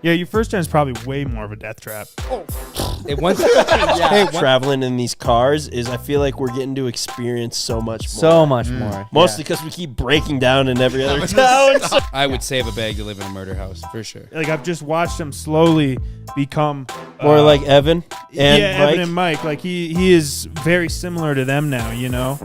Yeah, your first gen is probably way more of a death trap. Traveling in these cars is, I feel like we're getting to experience so much more. So much more. Mostly because we keep breaking down in every other town. I would save a bag to live in a murder house for sure. Like, I've just watched him slowly become More like Evan and Mike. Evan and Mike. Like, he is very similar to them now, you know?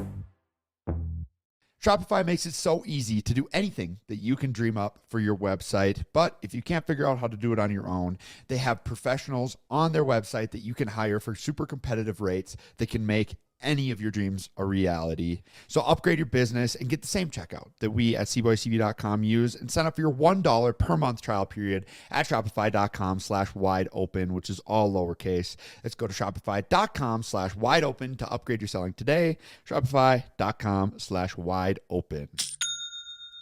Shopify makes it so easy to do anything that you can dream up for your website. But if you can't figure out how to do it on your own, they have professionals on their website that you can hire for super competitive rates that can make any of your dreams a reality. So upgrade your business and get the same checkout that we at CboysTV.com use, and sign up for your $1 per month trial period at Shopify.com/wide open, which is all lowercase. Let's go to Shopify.com/wide open to upgrade your selling today. Shopify.com/wide open.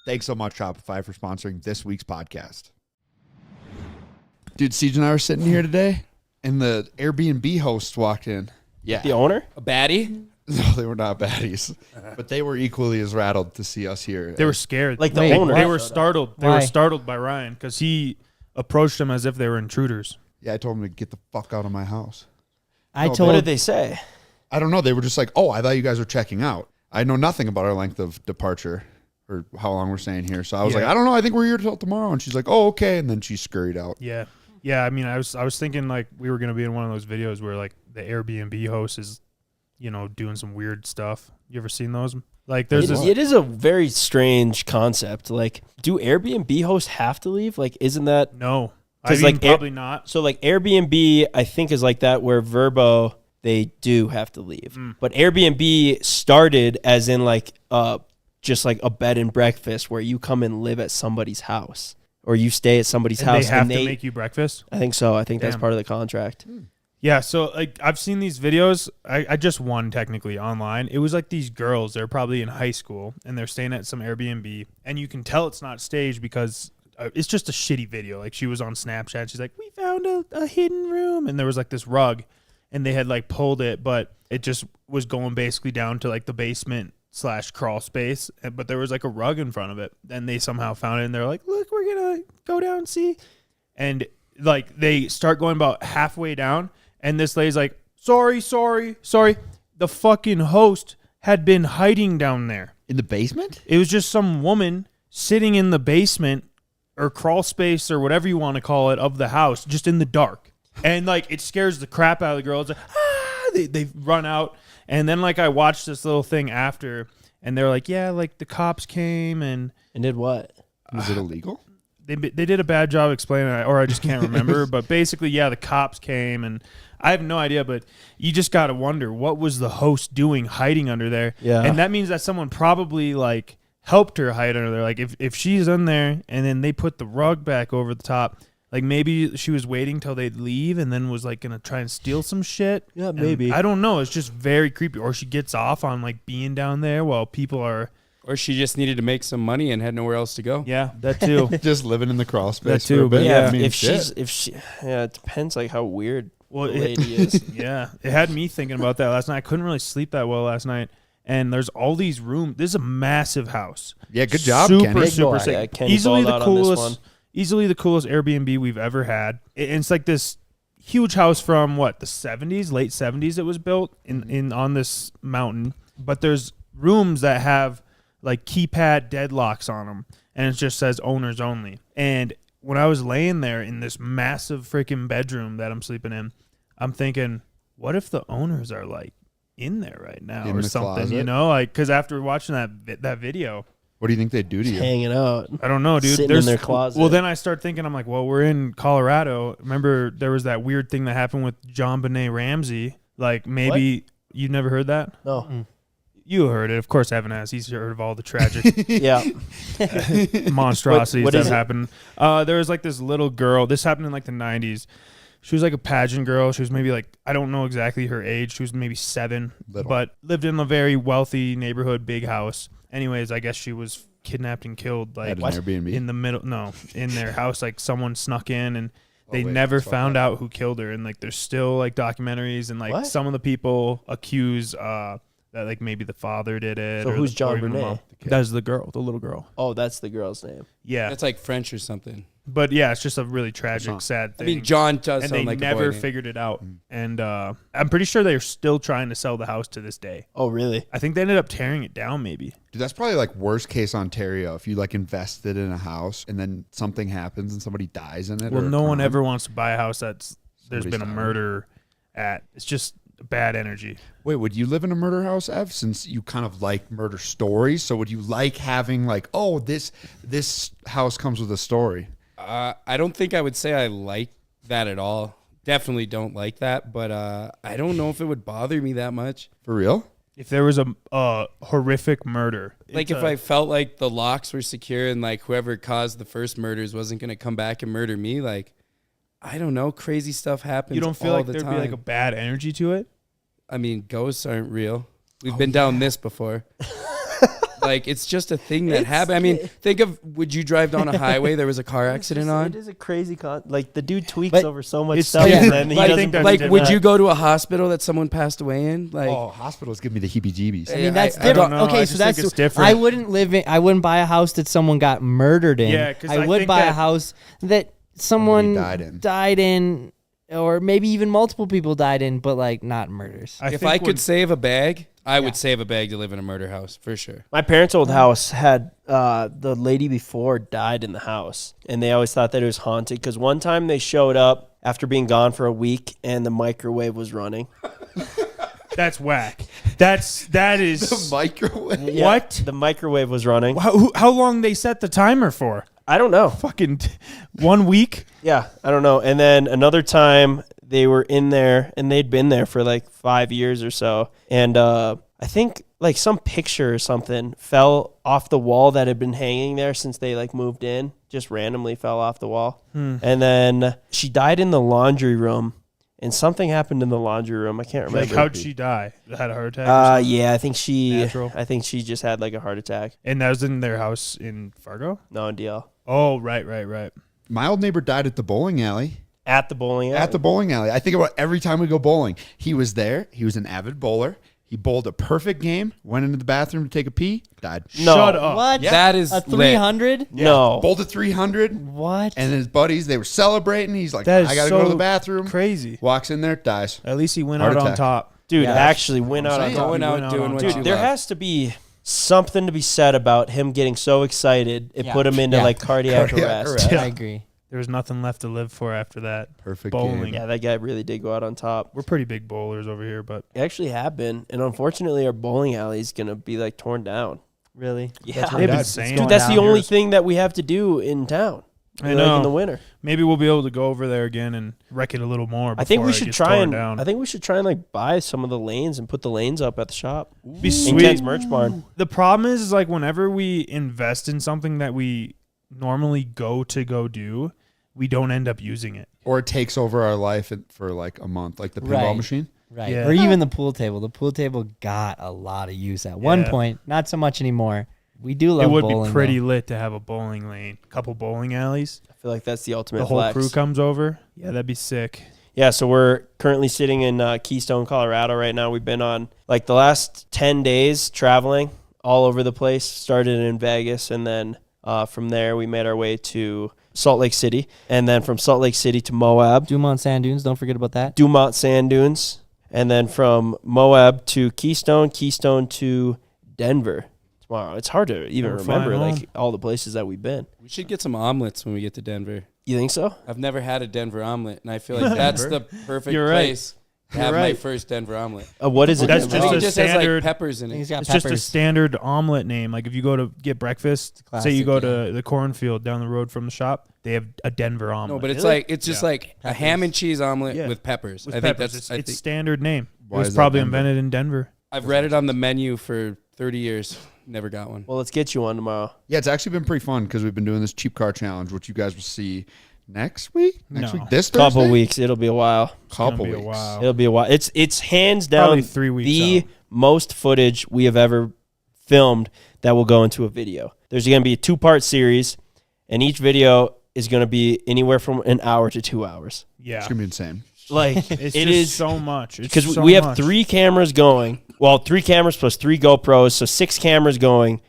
Thanks so much, Shopify, for sponsoring this week's podcast. Dude, Siege and I were sitting here today, and the Airbnb host walked in. Yeah. The owner? A baddie? No, they were not baddies, but they were equally as rattled to see us here. They were scared. Like the owner. They were startled. They Why? were startled by Ryan because he approached them as if they were intruders. Yeah, I told them to get the fuck out of my house. I No, told What did they say? I don't know. They were just like, oh, I thought you guys were checking out. I know nothing about our length of departure or how long we're staying here. So I was like, I don't know. I think we're here till tomorrow. And she's like, oh, okay. And then she scurried out. Yeah. Yeah, I mean, I was thinking like we were going to be in one of those videos where like the Airbnb host is, you know, doing some weird stuff. You ever seen those? Like there's this. It is a very strange concept. Like, do Airbnb hosts have to leave? Like, isn't that... No. I 'Cause, mean, like, probably not. So like Airbnb, I think, is like that, where Vrbo, they do have to leave. But Airbnb started as in like just like a bed and breakfast where you come and live at somebody's house, or you stay at somebody's And house. they have and to make you breakfast? I think so. I think that's Damn. part of the contract. Yeah, so like I've seen these videos. I just won technically online. It was like these girls, they're probably in high school, and they're staying at some Airbnb, and you can tell it's not staged because it's just a shitty video. Like, she was on Snapchat. She's like, we found a hidden room, and there was like this rug, and they had like pulled it, but it just was going basically down to like the basement / crawl space, but there was like a rug in front of it, and they somehow found it, and they're like, look, we're gonna go down and see. And like they start going about halfway down, and this lady's like, sorry. The fucking host had been hiding down there. In the basement? It was just some woman sitting in the basement or crawl space or whatever you want to call it of the house, just in the dark. And like it scares the crap out of the girls. Like, they run out. And then like I watched this little thing after, and they're like, yeah, like the cops came and did what? Was it illegal? They did a bad job explaining it, or I just can't remember. But basically, yeah, the cops came, and I have no idea. But you just got to wonder, what was the host doing hiding under there? Yeah. And that means that someone probably like helped her hide under there. Like if she's in there and then they put the rug back over the top, like maybe she was waiting till they'd leave and then was like going to try and steal some shit. Yeah, And maybe. I don't know. It's just very creepy. Or she gets off on like being down there while people are. Or she just needed to make some money and had nowhere else to go. Yeah, that too. Just living in the crawl space. That too, for a bit. but Yeah, I mean, if shit. she, yeah, it depends like how weird Well, the lady is. Yeah, it had me thinking about that last night. I couldn't really sleep that well last night. And there's all these rooms. This is a massive house. Yeah, good job, super, Kenny. Super Yeah, sick. Kenny Easily balled the out on this one. coolest. Easily the coolest Airbnb we've ever had. It's like this huge house from what, the 70s, late 70s. It was built in on this mountain. But there's rooms that have like keypad deadlocks on them, and it just says owners only. And when I was laying there in this massive freaking bedroom that I'm sleeping in, I'm thinking, what if the owners are like in there right now In or the something? closet? You know, like because after watching that video, What do you think they do to you? Hanging out. I don't know, dude. Sitting in their closet. Well, then I start thinking, I'm like, well, we're in Colorado. Remember, there was that weird thing that happened with John Benet Ramsey. Like maybe you never heard that. No. You heard it, of course. Evan has. He's heard of all the tragic Yeah. monstrosities What that is it? happened. There was like this little girl. This happened in like the 90s. She was like a pageant girl. She was maybe like, I don't know exactly her age. She was maybe 7, Little. but lived in a very wealthy neighborhood, big house. Anyways, I guess she was kidnapped and killed like At an Airbnb? in the middle. No, in their house. Like someone snuck in and they wait, never that's fucked found up. out who killed her. And like there's still like documentaries and like What? some of the people accuse that like maybe the father did it. So or who's the, John or even the Bonet? mom. That's the girl, the little girl. Oh, that's the girl's name. Yeah. That's like French or something. But yeah, it's just a really tragic, sad I thing. mean, John does and sound they like a never boy. figured it out. And I'm pretty sure they're still trying to sell the house to this day. Oh, really? I think they ended up tearing it down, maybe. Dude, that's probably like worst case Ontario. If you like invested in a house and then something happens and somebody dies in it. Well, or a no one crime. ever wants to buy a house there's Somebody's been a dying. murder at. It's just bad energy. Wait, would you live in a murder house, Ev? Since you kind of like murder stories, so would you like having like, oh, this house comes with a story? I don't think I would say I like that at all. Definitely don't like that, but I don't know if it would bother me that much. For real? If there was a horrific murder, Like if I felt like the locks were secure and like whoever caused the first murders wasn't going to come back and murder me, like, I don't know, crazy stuff happens. you don't feel all like the there'd time. be like a bad energy to it. I mean, ghosts aren't real. We've been down this before. Like, it's just a thing that happened. I mean, think of, would you drive down a highway there was a car accident on? It is a crazy like the dude tweaks But over so much it's stuff, different. and then he Like, I doesn't think that's Like, different. would you go to a hospital that someone passed away in? Like, Oh, hospitals give me the heebie-jeebies. I mean, that's I different. don't know. I Okay, just so think that's it's different. I wouldn't buy a house that someone got murdered in. Yeah, 'cause I would think buy a that- house that someone Somebody died in, or maybe even multiple people died in, but like not murders. if think I could when- save a bag, I would save a bag to live in a murder house for sure. My parents' old house had the lady before died in the house, and they always thought that it was haunted because one time they showed up after being gone for a week, and the microwave was running. That's whack. That is Microwave. Yeah, what? The microwave was running. How long they set the timer for? I don't know. Fucking 1 week. Yeah, I don't know. And then another time they were in there, and they'd been there for like 5 years or so, and I think like some picture or something fell off the wall that had been hanging there since they like moved in. Just randomly fell off the wall. And then she died in the laundry room, and something happened in the laundry room. I can't remember. Like, how'd she die? Had a heart attack? or something? Yeah, I think Natural? she just had like a heart attack. And that was in their house in Fargo? No deal. Oh, right. My old neighbor died at the bowling alley. At the bowling alley. At the bowling alley. I think about every time we go bowling. He was there. He was an avid bowler. He bowled a perfect game, went into the bathroom to take a pee, died. No. Shut up. What? Yeah. That is A lit. 300? No. Bowled a 300, What? and his buddies, they were celebrating. He's like, That is I got to so go to the bathroom. Crazy. Walks in there, dies. At least he went Heart out on attack. top. Dude, Yeah. actually went out on saying. top. Going He out went out doing on what top. you Dude, there love. has to be something to be said about him getting so excited it Yeah. put him into Yeah. like cardiac Cardiac arrest. arrest. I agree. There was nothing left to live for after that. Perfect Bowling. game. Yeah, that guy really did go out on top. We're pretty big bowlers over here, but We actually have been, and unfortunately, our bowling alley is gonna be like torn down. Really? Yeah. That's they've really been bad. saying It's Dude, going that's the down. only thing that we have to do in town. I like know. in the winter. maybe we'll be able to go over there again and wreck it a little more. I think before we it should gets try torn and down. I think we should try and like buy some of the lanes and put the lanes up at the shop. Be In sweet. Ken's merch barn. The problem is like whenever we invest in something that we normally go do, we don't end up using it. Or it takes over our life for like a month, like the pinball Right. machine. Right. Yeah. Or even the pool table. The pool table got a lot of use at one Yeah. point. Not so much anymore. We do love It would bowling, be pretty though. lit to have a bowling lane, a couple bowling alleys. I feel like that's the ultimate The whole flex. crew comes over. Yeah, that'd be sick. Yeah, so we're currently sitting in Keystone, Colorado right now. We've been on like the last 10 days traveling all over the place. Started in Vegas, and then from there we made our way to Salt Lake City, and then from Salt Lake City to Moab, Dumont Sand Dunes. Don't forget about that. Dumont Sand Dunes, and then from Moab to Keystone to Denver tomorrow. It's hard to even We're flying remember home. like all the places that we've been. We should get some omelets when we get to Denver. You think so? I've never had a Denver omelet, and I feel like that's the perfect You're right. place to You're have my right. first Denver omelet. What is it? That's I just think a it just has standard- like peppers in I think it. it's got It's peppers. just a standard omelet name. Like if you go to get breakfast, say you Classic, go to the cornfield down the road from the shop, they have a Denver omelet. No, but it's Really? like it's just Yeah. like a ham and cheese omelet Yeah. with peppers. With I think peppers. that's. It's standard name. Why it was is that probably Denver? invented in Denver. I've read it on the menu for 30 years. Never got one. Well, let's get you one tomorrow. Yeah, it's actually been pretty fun because we've been doing this cheap car challenge, which you guys will see next week. Next No. week, this Thursday. Couple weeks. It'll be a while. Couple It's gonna be weeks. a while. It'll be a while. It's hands Probably down 3 weeks the out. most footage we have ever filmed that will go into a video. There's going to be a 2-part series, and each video is going to be anywhere from an hour to 2 hours. Yeah. It's gonna be insane. Like It's it just is so much. It's because so we have much. 3 cameras going. Well, 3 cameras plus 3 GoPros, so 6 cameras going.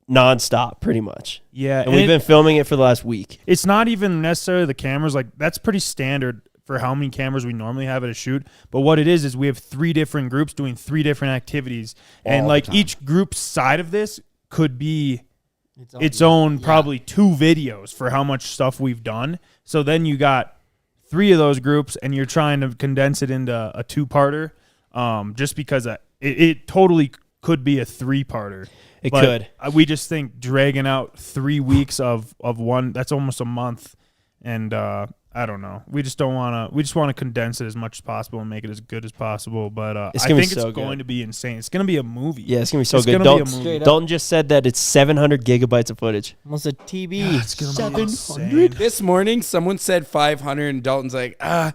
nonstop pretty much. Yeah, And we've been filming it for the last week. It's not even necessarily the cameras. Like, that's pretty standard for how many cameras we normally have at a shoot. But what it is we have 3 different groups doing 3 different activities. And All like the time. each group's side of this could be its own probably 2 videos for how much stuff we've done. So then you got 3 of those groups and you're trying to condense it into a 2-parter, just because it totally could be a 3-parter. It But could. we just think dragging out 3 weeks of one, that's almost a month. And I don't know. We just don't want to. We just want to condense it as much as possible and make it as good as possible. But I It's gonna be think so it's going good. to be insane. It's going to be a movie. Yeah, it's going to be so It's good. gonna be a movie. Straight up. Dalton just said that it's 700 gigabytes of footage. Almost a TB. It's going to be insane. This morning, someone said 500, and Dalton's like, I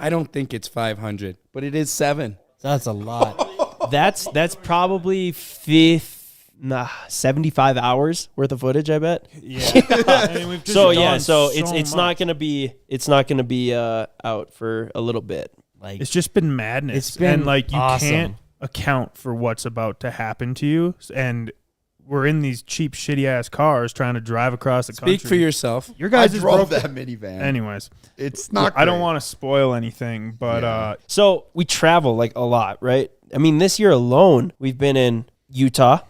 don't think it's 500, but it is 7. That's a lot. That's probably 75 hours worth of footage, I bet. Yeah. I mean, we've just So done yeah, so it's not much. gonna be out for a little bit. Like It's just been madness. It's been and like you awesome. can't account for what's about to happen to you. And we're in these cheap, shitty ass cars trying to drive across the country. Speak for yourself. Your I guys is drove broke. that minivan. Anyways, It's not. I don't great. want to spoil anything, but Yeah. So we travel like a lot, right? I mean, this year alone, we've been in Utah,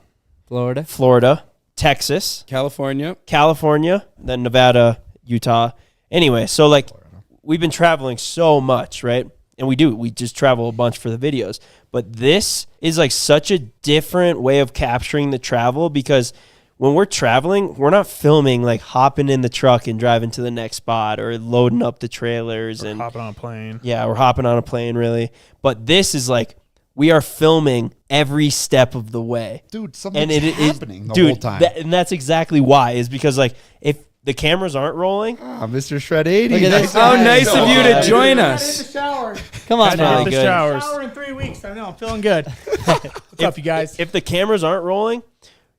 Florida. Florida, Texas, California. California, then Nevada, Utah. Anyway, so like we've been traveling so much, right? And we just travel a bunch for the videos. But this is like such a different way of capturing the travel, because when we're traveling, we're not filming like hopping in the truck and driving to the next spot or loading up the trailers and hopping on a plane. yeah, we're hopping on a plane really. But this is like we are filming every step of the way. Dude, something's And happening the dude, whole time. and that's exactly why, is because like if the cameras aren't rolling, Mr. Shred 80. Look at this How guy. nice of you to join Got us. in the shower. Come on Gotta now. hit the good. showers. Shower in 3 weeks. I know. I'm feeling good. What's up, you guys? if the cameras aren't rolling,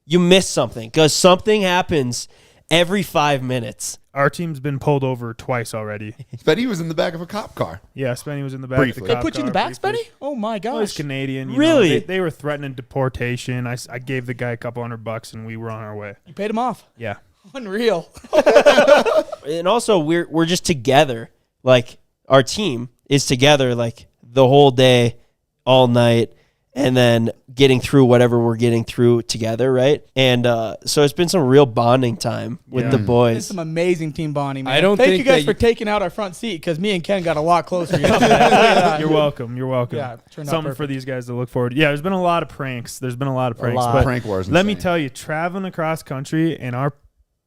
you miss something, because something happens every 5 minutes. Our team's been pulled over twice already. Spenny was in the back of a cop car. Yeah, Spenny was in the back. Briefly. Of They the cop put you in the car back, briefly. Spenny? Oh my Well, he's gosh. Canadian. Really? They were threatening deportation. I gave the guy a couple $100 and we were on our way. You paid him off. Yeah. Unreal. And also we're just together. Like our team is together like the whole day, all night, and then getting through whatever we're getting through together, right? And so it's been some real bonding time with Yeah. the It's boys. some amazing team bonding, man. I don't Thank think you guys that for taking out our front seat, because me and Ken got a lot closer. Yesterday. You're welcome. You're welcome. Yeah, it turned out Something for perfect. these guys to look forward to. Yeah, there's been a lot of pranks. There's been a lot of pranks. lot. But Prank wars. let me insane. tell you, traveling across country in our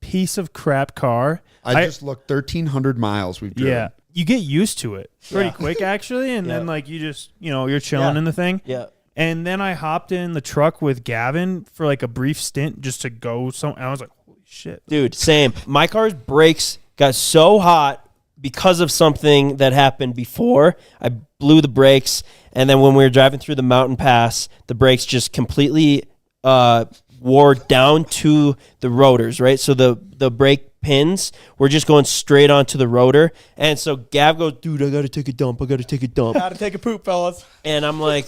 piece of crap car, I just looked 1,300 miles we've driven. yeah, you get used to it pretty quick actually, and then Yeah. like you just you're chilling Yeah. in the thing. Yeah. And then I hopped in the truck with Gavin for like a brief stint just to go and I was like, holy shit. Dude, same. My car's brakes got so hot because of something that happened before. I blew the brakes, and then when we were driving through the mountain pass, the brakes just completely wore down to the rotors, right? So the brake pins were just going straight onto the rotor. And so Gav goes, dude, I got to take a dump. Gotta take a poop, fellas. And I'm like,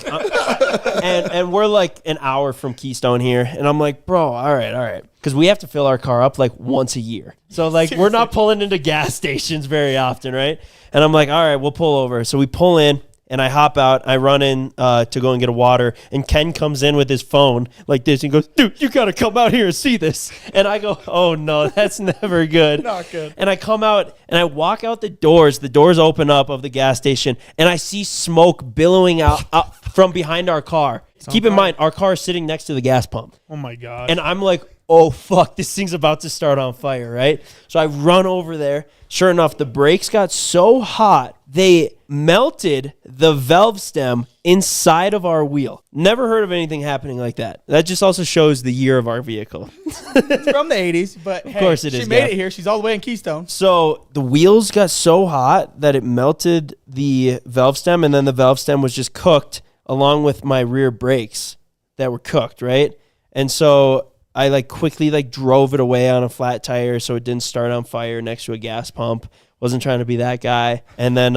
and we're like an hour from Keystone here. And I'm like, bro, all right. Because we have to fill our car up like once a year. So like we're not pulling into gas stations very often, right? And I'm like, all right, we'll pull over. So we pull in. And I hop out, I run in to go and get a water, and Ken comes in with his phone like this and goes, dude, you got to come out here and see this. And I go, oh, no, that's never good. Not good. And I come out, and I walk out the doors open up of the gas station, and I see smoke billowing out from behind our car. Keep in mind, our car is sitting next to the gas pump. Oh my god. And I'm like, oh, fuck, this thing's about to start on fire, right? So I run over there. Sure enough, the brakes got so hot, they melted the valve stem inside of our wheel. Never heard of anything happening like that. That just also shows the year of our vehicle. It's from the 80s, but hey, course it she is, made Gav. it here. She's all the way in Keystone. So the wheels got so hot that it melted the valve stem, and then the valve stem was just cooked along with my rear brakes that were cooked, right? And so I like quickly like drove it away on a flat tire so it didn't start on fire next to a gas pump. Wasn't trying to be that guy. And then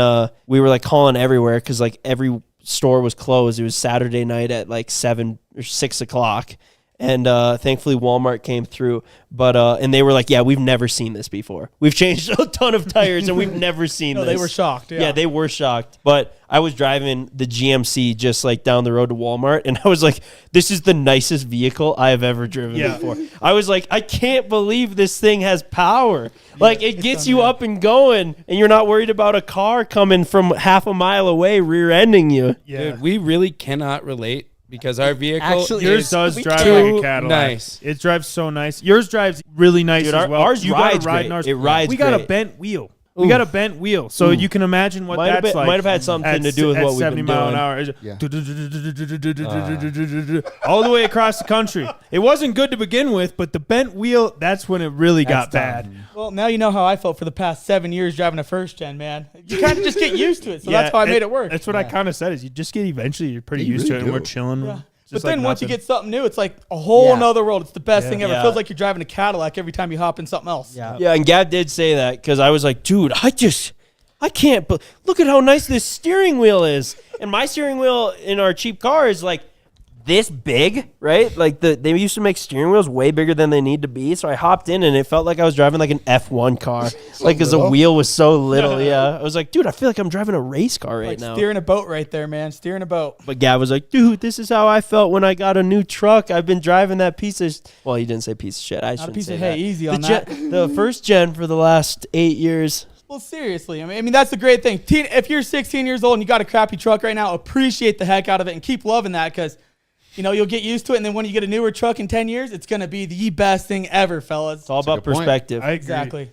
we were like calling everywhere because like every store was closed. It was Saturday night at like 7 or 6 o'clock. And thankfully Walmart came through, but and they were like, yeah, we've never seen this before. We've changed a ton of tires and we've never seen No, this. they were shocked. Yeah. They were shocked. But I was driving the GMC just like down the road to Walmart, and I was like, this is the nicest vehicle I have ever driven before. I was like, I can't believe this thing has power. Like, it gets you up and going, and you're not worried about a car coming from half a mile away rear-ending you. Yeah. Dude, we really cannot relate because our vehicle Actually, Yours does drive too like a Cadillac. nice. It drives so nice. Yours drives really nice Dude, as well. ours you rides got to ride great. in ours. It rides We got a great. bent wheel. We got a bent wheel, so you can imagine what Might have that's been- like. might have had something at to do with at what we've 70 been mile doing. an hour, all the way across the country. It wasn't good to begin with, but the bent wheel, that's when it really got bad. Well, now you know how I felt for the past 7 years driving a first gen, man. You kind of just get used to it, so that's how I made it work. That's what I kind of said. Is you just get eventually you're pretty Yeah, you used to really it, and we're do. chilling. Yeah. Just But then like once you nothing. get something new, it's like a whole Yeah. nother world. It's the best thing ever. Yeah. It feels like you're driving a Cadillac every time you hop in something else. Yeah. Yeah, and Gab did say that because I was like, dude, I can't, but look at how nice this steering wheel is. And my steering wheel in our cheap car is like this big, right? Like they used to make steering wheels way bigger than they need to be. So I hopped in and it felt like I was driving like an F1 car. Like, because the little. wheel was so little. Yeah. I was like, dude, I feel like I'm driving a race car right Like now. steering a boat right there, man. Steering a boat. But Gab was like, dude, this is how I felt when I got a new truck. I've been driving that piece of, well, he didn't say piece of shit. I Not a shouldn't piece say of hay. that. Easy The on that. the first gen for the last 8 years. Well, seriously. I mean, that's the great thing. If you're 16 years old and you got a crappy truck right now, appreciate the heck out of it and keep loving that because, you know, you'll get used to it. And then when you get a newer truck in 10 years, it's going to be the best thing ever, fellas. It's all about a good point. perspective. I agree. Exactly.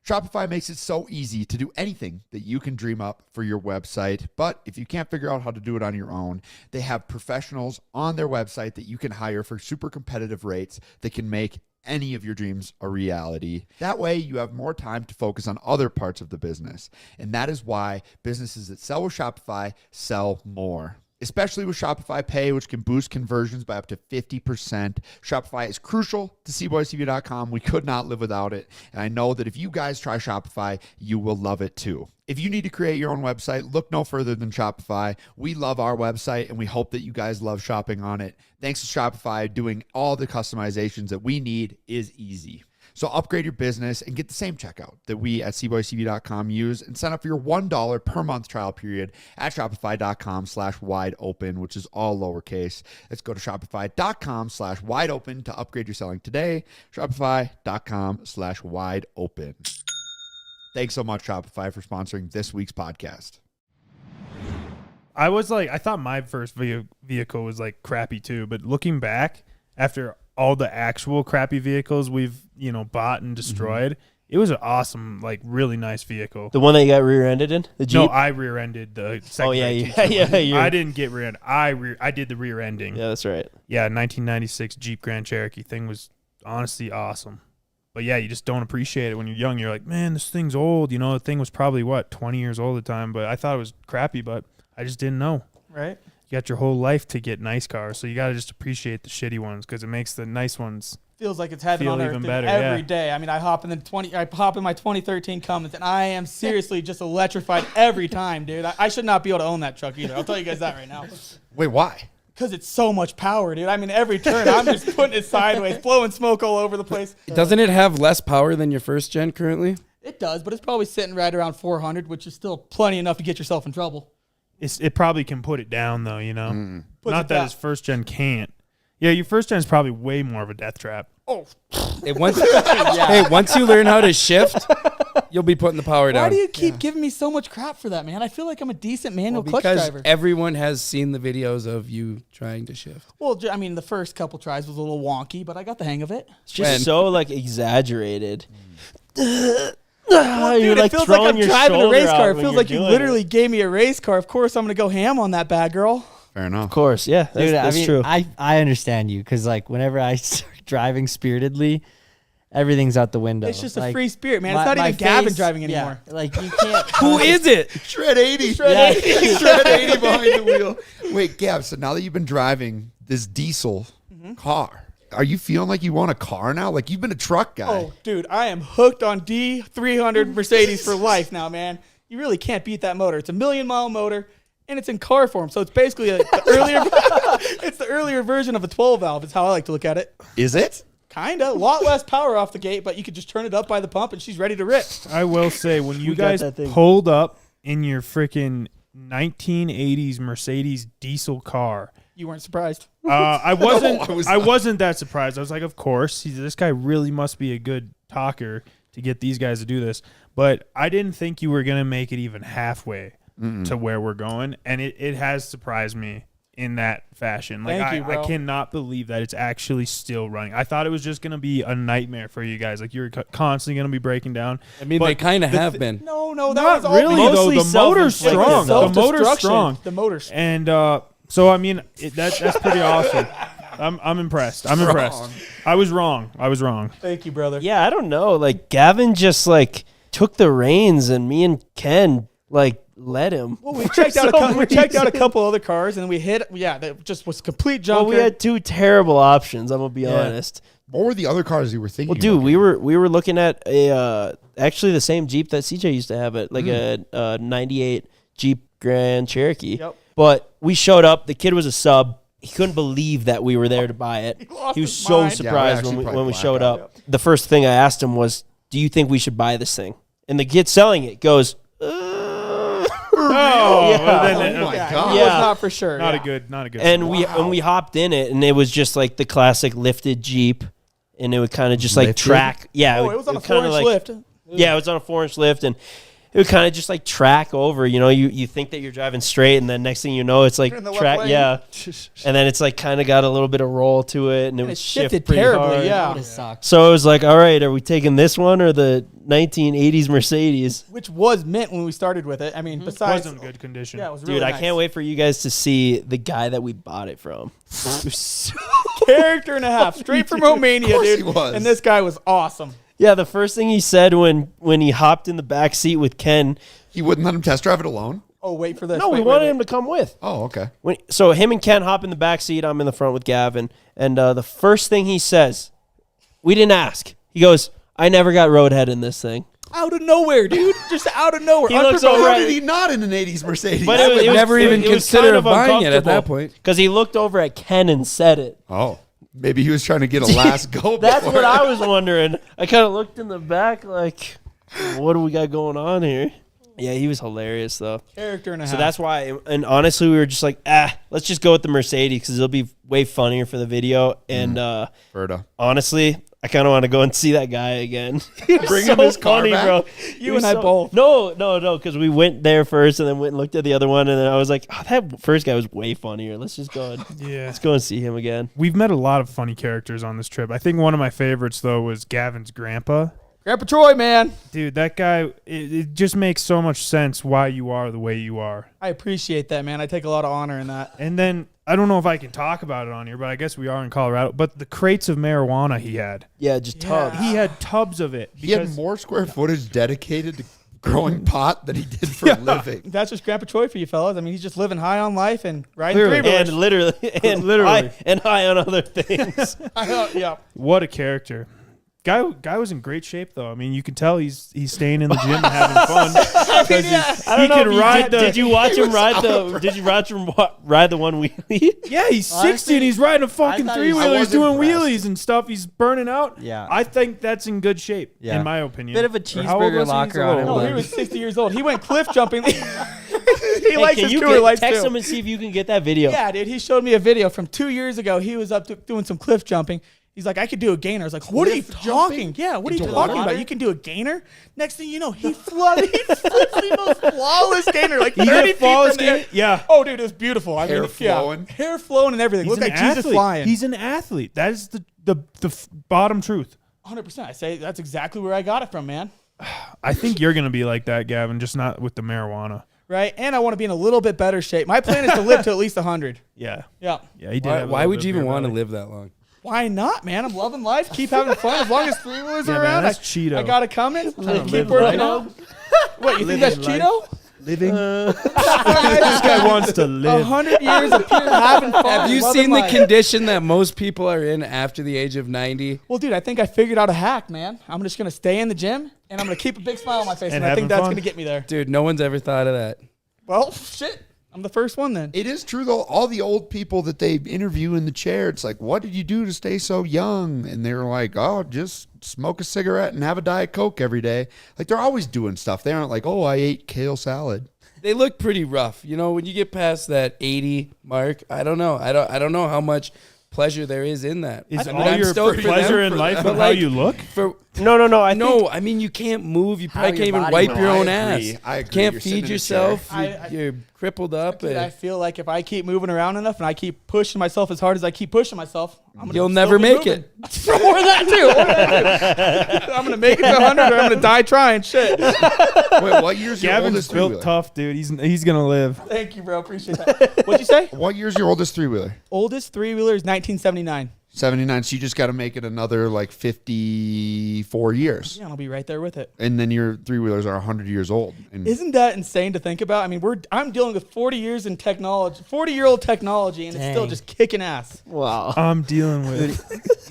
Shopify makes it so easy to do anything that you can dream up for your website. But if you can't figure out how to do it on your own, they have professionals on their website that you can hire for super competitive rates that can make any of your dreams a reality. That way you have more time to focus on other parts of the business. And that is why businesses that sell with Shopify sell more. Especially with Shopify Pay, which can boost conversions by up to 50%. Shopify is crucial to CboysTV.com. We could not live without it. And I know that if you guys try Shopify, you will love it too. If you need to create your own website, look no further than Shopify. We love our website, and we hope that you guys love shopping on it. Thanks to Shopify, doing all the customizations that we need is easy. So upgrade your business and get the same checkout that we at CboysTV.com use and sign up for your $1 per month trial period at Shopify.com/wideopen, which is all lowercase. Let's go to Shopify.com/wideopen to upgrade your selling today. Shopify.com/wideopen. Thanks so much, Shopify, for sponsoring this week's podcast. I thought my first vehicle was like crappy too, but looking back after all the actual crappy vehicles we've, bought and destroyed, it was an awesome, like really nice vehicle. The one that you got rear-ended in? The Jeep? No, I rear-ended the second. Oh, yeah, grade yeah, teacher one. yeah. I didn't get rear-ended. I did the rear-ending. Yeah, that's right. Yeah, 1996 Jeep Grand Cherokee thing was honestly awesome. But yeah, you just don't appreciate it when you're young. You're like, man, this thing's old. The thing was probably 20 years old at the time, but I thought it was crappy, but I just didn't know. Right? You got your whole life to get nice cars, so you got to just appreciate the shitty ones because it makes the nice ones. Feels like it's heaven Feel on earth even dude, better, every yeah. day. I mean, I hop in my 2013 Cummins, and I am seriously just electrified every time, dude. I should not be able to own that truck either. I'll tell you guys that right now. Wait, why? Because it's so much power, dude. I mean, every turn, I'm just putting it sideways, blowing smoke all over the place. Doesn't it have less power than your first gen currently? It does, but it's probably sitting right around 400, which is still plenty enough to get yourself in trouble. It probably can put it down, though, Puts Not it that down. his first gen can't. Yeah, your first gen is probably way more of a death trap. Oh, Hey, once you learn how to shift, you'll be putting the power down. why do you keep giving me so much crap for that, man? I feel like I'm a decent manual clutch because driver. everyone has seen the videos of you trying to shift. Well, I mean, the first couple tries was a little wonky, but I got the hang of it. It's just When? so exaggerated. Well, You're dude, it feels like I'm throwing your driving a shoulder race out car. It when feels you're like you doing literally it. gave me a race car. Of course, I'm going to go ham on that bad girl. Fair enough. Of course, yeah. That's, Dude, true. I understand you because whenever I start driving spiritedly, everything's out the window. It's just a free spirit, man. It's my- not even my Gavin face- driving anymore. Yeah, like you can't. Who is it? Shred 80. Yeah. Shred 80 behind the wheel. Wait, Gab, so now that you've been driving this diesel car, are you feeling like you want a car now? Like you've been a truck guy. Oh, dude, I am hooked on D300 Mercedes for life now, man. You really can't beat that motor. It's a 1,000,000-mile motor, and it's in car form. So it's basically like the earlier, it's the earlier version of a 12 valve. Is how I like to look at it. Is it? Kinda, a lot less power off the gate, but you could just turn it up by the pump, and she's ready to rip. I will say, when you We got guys that thing. pulled up in your freaking 1980s Mercedes diesel car, You weren't surprised. I wasn't. I was I not. wasn't that surprised. I was like, of course, this guy really must be a good talker to get these guys to do this. But I didn't think you were gonna make it even halfway to where we're going, and it has surprised me in that fashion. Like Thank you, I bro. cannot believe that it's actually still running. I thought it was just gonna be a nightmare for you guys. Like, you're constantly gonna be breaking down. I mean, But they kind of have been. No, that Not was all really me. though. Mostly The motor's self-inflicted, strong. though. The motor's Self-destruction. strong. The motor's And so I mean that's pretty awesome. I'm impressed. I'm impressed. I was wrong. Thank you, brother. Yeah, I don't know. Like Gavin just like took the reins, and me and Ken like let him. Well, we checked out a couple other cars, and we hit. Yeah, that just was complete Well, junker. we had two terrible options. I'm gonna be honest. What were the other cars you were thinking? Well, dude, about? we were looking at a actually the same Jeep that CJ used to have, it like a 98 Jeep Grand Cherokee. Yep. But we showed up. The kid was a sub. He couldn't believe that we were there to buy it. lost He was his so mind. surprised actually when probably we blacked showed out. up. The first thing I asked him was, "Do you think we should buy this thing?" And the kid selling it goes, Oh, Yeah. well, then, Oh my Yeah, God. he Yeah. was not for sure. not yeah. a good. and we hopped in it, and it was just like the classic lifted Jeep, and it would kind of just like Lifted? track. Yeah, Oh, it was on a kinda 4-inch like, lift. Yeah, it was on a 4-inch lift, and it would kind of just like track over. You know, you think that you're driving straight, and then next thing you know, it's like You're in the left track. lane. Yeah, and then it's like kind of got a little bit of roll to it, and it And would it shift shifted pretty terribly. hard. Yeah. That would've sucked. So it was like, all right, are we taking this one or the 1980s Mercedes? Which was mint when we started with it. I mean, It besides, was in good condition. yeah, it was Dude, really I nice. can't wait for you guys to see the guy that we bought it from. It was so- Character and a half, straight from Romania, course dude. he was. And this guy was awesome. yeah, the first thing he said when he hopped in the back seat with Ken, He wouldn't let him test drive it alone. Oh, wait for this. no, we wait, wanted wait. him to come with. Oh, okay. So him and Ken hop in the back seat. I'm in the front with Gavin. And the first thing he says, we didn't ask. He goes, "I never got roadhead in this thing." Out of nowhere, dude. Just out of nowhere. He looks Unprovoked. over How at- did he not in an 80s Mercedes? But I would never even consider buying it at that point. because he looked over at Ken and said it. Oh, maybe he was trying to get a last go. That's before. what I was wondering. I kind of looked in the back like, what do we got going on here? Yeah, he was hilarious though. Character and a half. So that's why, and honestly, we were just like, let's just go with the Mercedes because it'll be way funnier for the video. And Berta. honestly, I kind of want to go and see that guy again. Bring him his car back? bro. You He was and I both. No, because we went there first and then went and looked at the other one, and then I was like, that first guy was way funnier. Let's just go and Yeah. let's go and see him again. We've met a lot of funny characters on this trip. I think one of my favorites though was Gavin's grandpa. Grandpa Troy, man. Dude, that guy, it just makes so much sense why you are the way you are. I appreciate that, man. I take a lot of honor in that. And then, I don't know if I can talk about it on here, but I guess we are in Colorado. But the crates of marijuana he had. Yeah, just tubs. He had tubs of it. He had because- more square footage dedicated to growing pot than he did for a living. That's just Grandpa Troy for you fellas. I mean, he's just living high on life and riding Clearly. three-wheelers. And literally, and high on other things. Yeah. What a character. Guy was in great shape though. I mean, you can tell he's staying in the gym and having fun. I mean, yeah. I don't He know can if you ride did, the- Did you watch him ride the? Did you watch him ride the one wheelie? Yeah, he's Honestly, 60 and he's riding a fucking I thought he was- three-wheeler. I He's was doing impressed. wheelies and stuff. He's burning out. Yeah. I think that's in good shape, Yeah. in my opinion. Bit of a Or how old cheeseburger was he? locker He's a on little him, No, older. he was 60 years old. He went cliff jumping. he Hey, likes can his you cooler lights text too. him and see if you can get that video? Yeah, dude. He showed me a video from 2 years ago. He was up doing some cliff jumping. He's like, I could do a gainer. I was like, what are you Cliff talking? jumping? Yeah, what are you Into talking water? about? You can do a gainer? Next thing you know, he flips the most flawless gainer, like 30 feet flawless from the air. gainer? Yeah. Oh, dude, it was beautiful. I Hair mean, flowing? Yeah, hair flowing and everything. He's Looked an like Jesus athlete. flying. He's an athlete. That is the bottom truth. 100%. I say that's exactly where I got it from, man. I think you're going to be like that, Gavin, just not with the marijuana. Right? And I want to be in a little bit better shape. My plan is to live to at least 100. Yeah. Yeah. Yeah, he did. Why, have a why little would bit you of even beer want to belly. live that long? Why not, man? I'm loving life. Keep having fun. As long as three-wheelers Yeah, are man, around, that's Cheeto. I got it coming. Keep live working life. out. What, you think that's Living Cheeto? Living. This guy wants to live. 100 years of pure having fun. Have you loving seen the life. condition that most people are in after the age of 90? Well, dude, I think I figured out a hack, man. I'm just going to stay in the gym, and I'm going to think keep a big smile on my face, And and I think having that's fun. going to get me there. Dude, no one's ever thought of that. Well, shit. I'm the first one then. It is true though. All the old people that they interview in the chair, it's like, what did you do to stay so young? And they're like, oh, just smoke a cigarette and have a Diet Coke every day. Like they're always doing stuff. They aren't like, oh, I ate kale salad. They look pretty rough. You know, when you get past that 80 mark, I don't know. I don't know how much pleasure there is in that. Is I mean, all I'm your stoked for pleasure them in for life that. and But, how like, you look? I mean, you can't move. You probably your can't even body wipe moves. your own I ass. agree. I agree. Can't You're sitting feed in a yourself. chair. You're crippled up. Dude, I feel like if I keep moving around enough and I keep pushing myself as hard as I keep pushing myself, You'll never make it. More than that too. I'm gonna make it to 100 or I'm gonna die trying. Shit. Wait, what year's your Gavin's oldest built three-wheeler? tough, dude. He's gonna live. Thank you, bro. Appreciate that. What'd you say? What year's your oldest three-wheeler? Oldest three-wheeler is 1979. 79. So you just got to make it another like 54 years. Yeah, I'll be right there with it. And then your three-wheelers are 100 years old. And Isn't that insane to think about? I mean, I'm dealing with 40 years in technology, 40-year-old technology, and it's still Dang. just kicking ass. Wow. I'm dealing with.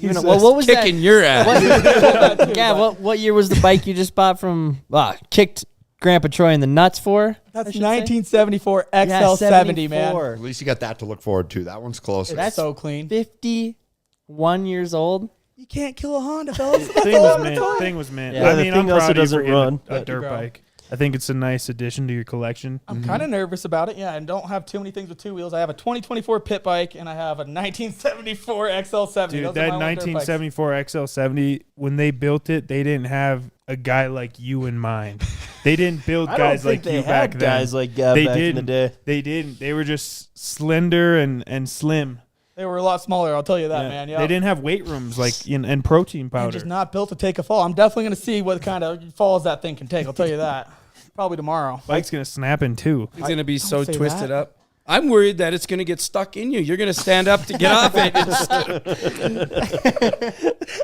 What was Kicking your ass. that? Yeah, what year was the bike you just bought from? Kicked Grandpa Troy in the nuts for? That's I should say? 1974 Yeah, XL70, man. 74. at least you got that to look forward to. That one's closer. That's so clean. 51 years old. You can't kill a Honda, fellas. Thing was mint. Yeah, I the mean, thing I'm also proud of you doesn't for getting run. a dirt Bro. bike. I think it's a nice addition to your collection. I'm kind of nervous about it. Yeah, I don't have too many things with two wheels. I have a 2024 pit bike and I have a 1974 XL70. Dude, Those that are my old dirt bikes. 1974 XL70, when they built it, they didn't have a guy like you in mind. They didn't build I don't guys like think you they back had then. guys like Gav They back in the didn't. day. They didn't. They were just slender and slim. They were a lot smaller, I'll tell you that, Yeah. man. Yeah. They didn't have weight rooms and protein They're powder. just not built to take a fall. I'm definitely going to see what kind of falls that thing can take. I'll tell you that. Probably tomorrow. Bike's gonna snap in two. It's going to be so say twisted that. up. I'm worried that it's going to get stuck in you. You're going to stand up to get off it. It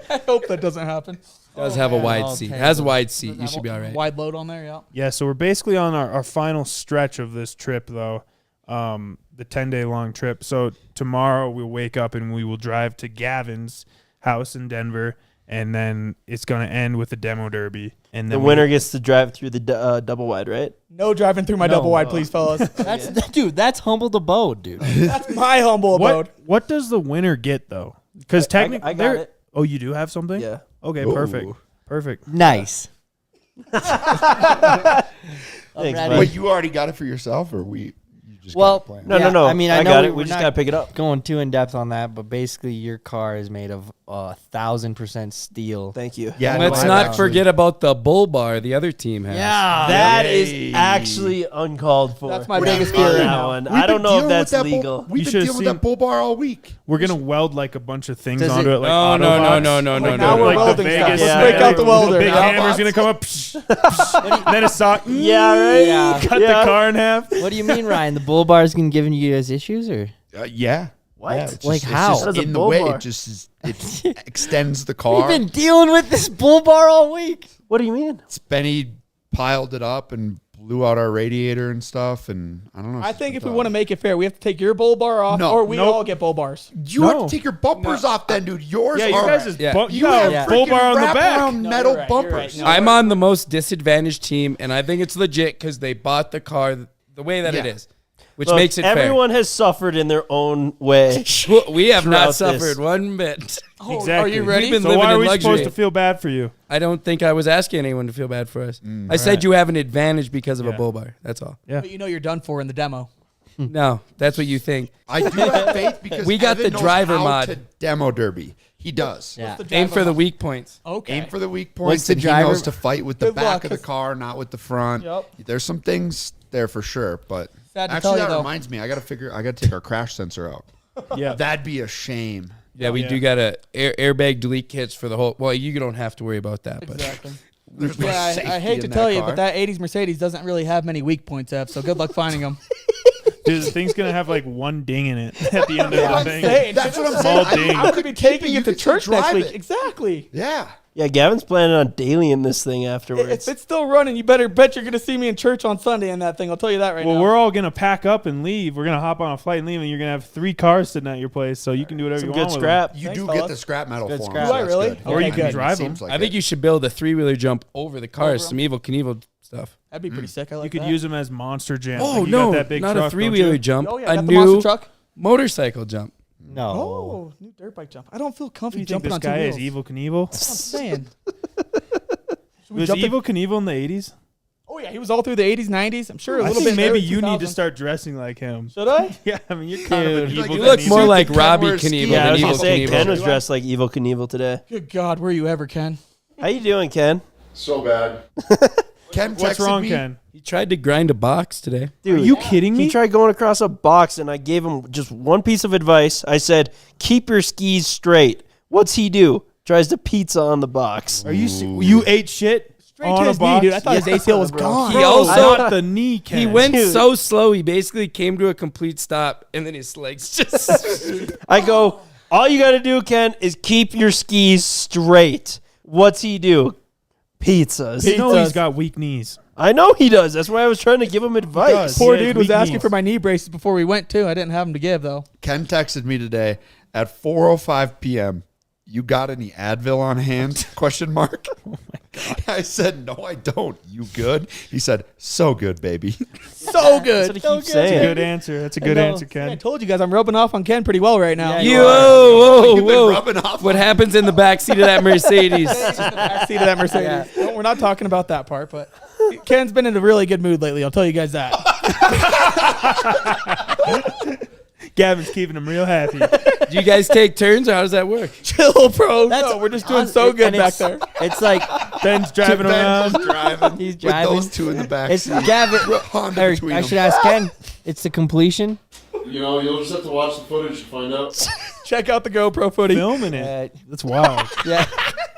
I hope that doesn't happen. does have a wide seat. It has a wide seat. You should be all right. Wide load on there, yeah. Yeah, so we're basically on our final stretch of this trip, though, the 10-day long trip. So tomorrow we'll wake up and we will drive to Gavin's house in Denver, and then it's going to end with the demo derby. And The then winner gets to drive through the double wide, right? No driving through my No. double wide, please, fellas. That's humbled abode, dude. That's my humble abode. What does the winner get, though? Because technically, I got it. Oh, you do have something? Yeah. Okay, Ooh. perfect. Nice. Thanks, ready. bud. Wait, you already got it for yourself, or you just Well, got it planned? No, Yeah, no. I mean, I know got we it. We were just not- got to pick it up. Going too in depth on that, but basically your car is made of 1,000% steel. Thank you. Yeah, Let's no, not actually- forget about the bull bar the other team has. That Yay. is actually uncalled for. That's my We're biggest not fear on right that now. one. We've I don't been know if dealing that's with that legal. We've You been should've dealing with seen- that bull bar all week. We're going to weld like a bunch of things Does onto it- it. Like No, no, Autobots. no. Like now we're Like the welding Vegas. stuff. Yeah. Let's break out the welder. Big Yeah. hammer's going to come up. And then a sock. Yeah, right? Yeah. Cut Yeah. the car in half. What do you mean, Ryan? The bull bar's been giving you guys issues, or Yeah. What? Yeah, it's Like just, how? It's How does just a in the bull way. bar- It just it extends the we've car. been dealing with this bull bar all week? What do you mean? Spenny piled it up and blew out our radiator and stuff. And I don't know. I think if we want to make it fair, we have to take your bull bar off, No. or we Nope. all get bull bars. you No. have to take your bumpers off, then, dude. Yours Yeah, you are. guys is Yeah. you you got have Yeah. a bull freaking bar on the back. wraparound No, metal you're right, you're bumpers. right. No. I'm on the most disadvantaged team, and I think it's legit because they bought the car the way that it Yeah. is, which Look, makes it everyone has suffered in their own way. fair. We have throughout not this. suffered one bit. Oh, Exactly. Are you ready? We've been So living why are in we luxury. supposed to feel bad for you? I don't think I was asking anyone to feel bad for us. I said you have an advantage because of a Yeah. bull bar. That's all. Yeah. But you know you're done for in the demo. No, that's what you think. I do have faith because We got Evan the knows driver how mod. to demo derby. He does. Yeah. Aim for the weak points. Okay. Aim for the weak What's points, the and driver- he knows to fight with the Good back luck, of the 'cause- car, not with the front. Yep. There's some things there for sure, but Sad to actually, tell you, that though. reminds me. I got to take our crash sensor out. Yeah. That'd be a shame. Yeah, we do got a airbag delete kits for the whole. Well, you don't have to worry about that, but Exactly. There's no Yeah, I safety hate to in tell that you, car. but that 80s Mercedes doesn't really have many weak points, Ev, so good luck finding them. Dude, the thing's going to have like one ding in it at the end of the thing. That's what I'm Small saying. ding. I'm going to be taking You it to can still church next drive week. it. Exactly. Yeah. Yeah, Gavin's planning on dailying this thing afterwards. If it's still running, you better bet you're going to see me in church on Sunday in that thing. I'll tell you that right Well, now. we're all going to pack up and leave. We're going to hop on a flight and leave, and you're going to have 3 cars sitting at your place, so you can do whatever Some you good want with scrap. You Thanks, do fellas. get the scrap metal Good for 'em, scrap. so Do I that's really? good. Or you Okay, can good. drive Seems them. like I think it. you should build a 3-wheeler jump over the car so some evil Knievel stuff. That'd be pretty sick. I like You could that. use them as monster jam. Oh like you no, got that big not truck, a don't you? three-wheeler jump. Oh, yeah, a got the monster new truck. motorcycle jump. No. Oh, new dirt bike jump. I don't feel What do comfy you think jumping this on two guy wheels. is? Evil Knievel? That's what I'm saying. Should we Was jump in- Evil Knievel in the 80s? Oh yeah, he was all through the 80s, 90s. I'm sure a I little think bit. maybe early you need to 2000s. start dressing like him. Should I? Yeah, I mean, you're kind of an Dude. evil You look Knievel. more like Ken Robbie wears ski Knievel Yeah, I than was Evil gonna say Knievel. Ken was dressed like Evil Knievel today. Good God, were you ever, Ken? How you doing, Ken? So bad. Ken What's texted wrong, me. Ken? He tried to grind a box today. Dude, Are you kidding he me? tried going across a box, and I gave him just one piece of advice. I said, "Keep your skis straight." What's he do? Tries to pizza on the box. Are you you ate shit Straight on to a his knee, box? dude. I thought his ACL was gone. He Bro, also- not the knee, Ken. He went Dude. so slow, he basically came to a complete stop, and then his legs just. I go, all you got to do, Ken, is keep your skis straight. What's he do? Pizzas. You know he's Pizzas. got weak knees. I know he does. That's why I was trying to give him advice. does. Poor He has dude was weak asking knees. for my knee braces before we went too. I didn't have them to give though. Ken texted me today at 4:05 p.m. You got any Advil on hand? Question mark. Oh my god. I said no, I don't. You good? He said so good, baby. So good. That's what he So keeps good. That's a saying. good answer. That's a good answer, I Ken. told you guys I'm rubbing off on Ken pretty well right now. Yeah, You, you are. whoa, You've been whoa. rubbing off. What happens in the back seat of that Mercedes? Backseat of that Mercedes. No, we're not talking about that part, but Ken's been in a really good mood lately. I'll tell you guys that. Gavin's keeping him real happy. Do you guys take turns, or how does that work? Chill, bro. No, we're just doing so good and back it's- there. It's like Ben's driving Ben around. is driving He's with driving. those two in the back. It's seat. Gavin. Honda Or, between I them. should ask Ken. It's the completion. You know, you'll just have to watch the footage to find out. Check out the GoPro footage. Filming it. Uh, That's wild. yeah.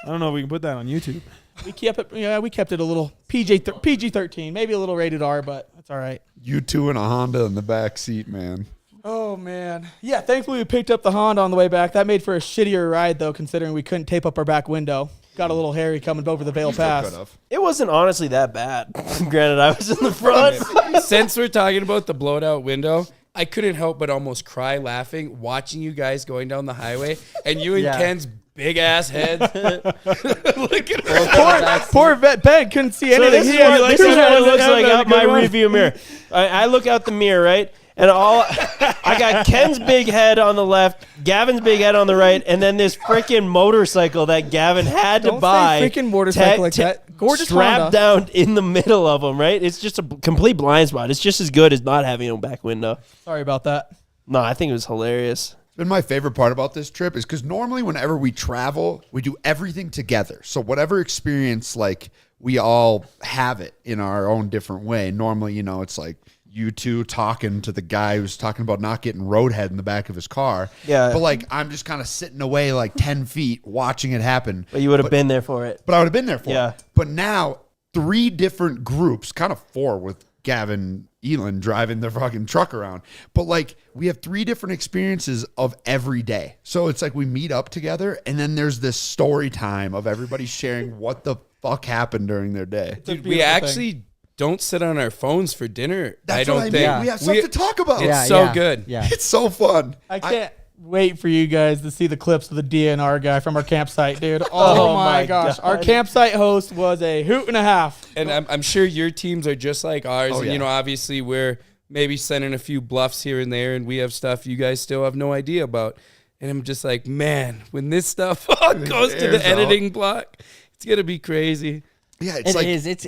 I don't know if we can put that on YouTube. We kept it. Yeah, we kept it a little PG-13, maybe a little rated R, but that's all right. You two in a Honda in the back seat, man. Oh man, yeah. Thankfully, we picked up the Honda on the way back. That made for a shittier ride though, considering we couldn't tape up our back window. Got a little hairy coming over the Vale Pass. It wasn't honestly that bad. Granted, I was in the front. Since we're talking about the blowed out window, I couldn't help but almost cry laughing watching you guys going down the highway and you and Yeah. Ken's big ass heads. Look at her. Poor vet Ben couldn't see So anything. this is He had what, like this is what it looks Yeah, like that's a out my good one. review mirror. I look out the mirror, right? And I got Ken's big head on the left, Gavin's big head on the right, and then this freaking motorcycle that Gavin had to Don't say buy. freaking motorcycle like that. Gorgeous strapped Honda. down in the middle of them, right? It's just a complete blind spot. It's just as good as not having a back window. Sorry about that. No, I think it was hilarious. Been my favorite part about this trip is because normally whenever we travel, we do everything together. So whatever experience, like we all have it in our own different way. Normally, you know, it's like you two talking to the guy who's talking about not getting roadhead in the back of his car. Yeah. But like I'm just kind of sitting away like 10 feet watching it happen. But you would have been there for it. But I would have been there for Yeah. it. But now 3 different groups, kind of 4 with Gavin Elin driving the fucking truck around. But like we have 3 different experiences of every day. So it's like we meet up together and then there's this story time of everybody sharing what the fuck happened during their day. Dude, we beautiful actually don't sit on our phones for dinner. That's I don't what I think. mean. We have stuff to talk about. It's so good. Yeah. It's so fun. I can't wait for you guys to see the clips of the DNR guy from our campsite, dude. Oh, my gosh. God. Our campsite host was a hoot and a half. And I'm sure your teams are just like ours. Oh, and, yeah. you know, obviously we're maybe sending a few bluffs here and there, and we have stuff you guys still have no idea about. And I'm just like, man, when this stuff goes to airs the editing block, it's going to be crazy. Yeah, it's It like is. It's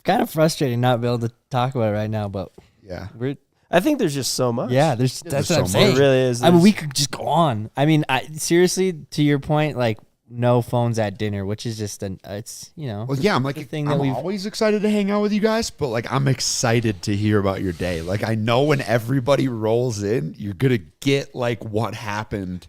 kind of frustrating not be able to talk about it right now, but yeah. we're I think there's just so much. yeah. That's There's what I'm so saying. It really is. I mean, There's- we could just go on. I mean, seriously, to your point, like no phones at dinner, which is just it's Well, yeah, I'm like, the thing that I'm we've- always excited to hang out with you guys, but like, I'm excited to hear about your day. Like, I know when everybody rolls in, you're gonna get like what happened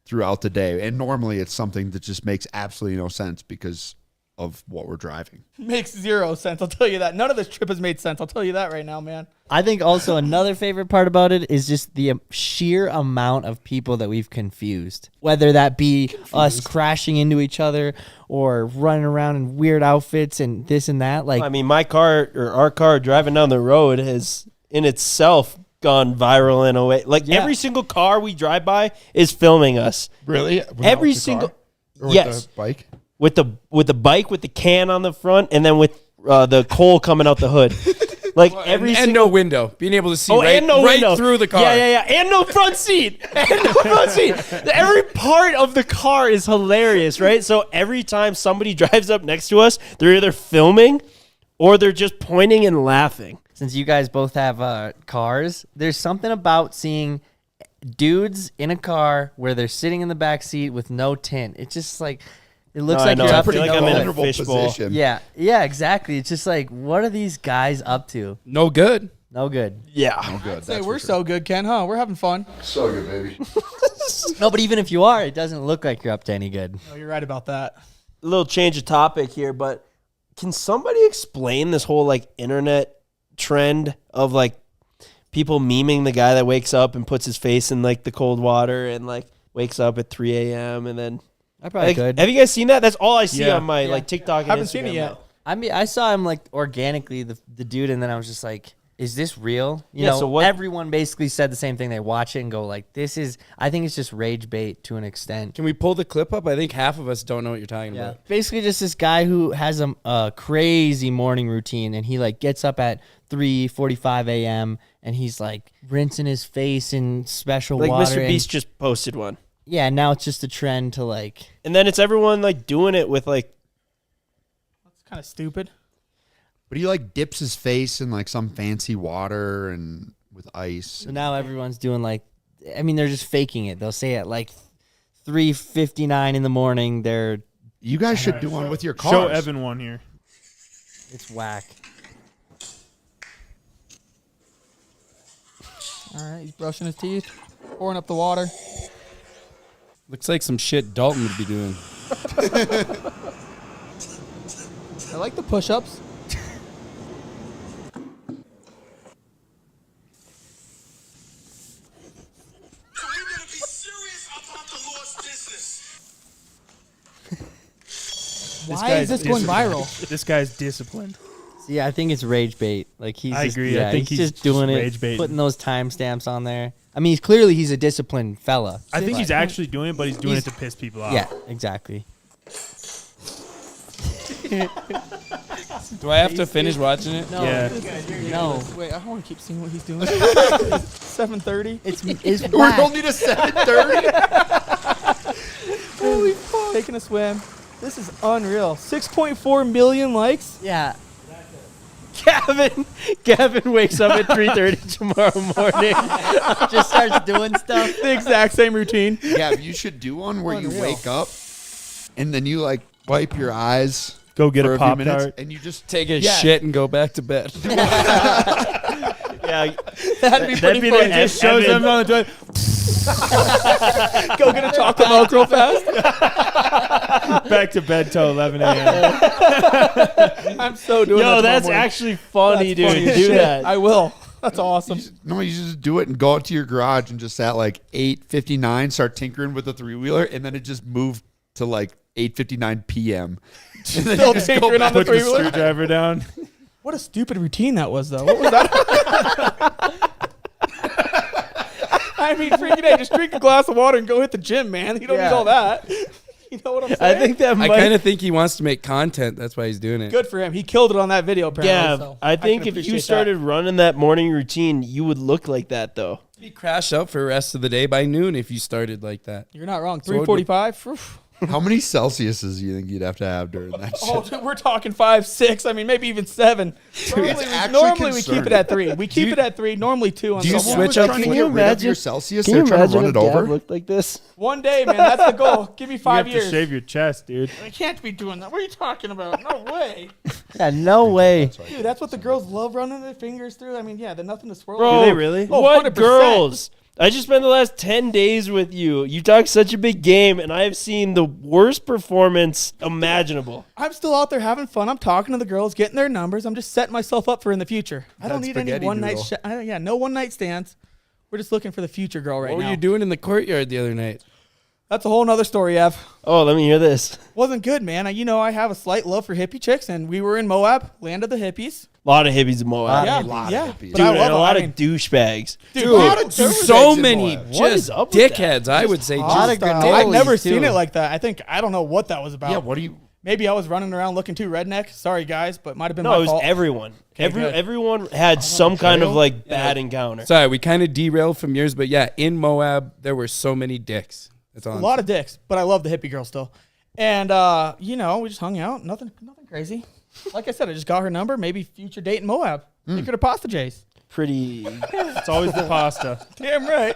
throughout the day, and normally it's something that just makes absolutely no sense because of what we're driving. Makes 0 sense. I'll tell you that. None of this trip has made sense. I'll tell you that right now, man. I think also another favorite part about it is just the sheer amount of people that we've confused. Whether that be us crashing into each other or running around in weird outfits and this and that. Like, I mean, my car or our car driving down the road has in itself gone viral in a way. Like Yeah. every single car we drive by is filming us. Really? Every single or with yes. the bike? With the bike with the can on the front, and then with the coal coming out the hood. Like every and single no window, being able to see and no right window. through the car. Yeah, and no front seat. And no front seat. Every part of the car is hilarious, right? So every time somebody drives up next to us, they're either filming or they're just pointing and laughing. Since you guys both have cars, there's something about seeing dudes in a car where they're sitting in the back seat with no tint. It's just like it looks like you're I up feel to like no I'm in a vulnerable fishbowl. position. Yeah, exactly. It's just like, what are these guys up to? No good. No good. Yeah. Oh, good. Say That's we're for sure. so good, Ken, huh? We're having fun. So good, baby. No, but even if you are, it doesn't look like you're up to any good. Oh, you're right about that. A little change of topic here, but can somebody explain this whole like internet trend of like people memeing the guy that wakes up and puts his face in like the cold water and like wakes up at 3 a.m. and then I probably could. Have you guys seen that? That's all I see Yeah. on my like TikTok and Haven't Instagram seen it yet. now. I mean, I saw him like organically, the dude, and then I was just like, is this real? You Yeah, know, so what- everyone basically said the same thing. They watch it and go like, this is, I think it's just rage bait to an extent. Can we pull the clip up? I think half of us don't know what you're talking Yeah. about. Basically just this guy who has a crazy morning routine, and he like gets up at 3:45 a.m. and he's like rinsing his face in special Like water. Mr. and- Beast just posted one. yeah, now it's just a trend to like, And then it's everyone like doing it with like It's kind of stupid. But he like dips his face in like some fancy water and with ice. so now everyone's doing like, I mean, they're just faking it. They'll say at like 3:59 in the morning, You guys should do one with your cars. Show Evan one here. it's whack. All right, he's brushing his teeth, pouring up the water. Looks like some shit Dalton would be doing. I like the push-ups. Why is this going viral? This guy's disciplined. Yeah, I think it's rage bait. Like he's I just, agree. Yeah, I think he's he's just doing just it, rage baiting. putting those timestamps on there. I mean, he's a disciplined fella. I think he's But- actually doing it, but he's doing He's- it to piss people off. Yeah, exactly. Do I have to finish watching it? No, Yeah. no, Wait, I want to keep seeing what he's doing. 7:30. it's We're whack. only to 7:30. Holy fuck. Taking a swim. This is unreal. 6.4 million likes. Yeah, Gavin wakes up at 3:30 tomorrow morning. just starts doing stuff. The exact same routine. Yeah, you should do one where you Unreal. wake up and then you like wipe your eyes Go get for a few Pop minutes Tart. and you just Take a Yeah. shit and go back to bed. Yeah, That'd be that'd pretty be funny. the Just shows Evan. them on the toilet. Go get a chocolate milk real fast. Back to bed till 11 a.m. I'm so doing that Yo, tomorrow that's morning. actually funny, That's funny dude. as Do shit. that. I will. That's awesome. no, you just do it and go out to your garage and just at like 8:59 start tinkering with the 3-wheeler and then it just moved to like 8:59 p.m. And then Still you just go tinkering on back the Put the 3-wheeler. screwdriver down. What a stupid routine that was, though. What was that? I mean, freaking A, just drink a glass of water and go hit the gym, man. You don't need all that. You know what I'm saying? I think that I might. kind of think he wants to make content. That's why he's doing it. Good for him. He killed it on that video, apparently. Yeah, so I think can if you appreciate started running that morning routine, you would look like that, though. He crashed out for the rest of the day by noon if you started like that. that. You're not wrong. So what 3:45. How many Celsiuses do you think you'd have to have during that Oh, shit? dude, we're talking 5, 6. I mean, maybe even 7. Normally, it's actually normally we keep concerning. it at 3. We keep it at 3. Normally 2 on do you some Someone switch was up- trying to can get you rid of imagine- your Celsius. Can They're you trying to imagine run if it Gav over. looked like this? One day, man. That's the goal. Give me You 5 have years. to shave your chest, dude. I can't be doing that. What are you talking about? No way. Yeah, no way. Dude, that's what the girls love running their fingers through. I mean, yeah, they're nothing to swirl. Bro, on. do they really? Oh, What 100%. girls? I just spent the last 10 days with you. You talk such a big game, and I have seen the worst performance imaginable. I'm still out there having fun. I'm talking to the girls, getting their numbers. I'm just setting myself up for in the future. I don't That need any spaghetti one night. noodle. No one night stands. We're just looking for the future girl right What now. were you doing in the courtyard the other night? That's a whole nother story, Ev. Oh, let me hear this. Wasn't good, man. I have a slight love for hippie chicks, and we were in Moab, land of the hippies. A lot of hippies in Moab. Yeah, lot of yeah. hippies. But Dude, I and love a them. lot I of mean, douchebags. dude, lot of So douchebags many in Moab. What just is up with that? dickheads, I would say. Lot Just of I've Goalies, never too. seen it like that. I don't know what that was about. Yeah, what do you? Maybe I was running around looking too redneck. Sorry, guys, but it might have been No, my it was fault. everyone. Okay, good. Everyone had some kind of like bad encounter. Sorry, we kind of derailed from yours, but yeah, in Moab there were so many dicks. That's all. A lot of dicks, but I love the hippie girl still. And we just hung out. Nothing crazy. Like I said, I just got her number. Maybe future date in Moab. Take her to Pasta J's. Pretty. It's always the pasta. Damn right.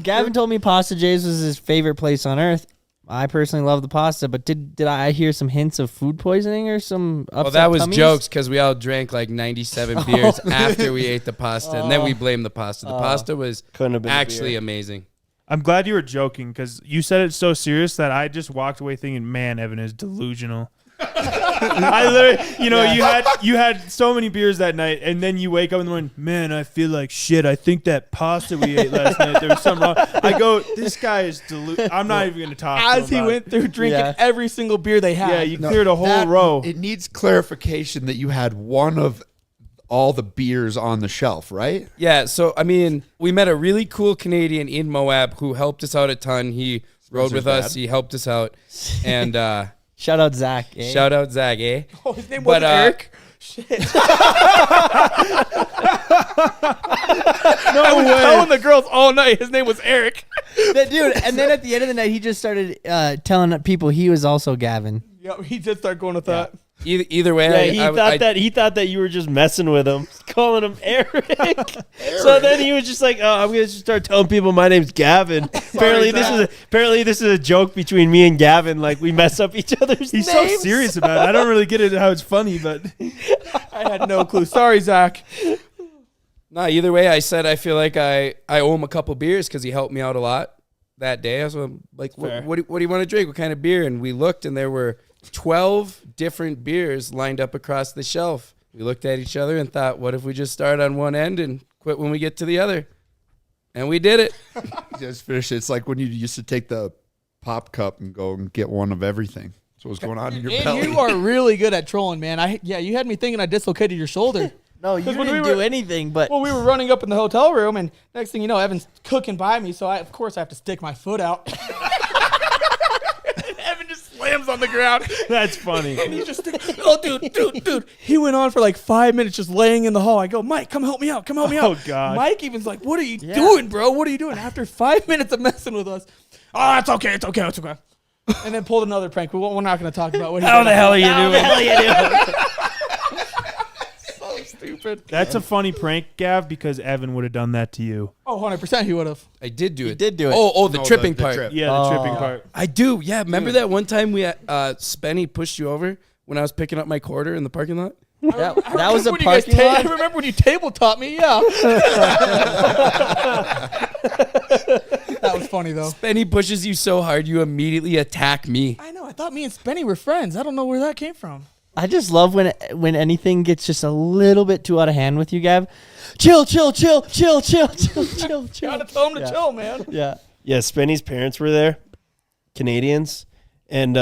Gavin told me Pasta J's was his favorite place on earth. I personally love the pasta, but did I hear some hints of food poisoning or some upset Well, that was tummies? jokes because we all drank like 97 beers after we ate the pasta, and then we blamed the pasta. The pasta was Couldn't have been actually beer. amazing. I'm glad you were joking because you said it so serious that I just walked away thinking, man, Evan is delusional. I literally, you had so many beers that night, and then you wake up in the morning, man, I feel like shit. I think that pasta we ate last night, there was something wrong. I go, this guy is delusional. I'm not even going to talk to him As he about went through drinking every single beer they had. Yeah, you cleared a whole row. It needs clarification that you had one of all the beers on the shelf, right? Yeah, so I mean, we met a really cool Canadian in Moab who helped us out a ton. He rode with us. He helped us out, and Shout out Zach. Eh? shout out Zach, eh? Oh, his name But, wasn't Eric. Shit. I was telling the girls all night his name was Eric. Dude, and then at the end of the night, he just started telling people he was also Gavin. Yeah, he did start going with that. Either way, Yeah, he thought that you were just messing with him, calling him Eric. So then he was just like, "Oh, I'm gonna just start telling people my name's Gavin." apparently this is a joke between me and Gavin. Like we mess up each other's He's names. so serious about it. I don't really get it how it's funny, but I had no clue. Sorry, Zach. Nah, either way, I said I feel like I owe him a couple beers because he helped me out a lot that day. I was like, what do you want to drink? What kind of beer? And we looked, and there were 12 different beers lined up across the shelf. We looked at each other and thought, what if we just start on one end and quit when we get to the other? And we did it. Just finish it. It's like when you used to take the pop cup and go and get one of everything. That's what's going on in your And belly. you are really good at trolling, man. You had me thinking I dislocated your shoulder. No, you 'Cause when didn't we were- do anything, but Well, we were running up in the hotel room, and next thing you know, Evan's cooking by me, so of course I have to stick my foot out. Evan just slams on the ground. that's funny. And he's just, dude. He went on for like 5 minutes just laying in the hall. I go, Mike, come help me out. Oh, God. Mike even's like, what are you doing, bro? What are you doing? After 5 minutes of messing with us. Oh, it's okay. And then pulled another prank. We're not going to talk about what he did. How the hell are you doing? So stupid. That's a funny prank, Gav, because Evan would have done that to you. Oh, 100% he would have. I did do it. did do it. Oh, the No, tripping the part. trip. Yeah, the tripping part. I do. Yeah, remember that one time we Spenny pushed you over when I was picking up my quarter in the parking lot? that was a When you guys parking lot. I remember when you tabletop me, yeah. That was funny, though. Spenny pushes you so hard you immediately attack me. I know. I thought me and Spenny were friends. I don't know where that came from. I just love when anything gets just a little bit too out of hand with you, Gav. Chill. Gotta tell him to chill, man. Yeah. Yeah, Spenny's parents were there, Canadians, and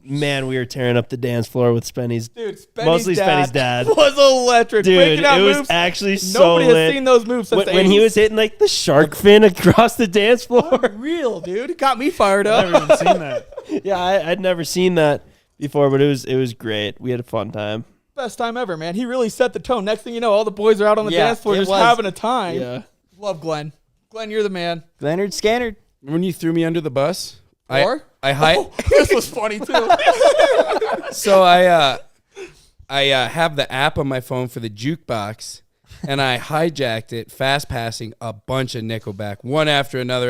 man, we were tearing up the dance floor with Spenny's. Dude, Mostly Spenny's dad. was electric. Dude, Breaking out it was moves. actually so Nobody lit. has seen those moves since the when he 80s. was hitting like the shark fin across the dance floor. Real, dude. It got me fired I've up. never even seen that. Yeah, I'd never seen that before, but it was great. We had a fun time. Best time ever, man. He really set the tone. Next thing you know, all the boys are out on the dance floor it just was. having a time. Yeah. Love Glenn. Glenn, you're the man. Leonard Scannard. When you threw me under the bus, Or? I hide. Oh, this was funny, too. So I have the app on my phone for the jukebox, and I hijacked it, fast passing a bunch of Nickelback, one after another.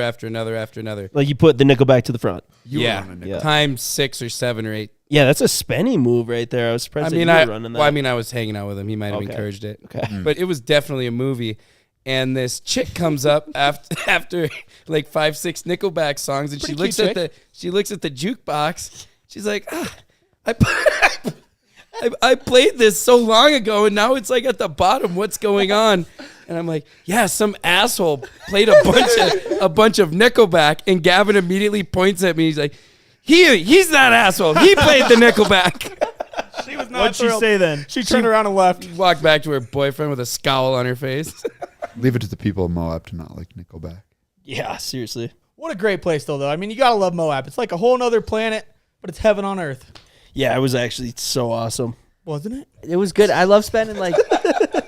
Like you put the Nickelback to the front. You yeah, were on a Yeah. times 6 or 7 or 8. Yeah, that's a Spenny move right there. I was surprised that you were running that. I was hanging out with him. He might have Okay. encouraged it. Okay. But it was definitely a movie. And this chick comes up after like 5-6 Nickelback songs, and Pretty she looks cute at the jukebox. She's like, I played this so long ago, and now it's like at the bottom. What's going on? And I'm like, yeah, some asshole played a bunch of Nickelback. And Gavin immediately points at me. He's like, he's that asshole. He played the Nickelback. She was not What'd she thrilled. say then? She turned around and left. Walked back to her boyfriend with a scowl on her face. Leave it to the people of Moab to not like Nickelback. Yeah, seriously. What a great place, though. I mean, you got to love Moab. It's like a whole nother planet, but it's heaven on earth. Yeah, it was actually so awesome. Wasn't it? It was good. I love spending like.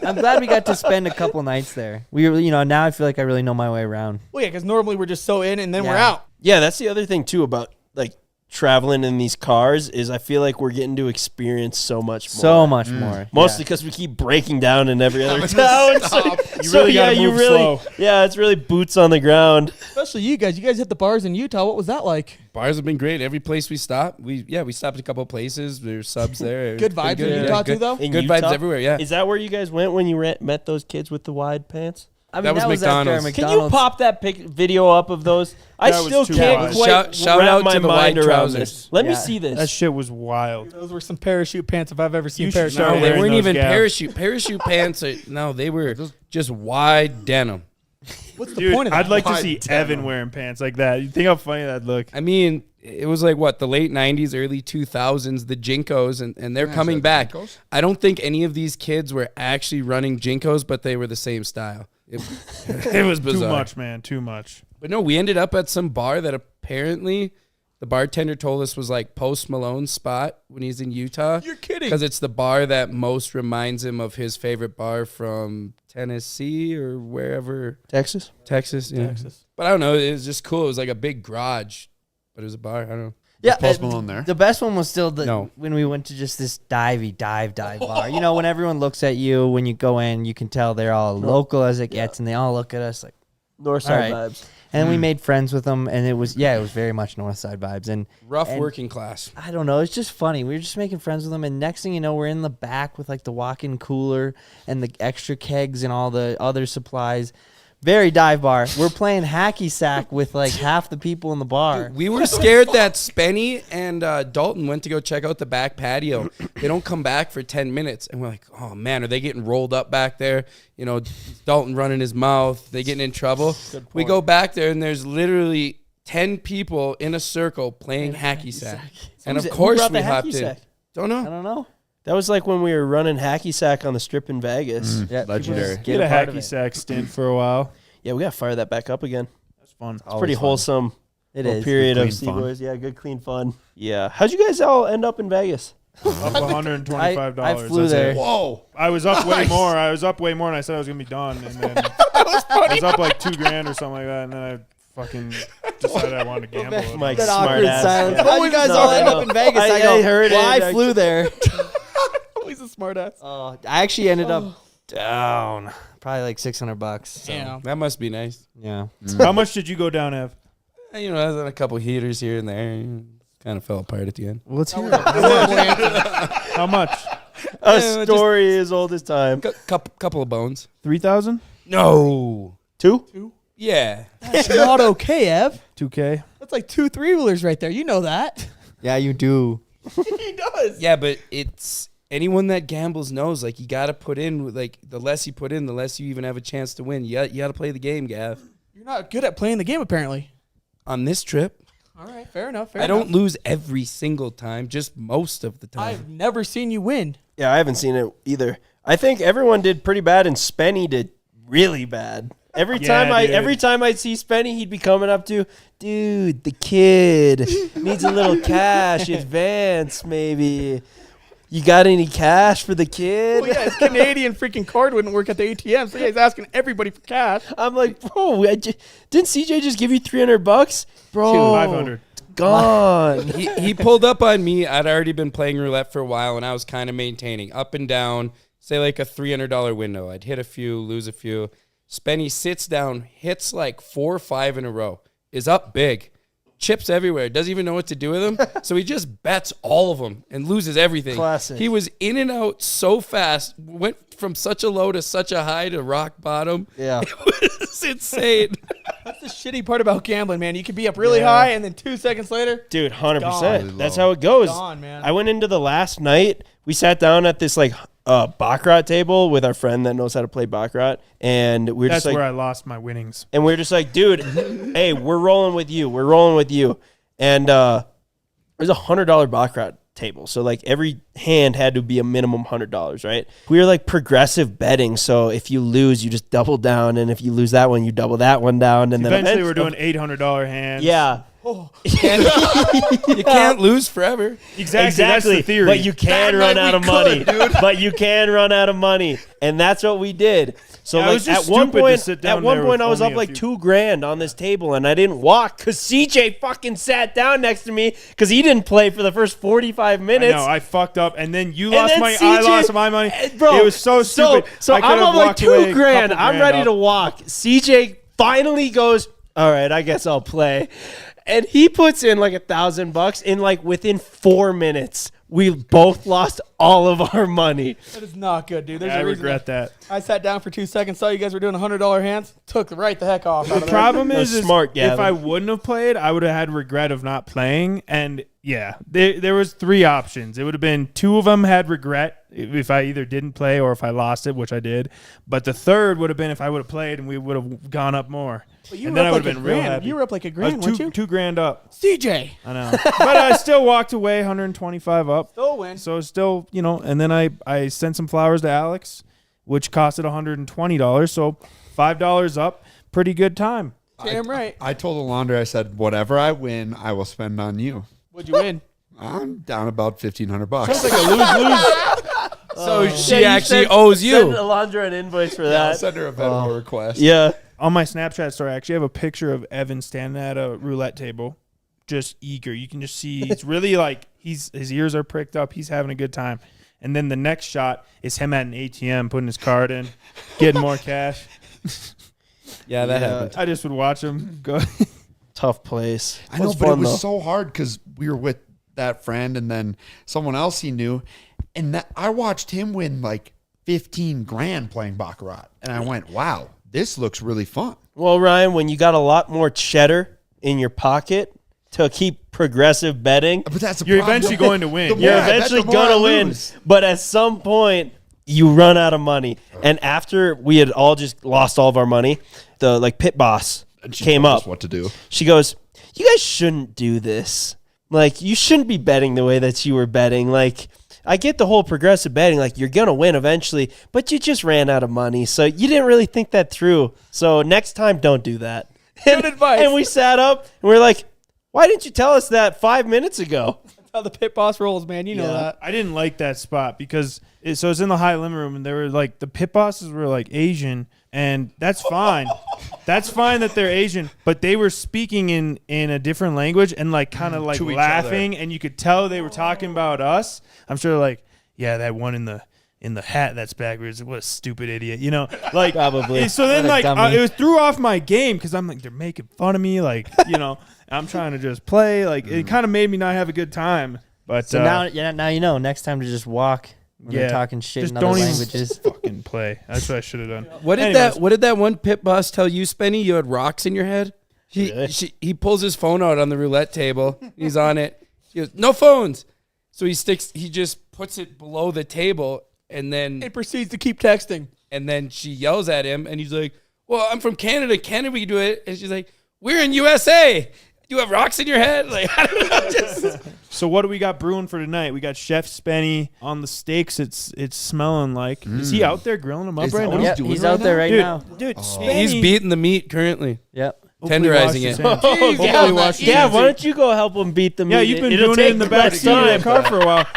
I'm glad we got to spend a couple nights there. We were, now I feel like I really know my way around. Well, yeah, because normally we're just so in and then we're Yeah. out. Yeah, that's the other thing too about like traveling in these cars is I feel like we're getting to experience so much more. So much more. Mostly because we keep breaking down in every other town. You really gotta move slow. Yeah, it's really boots on the ground. Especially you guys. You guys hit the bars in Utah. What was that like? Bars have been great. Every place we stopped, we stopped at a couple of places. There's subs there. Good vibes in Utah too, though. In Good Utah? vibes everywhere. Yeah. Is that where you guys went when you met those kids with the wide pants? I mean, That was after our McDonald's. Can you pop that video up of those? I That was still too can't wide. quite Shout wrap out my to the mind wide around trousers. this. Let me Yeah. see this. That shit was wild. Those were some parachute pants if I've ever seen You should parachute start No, pants. they wearing weren't those, even Gav. parachute pants. They were just wide denim. What's the Dude, point of that? I'd like to Wide see denim. Evan wearing pants like that. You think how funny that'd look? I mean, it was like what, the late 90s, early 2000s, the Jinkos, and they're coming the back. Jinkos? I don't think any of these kids were actually running Jinkos, but they were the same style. It was bizarre. Too much, man. Too much. But no, we ended up at some bar that apparently the bartender told us was like Post Malone's spot when he's in Utah. You're kidding. Because it's the bar that most reminds him of his favorite bar from Tennessee or wherever. Texas? Texas, yeah. Texas. But I don't know. It was just cool. It was like a big garage, but it was a bar. I don't know. Yeah, Post Malone there? The best one was still No. when we went to just this dive bar. You know, when everyone looks at you when you go in, you can tell they're all local as it gets, and they all look at us like. Northside All right. vibes. And we made friends with them, and it was very much Northside vibes. And Rough And- working class. I don't know, it's just funny. We were just making friends with them, and next thing you know, we're in the back with like the walk-in cooler and the extra kegs and all the other supplies. Very dive bar. We're playing hacky sack with like half the people in the bar. We were scared that Spenny and Dalton went to go check out the back patio. They don't come back for 10 minutes. And we're like, oh, man, are they getting rolled up back there? You know, Dalton running his mouth. They getting in trouble. We go back there, and there's literally 10 people in a circle playing hacky sack. And, Who's of it? Who course, brought we the hopped hacky in. sack? Don't I know. don't know. That was like when we were running hacky sack on the strip in Vegas. Yeah, people legendary. just Get a part of hacky it. sack stint for a while. Yeah, we got to fire that back up again. That's fun. It's pretty wholesome. It little is. period Good, of clean fun. Cboys. Yeah, good, clean fun. Yeah. How'd you guys all end up in Vegas? Up $125. I flew that's there. it. Whoa. I was up way more. I was up way more, and I said I was gonna be done. And then I was up like $2,000 or something like that. And then I fucking decided I wanted to gamble. a little Mike, bit. That smart awkward ass. silence. Yeah. Oh, you guys No, all I end know. up in Vegas. I I go, heard it. well, I flew there. He's a smart ass. I actually ended up down probably like $600. So, Damn. That must be nice. yeah. How much did you go down, Ev? You know, I was on a couple heaters here and there. Kind of fell apart at the end. Let's hear it. How much? A Yeah, story as old as time. Couple of bones. 3,000? No. 2? Yeah. That's not okay, Ev. 2K. That's like 2 3-wheelers right there. You know that. Yeah, you do. He does. Yeah, but it's anyone that gambles knows, like, you got to put in, like, the less you put in, the less you even have a chance to win. You got to play the game, Gav. You're not good at playing the game, apparently. On this trip, All right, fair enough. I don't lose every single time, just most of the time. I've never seen you win. Yeah, I haven't seen it either. I think everyone did pretty bad, and Spenny did really bad. Every Yeah, time I'd see Spenny, he'd be coming up to, dude, the kid needs a little cash advance, maybe. You got any cash for the kid? Well, yeah, his Canadian freaking card wouldn't work at the ATM, so yeah, he's asking everybody for cash. I'm like, bro, didn't CJ just give you $300, bro? 500. Gone. he pulled up on me. I'd already been playing roulette for a while, and I was kind of maintaining up and down, say like a $300 window. I'd hit a few, lose a few. Spenny sits down, hits like 4 or 5 in a row, is up big, chips everywhere, doesn't even know what to do with them. So he just bets all of them and loses everything. Classic. He was in and out so fast, went from such a low to such a high to rock bottom. Yeah. It was insane. That's the shitty part about gambling, man. You can be up really high, and then 2 seconds later, Dude, 100%. Gone. That's how it goes. gone, man. I went into the last night. We sat down at this like baccarat table with our friend that knows how to play baccarat, and we were That's just like, where I lost my winnings. and we were just like, dude, hey, we're rolling with you. We're rolling with you. And there's a $100 baccarat table, so like every hand had to be a minimum $100, right? We were like progressive betting, so if you lose, you just double down, and if you lose that one, you double that one down, and then Eventually, we're doing $800 hands. yeah. You can't lose forever. Exactly. That's the theory. But you can run out of money. But you can run out of money. And that's what we did. So Yeah, it was just at one stupid to point, sit down at one there point with I was only up a like few- $2,000 on this table, and I didn't walk because CJ fucking sat down next to me because he didn't play for the first 45 minutes. I know, I fucked up, and then you And lost then my. I CJ lost my money, Bro, It was so stupid. So I could I'm have up like walked away a $2,000. couple I'm grand ready up. to walk. CJ finally goes, all right, I guess I'll play. And he puts in like $1,000 in like within 4 minutes. We both lost all of our money. That is not good, dude. There's Yeah, I a reason regret that. I sat down for 2 seconds, saw you guys were doing $100 hands, took right the heck off. The problem is smart, if Gavin. I wouldn't have played, I would have had regret of not playing. And yeah, there was 3 options. It would have been 2 of them had regret if I either didn't play or if I lost it, which I did. But the third would have been if I would have played and we would have gone up more. You and were then I up would like have a been real grand. happy. You were up like a I was grand, weren't you? $2,000 up. CJ. I know, but I still walked away 125 up. Still win. So it's still, and then I sent some flowers to Alex, which costed $120. So $5 up, pretty good time. Damn right. I told Alondra, I said, whatever I win, I will spend on you. What'd you win? I'm down about $1,500. It's like a lose-lose. So she actually owes Send you. Alondra an invoice for I'll that. send her a Venmo request. Yeah. On my Snapchat story, I actually have a picture of Evan standing at a roulette table, just eager. You can just see he's really like his ears are pricked up. He's having a good time. And then the next shot is him at an ATM putting his card in, getting more cash. Yeah, that happened. I just would watch him go. Tough place. I know, Was but it fun, was though. so hard because we were with that friend and then someone else he knew. And that I watched him win like 15 grand playing Baccarat. And I went, wow, this looks really fun. Well, Ryan, when you got a lot more cheddar in your pocket to keep progressive betting, But that's the You're problem. eventually going to win. The more you're I bet, eventually the more I going to win. lose. But at some point, you run out of money. And after we had all just lost all of our money, the pit boss And she came told up. us what to do. She goes, you guys shouldn't do this. Like, you shouldn't be betting the way that you were betting. Like, I get the whole progressive betting. Like, you're going to win eventually, but you just ran out of money. So you didn't really think that through. So next time, don't do that. Good advice. And we sat up and we're like, why didn't you tell us that 5 minutes ago? That's how the pit boss rolls, man. You know Yeah. that. I didn't like that spot because it's in the high limit room and they were like the pit bosses were like Asian and that's fine. That's fine that they're Asian, but they were speaking in a different language and like kind of like To each laughing and you could tell they were talking about us. I'm sure like, yeah, that one in the hat that's backwards. What a stupid idiot, like Probably. So then What a like dummy. it was threw off my game because I'm like they're making fun of me, like I'm trying to just play. Like it kind of made me not have a good time. But So now you know. Next time to just walk when they're talking shit just in other don't even languages. fucking play. That's what I should have done. What did Anyways. What did that one pit boss tell you, Spenny? You had rocks in your head. He pulls his phone out on the roulette table. He's on it. He goes, no phones. So he just puts it below the table, and then It proceeds to keep texting. she yells at him, and he's like, "Well, I'm from Canada. Canada, we do it." And she's like, "We're in USA. You have rocks in your head." Like, I don't know. Just So what do we got brewing for tonight? We got Chef Spenny on the steaks. It's smelling like. Is he out there grilling them up Is right that now? what Yep, doing he's right out there now? right Dude, now. dude, he's Spenny- beating the meat currently, Yep. hopefully tenderizing washed it. his hands. Oh, Hopefully washed his yeah, hands. why don't you go help him beat the meat? Yeah, you've been It'll doing it take in the more back seat of time. the car for a while.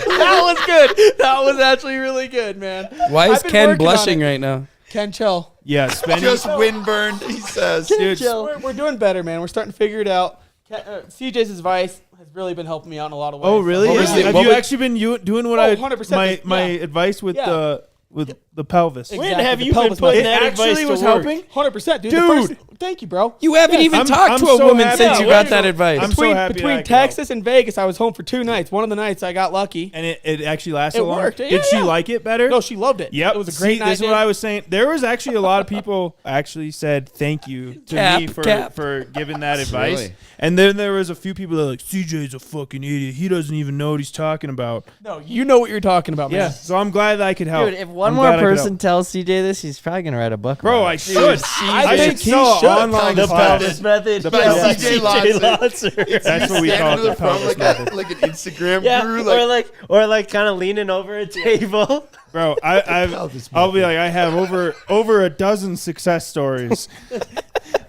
That was good. That was actually really good, man. Why I've is been Ken working on blushing it. right now? Ken, chill. Yeah, Spenny. Just windburned, he says. Dude, We're doing better, man. We're starting to figure it out. CJ's advice has really been helping me out in a lot of ways. Oh, really? What was Have the- you what actually been doing what Oh, I 100%. my Yeah. advice with Yeah. the pelvis? Exactly. When have The you been pelvis putting muscle. that It advice actually to was work? helping. 100%, dude. Dude. Thank you, bro. You haven't even I'm- talked I'm to a so woman happy. since you Yeah, got way that to go. advice. I'm so happy I Between could help. Texas and Vegas, I was home for 2 nights. One of the nights I got lucky. And it actually lasted It long. worked. Yeah, Did she yeah. like it better? No, she loved it. Yep. It was a great See, night. This is what I was saying. There was actually a lot of people actually said thank you to me for giving that advice. Really? And then there was a few people that were like, CJ's a fucking idiot. He doesn't even know what he's talking about. No, you know what you're talking about, man. Yeah. So I'm glad that I could help. Dude, if one I'm more glad I could person help. tells CJ this, he's probably gonna write a book. Bro, about I it. should. I think he sell an should. online The class. pelvis method. The Yeah, pelvis like CJ CJ Lotzer. Lotzer. That's what we call it, Standing to the the front pelvis like, method. like an Instagram Yeah, guru. or like kind of leaning over a table. Bro, I'll be like, I have over a dozen success stories.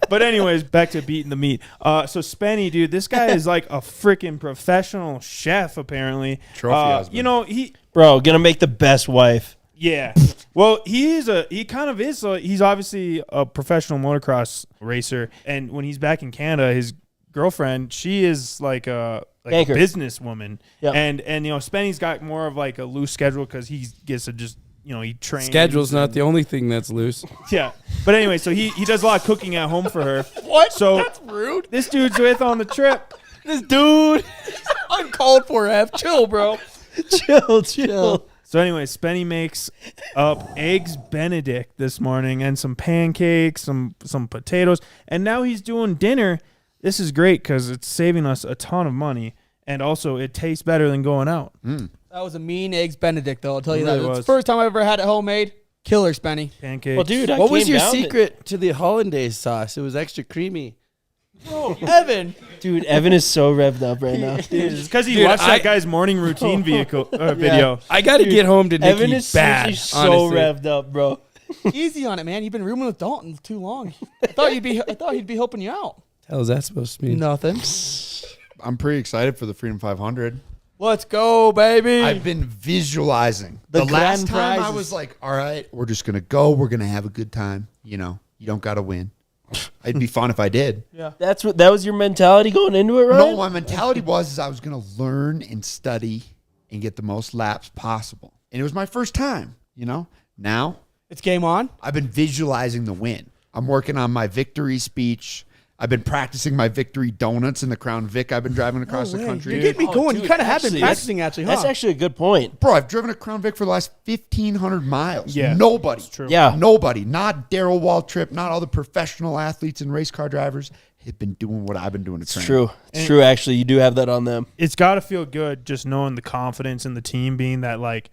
But anyways, back to beating the meat. So Spenny, dude, this guy is like a freaking professional chef, apparently. Trophy husband. You know, he Bro, gonna make the best wife. yeah. Well, he kind of is. He's obviously a professional motocross racer, and when he's back in Canada, his girlfriend, she is like a businesswoman. Yep. And you know, Spenny's got more of like a loose schedule because he gets to just, you know, he trains. Schedule's not the only thing that's loose. Yeah. But anyway, so he does a lot of cooking at home for her. What? So That's rude. this dude's with on the trip. This dude, uncalled for. Chill, bro. Chill. So anyway, Spenny makes up eggs Benedict this morning and some pancakes, some potatoes, and now he's doing dinner. This is great because it's saving us a ton of money, and also it tastes better than going out. That was a mean eggs Benedict, though. I'll tell you It that. really It's the was. first time I ever had it homemade. Killer, Spenny. Pancakes. Well, dude, I What was came your down to- secret to the hollandaise sauce? It was extra creamy. Bro, Evan. Dude, Evan is so revved up right now. it's because he Dude, watched I- that guy's morning routine video. I got to get home to Evan Nikki is bad. so honestly. revved up, bro. Easy on it, man. You've been rooming with Dalton too long. I thought he'd be helping you out. Hell is that supposed to mean? Nothing. I'm pretty excited for the Freedom 500. Let's go, baby. I've been visualizing. The The last grand time I prizes. was like, all right, we're just going to go. We're going to have a good time. You know, you don't got to win. It'd be fun if I did. That was your mentality going into it, right? No, my mentality was I was going to learn and study and get the most laps possible. And it was my first time, you know. Now It's game on. I've been visualizing the win. I'm working on my victory speech. I've been practicing my victory donuts in the Crown Vic I've been driving across the country. You're getting me going. dude, You kind of have been actually, practicing, actually, huh? That's actually a good point. Bro, I've driven a Crown Vic for the last 1,500 miles. Yeah, Nobody. it's true. Yeah. Nobody. Not Daryl Waltrip, not all the professional athletes and race car drivers have been doing what I've been doing to train. It's true. It's true, actually. You do have that on them. It's got to feel good just knowing the confidence in the team being that like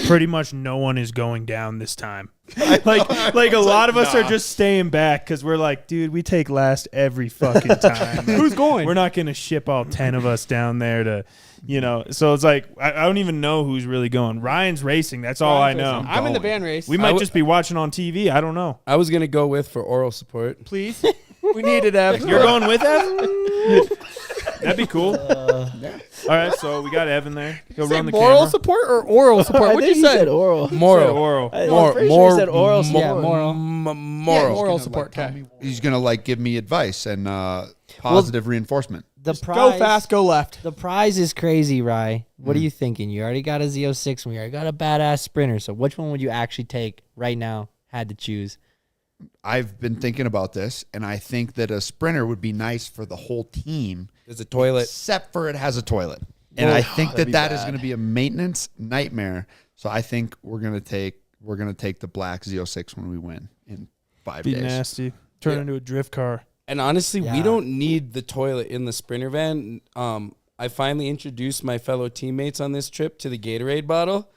pretty much no one is going down this time. like a lot of us are just staying back because we're like, dude, we take last every fucking time. Who's going? We're not going to ship all 10 of us down there to, you know. So it's like I don't even know who's really going. Ryan's racing. That's all I know. I'm in the van race. We might just be watching on TV. I don't know. I was gonna go with for oral support. Please. We need it, Ev. You're going with Ev? That'd be cool. All right, so we got Evan there. He'll Say run the moral camera. support or oral support? I What'd think you he say? said oral. Moral. Oral. I'm pretty sure he said oral support. Yeah, moral. Moral. Moral support. Okay. He's going to like give me advice and positive reinforcement. The Go prize, fast, go left. The prize is crazy, Rye. What are you thinking? You already got a Z06 and we already got a badass sprinter. So which one would you actually take right now? Had to choose. I've been thinking about this, and I think that a sprinter would be nice for the whole team, There's a toilet. except for it has a toilet. And I think that is going to be a maintenance nightmare. So I think we're going to take the black Z06 when we win in 5 Be days. nasty. Turn into a drift car. And honestly, Yeah. we don't need the toilet in the Sprinter van. I finally introduced my fellow teammates on this trip to the Gatorade bottle.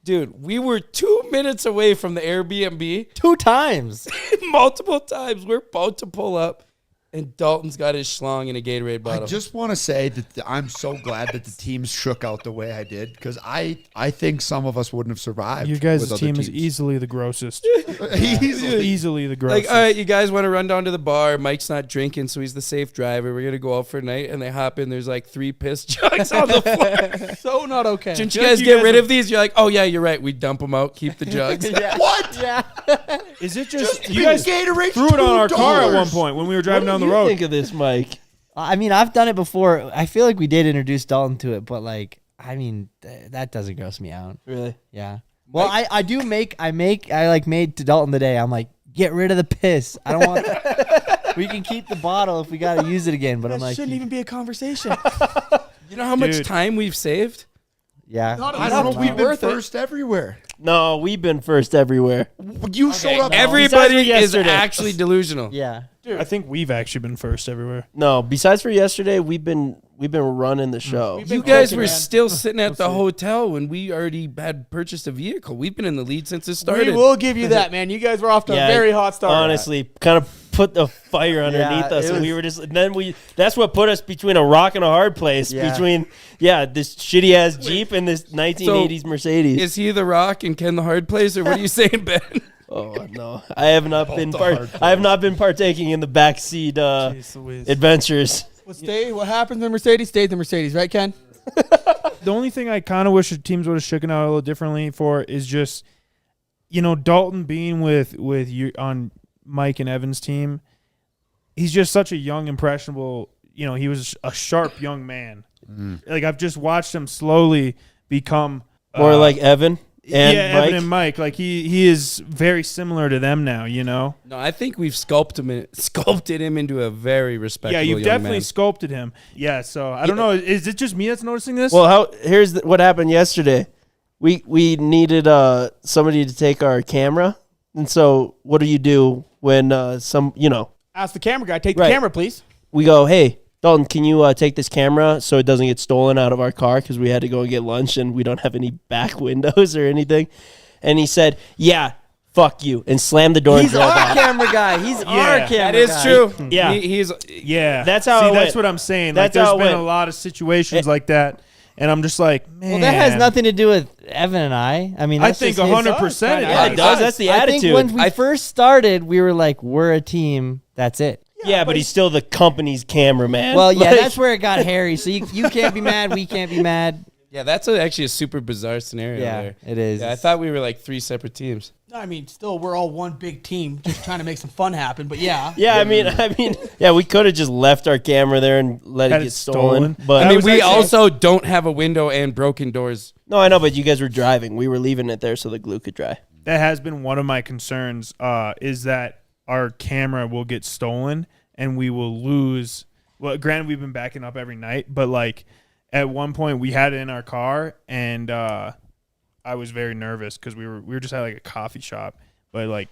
Dude, we were 2 minutes away from the Airbnb 2 times. multiple times. We're about to pull up, and Dalton's got his schlong in a Gatorade bottle. I just want to say that I'm so glad that the teams shook out the way I did, because I think some of us wouldn't have survived. You guys' with other team is teams. easily the grossest. Easily. The grossest. Like, all right, you guys want to run down to the bar. Mike's not drinking, so he's the safe driver. We're going to go out for a night. And they hop in. There's like 3 piss jugs on the floor. So not okay. Shouldn't you guys get rid of these? You're like, oh, yeah, you're right. We dump them out, keep the jugs. What? Yeah. Is it just You you guys Gatorade threw it on our car at $2. one point when we were driving down the What do road? you think of this, Mike? I mean, I've done it before. I feel like we did introduce Dalton to it, but like, I mean, that doesn't gross me out. Really? Yeah. Well, I made to Dalton today. I'm like, get rid of the piss. I don't want that. We can keep the bottle if we got to use it again. But That I'm like, shouldn't even be a conversation. You know how much Dude. time we've saved? yeah. I don't know. We've been first everywhere. No, we've been first everywhere. You showed up. Everybody Besides for is yesterday. actually delusional. Yeah. I think we've actually been first everywhere. No, besides for yesterday, we've been running the show. You guys were still sitting at the hotel when we already had purchased a vehicle. We've been in the lead since it started. We will give you that, man. You guys were off to a very hot start. Honestly, kind of put the fire underneath us, it and was- we were just. And then that's what put us between a rock and a hard place. Yeah. Between this shitty ass Jeep and this 1980s Mercedes. Is he the rock and Ken the hard place, or what are you saying, Ben? Oh no, I have not been I have not been partaking in the backseat adventures. What happens in Mercedes stays in Mercedes, right, Ken? The only thing I kind of wish the teams would have shaken out a little differently for is just, Dalton being with you on Mike and Evan's team. He's just such a young, impressionable. He was a sharp young man. Like I've just watched him slowly become more like Evan. And Mike. Evan and Mike. Like he is very similar to them now. No, I think we've sculpted him into a very respectable. Yeah, you've young definitely man. sculpted him. Yeah, so I don't know. Is it just me that's noticing this? Well, here's what happened yesterday. We needed somebody to take our camera, and so what do when Ask the camera guy, take the camera, please. We go, hey, Dalton, can you take this camera so it doesn't get stolen out of our car because we had to go and get lunch and we don't have any back windows or anything? And he said, yeah, fuck you, and slammed the door and He's drove our off. camera guy. He's our camera guy. That is true. Yeah. Yeah, That's how it that's went. what I'm saying. That's like, how there's it been went. a lot of situations like that, and I'm just like, man. Well, that has nothing to do with Evan and I. I mean, I that's think just his- 100%. Yeah, it does. That's the I attitude. think when we first started, we were like, we're a team. That's it. Yeah, but he's still the company's cameraman. Well, yeah, Like- that's where it got hairy. So you can't be mad. We can't be mad. Yeah, that's actually a super bizarre scenario Yeah, there. it is. Yeah, I thought we were like 3 separate teams. I mean, still, we're all one big team, just trying to make some fun happen. But yeah, Yeah, I mean, yeah, we could have just left our camera there and let Had it it get stolen. stolen. But I mean, was we actually- also don't have a window and broken doors. no, I know, but you guys were driving. We were leaving it there so the glue could dry. That has been one of my concerns. Is that our camera will get stolen and we will lose. Well, granted, we've been backing up every night, but like at one point we had it in our car, and I was very nervous because we were just at like a coffee shop, but like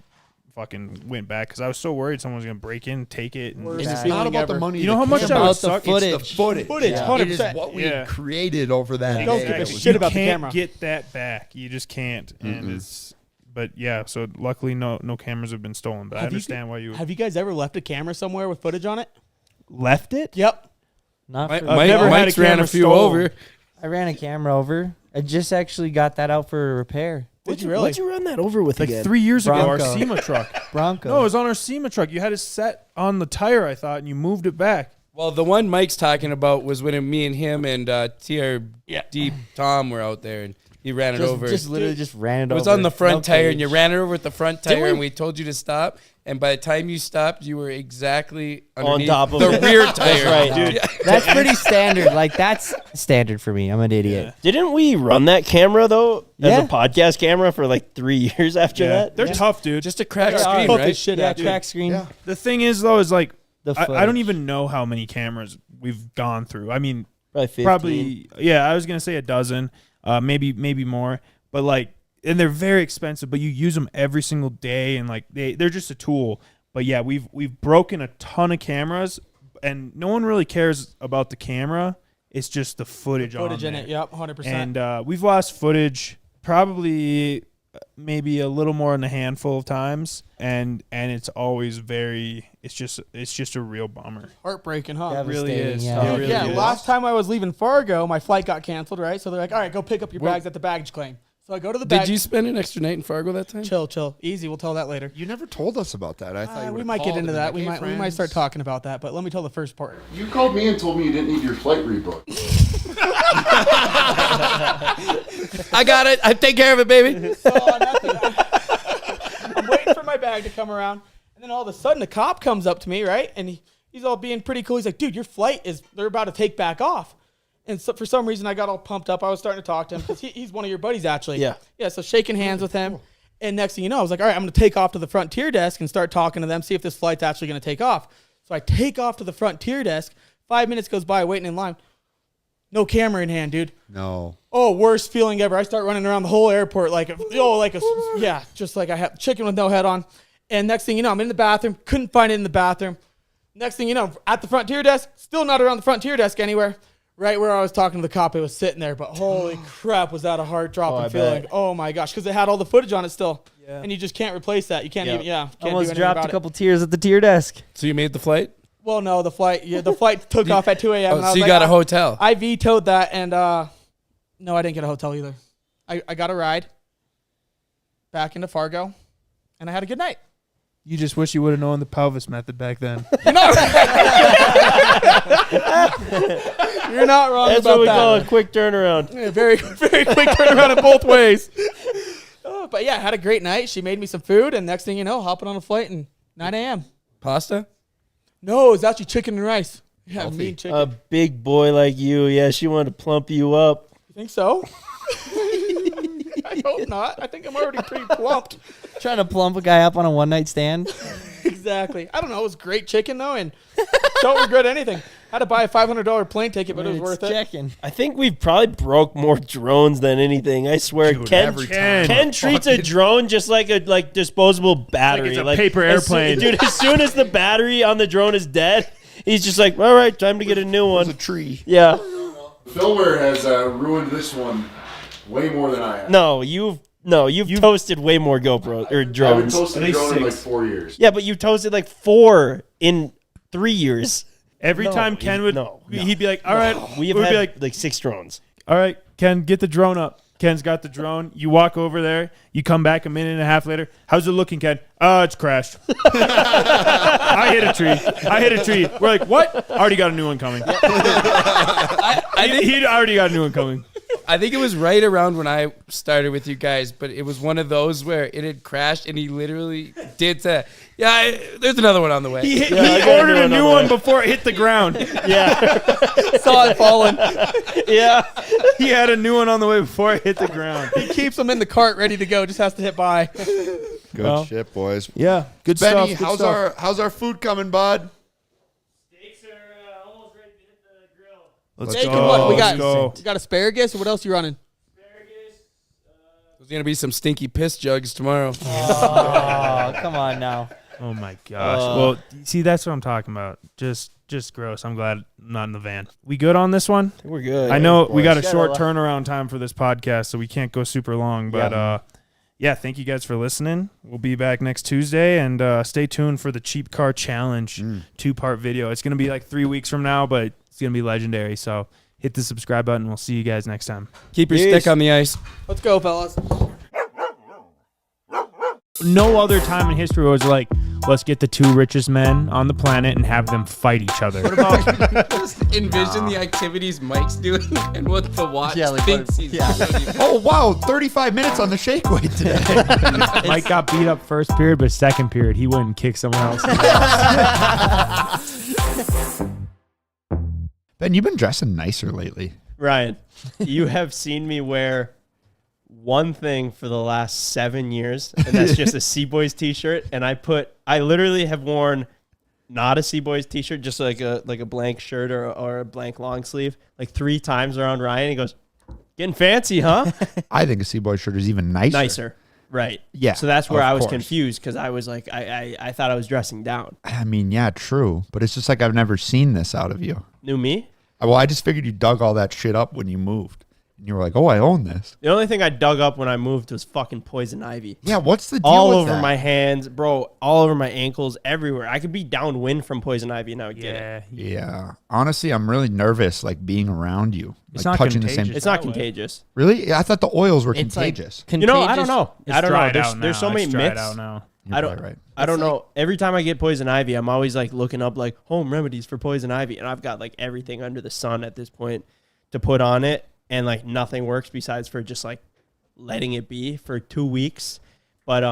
fucking went back because I was so worried someone was gonna break in, take it. And Worst It's feeling not about ever. the money. You know how much It's that would about the suck? footage. It's the footage. Footage, Yeah. 100%. It is what we Yeah. created over that Don't day. give a It was- shit about the can't camera. get that back. You just can't, and it's. But yeah, so luckily no cameras have been stolen. But I understand why you Have you guys ever left a camera somewhere with footage on it? left it. Yep. Not Mike, for I've never had a Mike's ran camera a few stolen. over. I ran a camera over. I just actually got that out for a repair. Did you really? What'd you run that over with Like again? 3 years ago, our Bronco. SEMA truck. Bronco. No, it was on our SEMA truck. You had it set on the tire, I thought, and you moved it back. Well, the one Mike's talking about was when me and him and TRD Tom were out there, and he ran it over. Just literally just ran it It over. was on the front No tire, and you cage. ran it over with the front tire, we- and we told you to stop. And by the time you stopped, you were exactly underneath top of the it. rear tire. right, dude. That's pretty standard. Like that's standard for me. I'm an idiot. Didn't we run that camera though as Yeah. a podcast camera for like 3 years after that? They're tough, dude. Just a crack Yeah. screen, Tough as right? shit Yeah, out, dude. track screen. Yeah. The thing is, though, is like The I don't footage. even know how many cameras we've gone through. I mean, Probably 15. probably I was gonna say a dozen, maybe more. But like, and they're very expensive. But you use them every single day, and like they're just a tool. But yeah, we've broken a ton of cameras, and no one really cares about the camera. It's just the footage on Footage in there. it. Yep, 100%. And we've lost footage probably maybe a little more than a handful of times, and it's always it's just a real bummer. Heartbreaking, huh? It really is. Yeah. It Dude, really yeah, is. last time I was leaving Fargo, my flight got canceled, right? So they're like, all right, go pick up your bags at the baggage claim. So I go to the Did bag. you spend an extra night in Fargo that time? Chill. Easy. We'll tell that later. You never told us about that. I thought you We would've might get called into and that. been We like, might "Hey, start friends." talking about that, but let me tell the first part. You called me and told me you didn't need your flight rebooked. I got it. I take care of it, baby. So I'm waiting for my bag to come around, and then all of a sudden a cop comes up to me, right? And he's all being pretty cool. He's like, dude, your flight they're about to take back off. And so for some reason I got all pumped up. I was starting to talk to him because he's one of your buddies actually. Yeah. Yeah, so shaking hands with him. And next thing you know, I was like, all right, I'm going to take off to the frontier desk and start talking to them, see if this flight's actually going to take off. So I take off to the frontier desk. 5 minutes goes by waiting in line. No camera in hand, dude. No. Oh, worst feeling ever. I start running around the whole airport just like I have chicken with no head on. And next thing you know, I'm in the bathroom. Couldn't find it in the bathroom. Next thing you know, at the frontier desk, still not around the frontier desk anywhere. Right where I was talking to the cop, it was sitting there. But holy crap, was that a heart-dropping I feeling. bet. Oh, my gosh, because it had all the footage on it still. Yeah. And you just can't replace that. You can't Yep. even, can't do Almost anything dropped about a couple tears at the tier desk. So you made the flight? Well, no, the flight took off at 2 a.m. and I Oh, so was you like, got a hotel? I vetoed that, and no, I didn't get a hotel either. I got a ride back into Fargo, and I had a good night. You just wish you would have known the pelvis method back then. You're not wrong That's about what we that. call a quick turnaround. Yeah, very, very quick turnaround in both ways. But yeah, had a great night. She made me some food, and next thing you know, hopping on a flight and 9 a.m. Pasta? No, it's actually chicken and rice. Yeah, Healthy. mean chicken. A big boy like you, yeah, she wanted to plump you up. You think so? I hope not. I think I'm already pretty plumped. Trying to plump a guy up on a one-night stand. Exactly. I don't know. It was great chicken, though, and don't regret anything. Had to buy a $500 plane ticket, but it was worth it. Checking. I think we've probably broke more drones than anything. I swear, Dude, Ken every time. Ken treats a drone just like a disposable battery, it's a paper airplane. Dude, as soon as the battery on the drone is dead, he's just like, all right, time to get a new There's one. a tree. Yeah. Philware has ruined this one way more than I have. No, you've toasted way more GoPro or I've been drones. toasting a drone in like 4 years. Yeah, but you toasted like 4 in 3 years. Every No, time Ken would, no. he'd be like, all right, We have we'd had be like, 6 drones. all right, Ken, get the drone up. Ken's got the drone. You walk over there. You come back a minute and a half later. How's it looking, Ken? It's crashed. I hit a tree. We're like, what? Already got a new one coming. He'd already got a new one coming. I think it was right around when I started with you guys, but it was one of those where it had crashed and he literally did say, there's another one on the way. He I got a ordered new a one new on the one way. before it hit the ground. Yeah. Saw it falling. Yeah. He had a new one on the way before it hit the ground. He keeps them in the cart ready to go. Just has to hit by. Good Well, shit, boys. Yeah, good Benny, stuff. Good stuff. how's our food coming, bud? Steaks are almost ready to hit the grill. Let's Steak go. and what? We Let's go. got asparagus, or what else you running? There's going to be some stinky piss jugs tomorrow. Oh, come on now. Oh my gosh. Well, see, that's what I'm talking about. Just gross. I'm glad I'm not in the van. We good on this one? We're good. I know we got a Got a short lot. turnaround time for this podcast, so we can't go super long. But yeah, thank you guys for listening. We'll be back next Tuesday, and stay tuned for the Cheap Car Challenge 2-part video. It's gonna be like 3 weeks from now, but it's gonna be legendary. So hit the subscribe button. We'll see you guys next time. Keep your stick on the ice. Let's go, fellas. No other time in history was like, let's get the 2 richest men on the planet and have them fight each other. Just envision the activities Mike's doing and what the watch thinks he's doing. Oh, wow. 35 minutes on the shake weight today. Mike got beat up first period, but second period he went and kicked someone else. Ben, you've been dressing nicer lately. Ryan, you have seen me wear one thing for the last 7 years, and that's just a Cboys t-shirt. And I literally have worn not a Cboys t-shirt, just like a blank shirt or a blank long sleeve, like 3 times around Ryan. He goes, "Getting fancy, huh?" I think a Cboys shirt is even nicer. Nicer. Right. Yeah, So that's where of I was course. confused, because I was like, I thought I was dressing down. I mean, yeah, true. But it's just like I've never seen this out of you. New me? Well, I just figured you dug all that shit up when you moved. And you were like, oh, I own this. The only thing I dug up when I moved was fucking poison ivy. Yeah, what's the deal All with over that? my hands, bro. All over my ankles, everywhere. I could be downwind from poison ivy and I would get it. Yeah. Honestly, I'm really nervous, like, being around you. It's like, not touching the same. contagious. It's not That way. contagious. Really? I thought the oils were It's like contagious. You know, I don't know. It's I don't know. dried There's, out there's so now. many It's dried myths. out now. You're I don't. probably right. I don't know. Every time I get poison ivy, I'm always like looking up like home remedies for poison ivy, and I've got like everything under the sun at this point to put on it, and like nothing works besides for just like letting it be for 2 weeks. But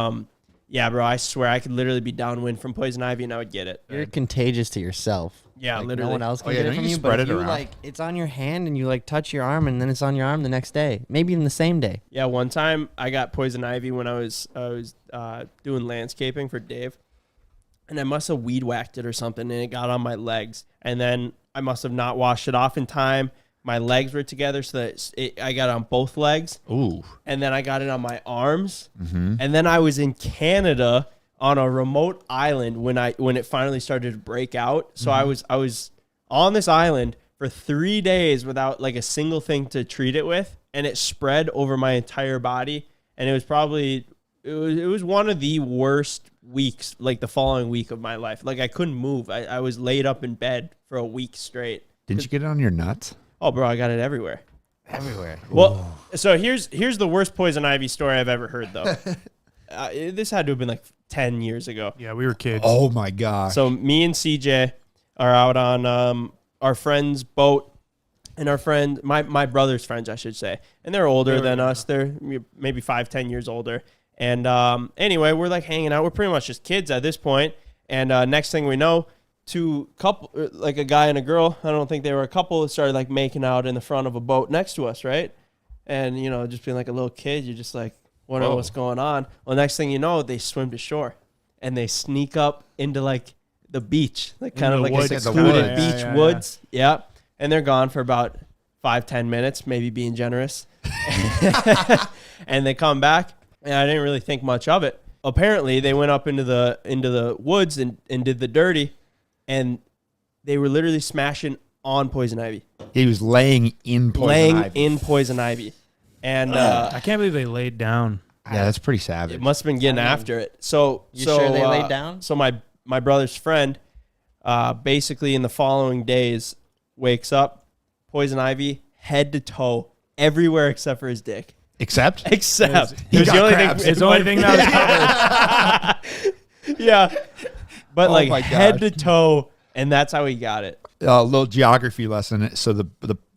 yeah, bro, I swear I could literally be downwind from poison ivy and I would get it. You're contagious to yourself. Yeah, Like, literally. no one else can Oh, yeah, get it don't from you you, spread but it you around? like it's on your hand and you like touch your arm and then it's on your arm the next day, maybe even the same day. Yeah, one time I got poison ivy when I was doing landscaping for Dave, and I must have weed whacked it or something, and it got on my legs, and then I must have not washed it off in time. My legs were together, so that I got it on both legs, Ooh. and then I got it on my arms, and then I was in Canada on a remote island when it finally started to break out. So I was on this island for 3 days without like a single thing to treat it with, and it spread over my entire body, and it was one of the worst weeks, like the following week of my life. Like I couldn't move. I was laid up in bed for a week straight. Didn't you get it on your nuts? Oh, bro, I got it everywhere. Everywhere. Well, so here's the worst poison ivy story I've ever heard, though. this had to have been like 10 years ago. Yeah, we were kids. Oh my gosh. So me and CJ are out on our friend's boat, and our friend, my brother's friends, I should say, and they're older than us. They're maybe 5-10 years older. And anyway, we're like hanging out. We're pretty much just kids at this point. And next thing we know, like a guy and a girl, I don't think they were a couple, started like making out in the front of a boat next to us, right? And just being like a little kid, you're just like, wondering what's going on. Well, next thing you know, they swim to shore, and they sneak up into like the beach, like kind of like a secluded beach woods. Yeah. And they're gone for about 5-10 minutes, maybe being generous. And they come back, and I didn't really think much of it. Apparently, they went up into the woods and did the dirty, and they were literally smashing on poison ivy. He was laying in poison ivy. And I can't believe they laid down. Yeah, that's pretty savage. It must have been getting after it. So sure they laid down? So my brother's friend, basically in the following days, wakes up, poison ivy, head to toe, everywhere except for his dick. Except it was the only crabs. thing. It's the only thing that was covered. Yeah, but like head to toe, and that's how he got it. A little geography lesson. So the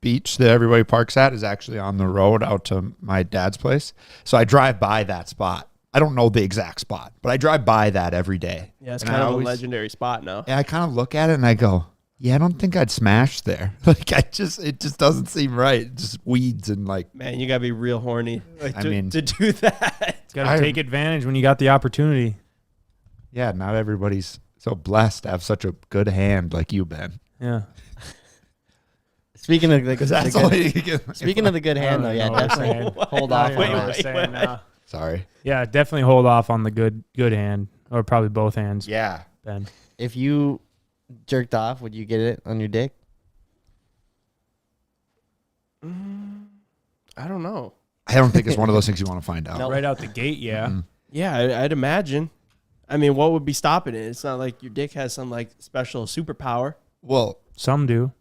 beach that everybody parks at is actually on the road out to my dad's place. So I drive by that spot. I don't know the exact spot, but I drive by that every day. Yeah, it's kind of a legendary spot now. And I kind of look at it and I go, yeah, I don't think I'd smash there. Like it just doesn't seem right. Just weeds and like. Man, you gotta be real horny to do that. Gotta take advantage when you got the opportunity. Yeah, not everybody's so blessed to have such a good hand like you, Ben. Yeah. Speaking of the good hand, though, yeah, definitely hold off on that. Sorry. Yeah, definitely hold off on the good hand, or probably both hands. Yeah. Ben. If you jerked off, would you get it on your dick? I don't know. I don't think it's one of those things you want to find out. No. Right out the gate, yeah. Mm-hmm. Yeah, I'd imagine. I mean, what would be stopping it? It's not like your dick has some like special superpower. Well, some do.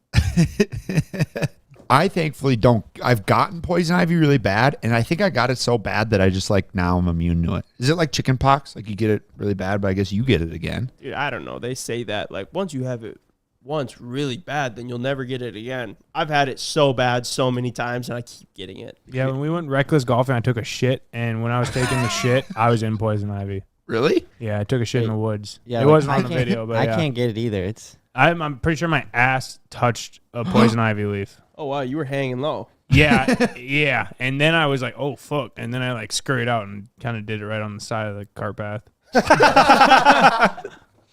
I thankfully don't. I've gotten poison ivy really bad, and I think I got it so bad that I just like now I'm immune to it. Is it like chicken pox? Like you get it really bad, but I guess you get it again. Dude, I don't know. They say that like once you have it once really bad, then you'll never get it again. I've had it so bad so many times, and I keep getting it. Yeah, when we went reckless golfing, I took a shit, and when I was taking the shit, I was in poison ivy. Really? Yeah, I took a shit in the woods. Yeah, it wasn't on the video, but I can't get it either. I'm pretty sure my ass touched a poison ivy leaf. Oh wow, you were hanging low. Yeah, yeah. And then I was like, oh fuck. And then I like scurried out and kind of did it right on the side of the cart path.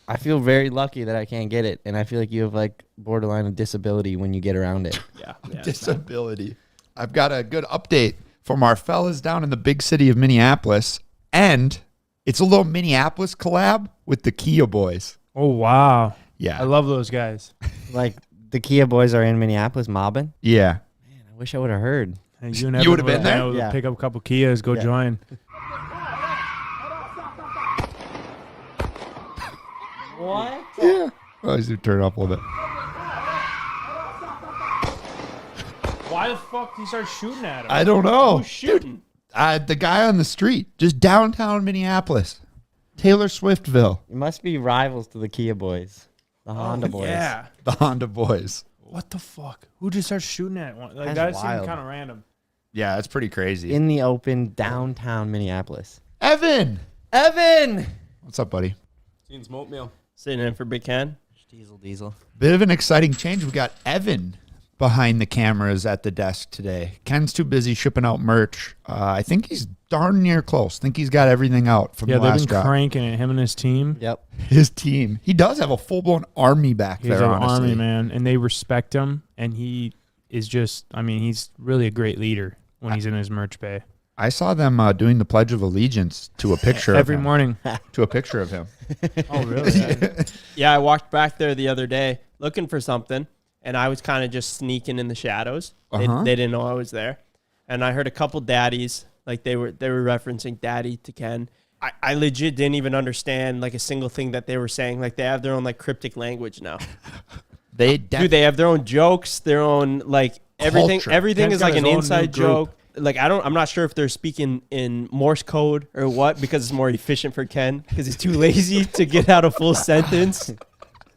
I feel very lucky that I can't get it, and I feel like you have like borderline of disability when you get around it. Yeah, disability. I've got a good update from our fellas down in the big city of Minneapolis, and it's a little Minneapolis collab with the Cboys. Oh wow. Yeah. I love those guys. Like the Cboys are in Minneapolis mobbing? Yeah. Man, I wish I would have heard. Hey, you would have been there? Yeah. Pick up a couple Kias, go join. What? Yeah. Oh, he's going to turn it up a little bit. Why the fuck did he start shooting at him? I don't know. Who's shooting? The guy on the street, just downtown Minneapolis. Taylor Swiftville. It must be rivals to the Kia boys. The Honda boys. Yeah. The Honda boys. What the fuck? Who just starts shooting at one? Like, That's that seemed wild. kind of random. Yeah, it's pretty crazy. In the open, downtown Minneapolis. Evan! What's up, buddy? Seen smoke meal. Sitting in for Big Ken. Diesel. Bit of an exciting change. We got Evan behind the cameras at the desk today. Ken's too busy shipping out merch. I think he's darn near close. I think he's got everything out from the last they've been drop. cranking it, him and his team. Yep. His team. He does have a full-blown army back He's there, an honestly. army, man, and they respect him, and he is just, I mean, he's really a great leader when he's in his merch bay. I saw them doing the Pledge of Allegiance to a picture Every of him. morning. To a picture of him. Oh, really? Yeah, I walked back there the other day looking for something, and I was kind of just sneaking in the shadows. They didn't know I was there, and I heard a couple daddies, like they were referencing daddy to Ken. I legit didn't even understand like a single thing that they were saying. Like they have their own like cryptic language now. They have their own jokes, their own like everything. Culture. Everything Ken's is got like his an own inside new group. joke. like I'm not sure if they're speaking in Morse code or what, because it's more efficient for Ken because he's too lazy to get out a full sentence.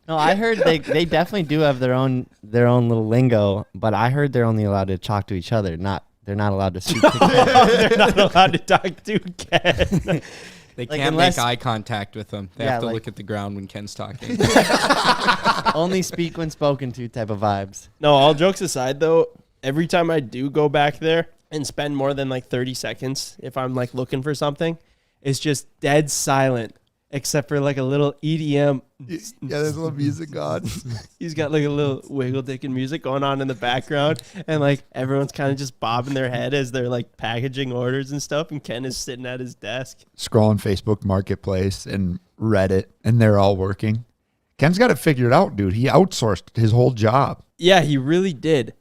No, I heard they definitely do have their own little lingo, but I heard they're only allowed to talk to each other. They're not allowed to speak to Ken. They're not allowed to talk to Ken. They Like, can't unless- make eye contact with them. They Yeah, have to like- look at the ground when Ken's talking. Only speak when spoken to type of vibes. No, all jokes aside, though, every time I do go back there and spend more than like 30 seconds, if I'm like looking for something, it's just dead silent, except for like a little EDM. Yeah, there's a little music on. He's got like a little wiggle dicking music going on in the background, and like everyone's kind of just bobbing their head as they're like packaging orders and stuff, and Ken is sitting at his desk. Scrolling Facebook Marketplace and Reddit, and they're all working. Ken's got it figured out, dude. He outsourced his whole job. Yeah, he really did.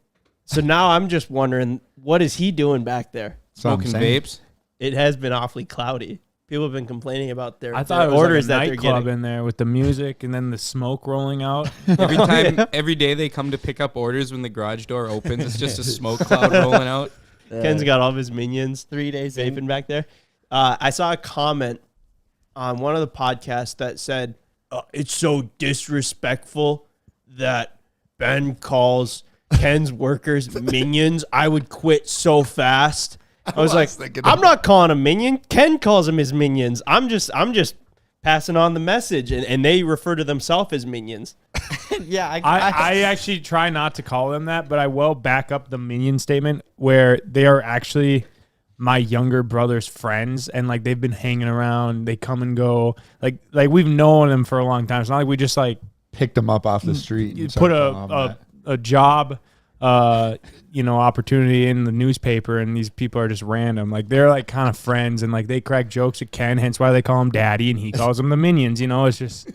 So now I'm just wondering, what is he doing back there? So I'm Smoking saying. vapes. It has been awfully cloudy. People have been complaining about their, I thought it their was orders like a that they're nightclub getting. in there with the music and then the smoke rolling out. Every day they come to pick up orders when the garage door opens, it's just a smoke cloud rolling out. Ken's got all of his minions 3 days vaping in. back there. I saw a comment on one of the podcasts that said, it's so disrespectful that Ben calls Ken's workers minions. I would quit so fast. I was like, I'm not calling him minion. Ken calls him his minions. I'm just passing on the message, and they refer to themselves as minions. Yeah, I actually try not to call them that, but I will back up the minion statement where they are actually my younger brother's friends, and like they've been hanging around. They come and go. Like we've known them for a long time. It's not like we just like Picked him up off the street. you and put started calling him a job opportunity in the newspaper, and these people are just random. Like they're like kind of friends, and like they crack jokes at Ken, hence why they call him daddy, and he calls them the minions. It's just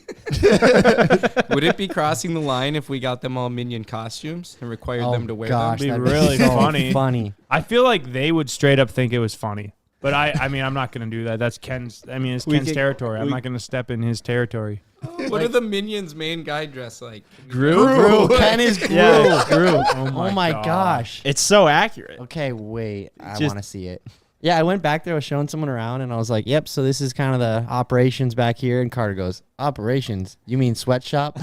Would it be crossing the line if we got them all minion costumes and required them to wear gosh, them? It'd be that'd really so funny. funny. I feel like they would straight up think it was funny. But I mean, I'm not going to do that. That's Ken's. I mean, it's We Ken's could- territory. I'm not going to step in his territory. What are the minions' main guy dress like? Gru. Ken is Gru. Yeah, Gru. Oh my gosh. It's so accurate. Okay, wait. I Just- want to see it. Yeah, I went back there. I was showing someone around, and I was like, "Yep." So this is kind of the operations back here. And Carter goes, "Operations? You mean sweatshop?"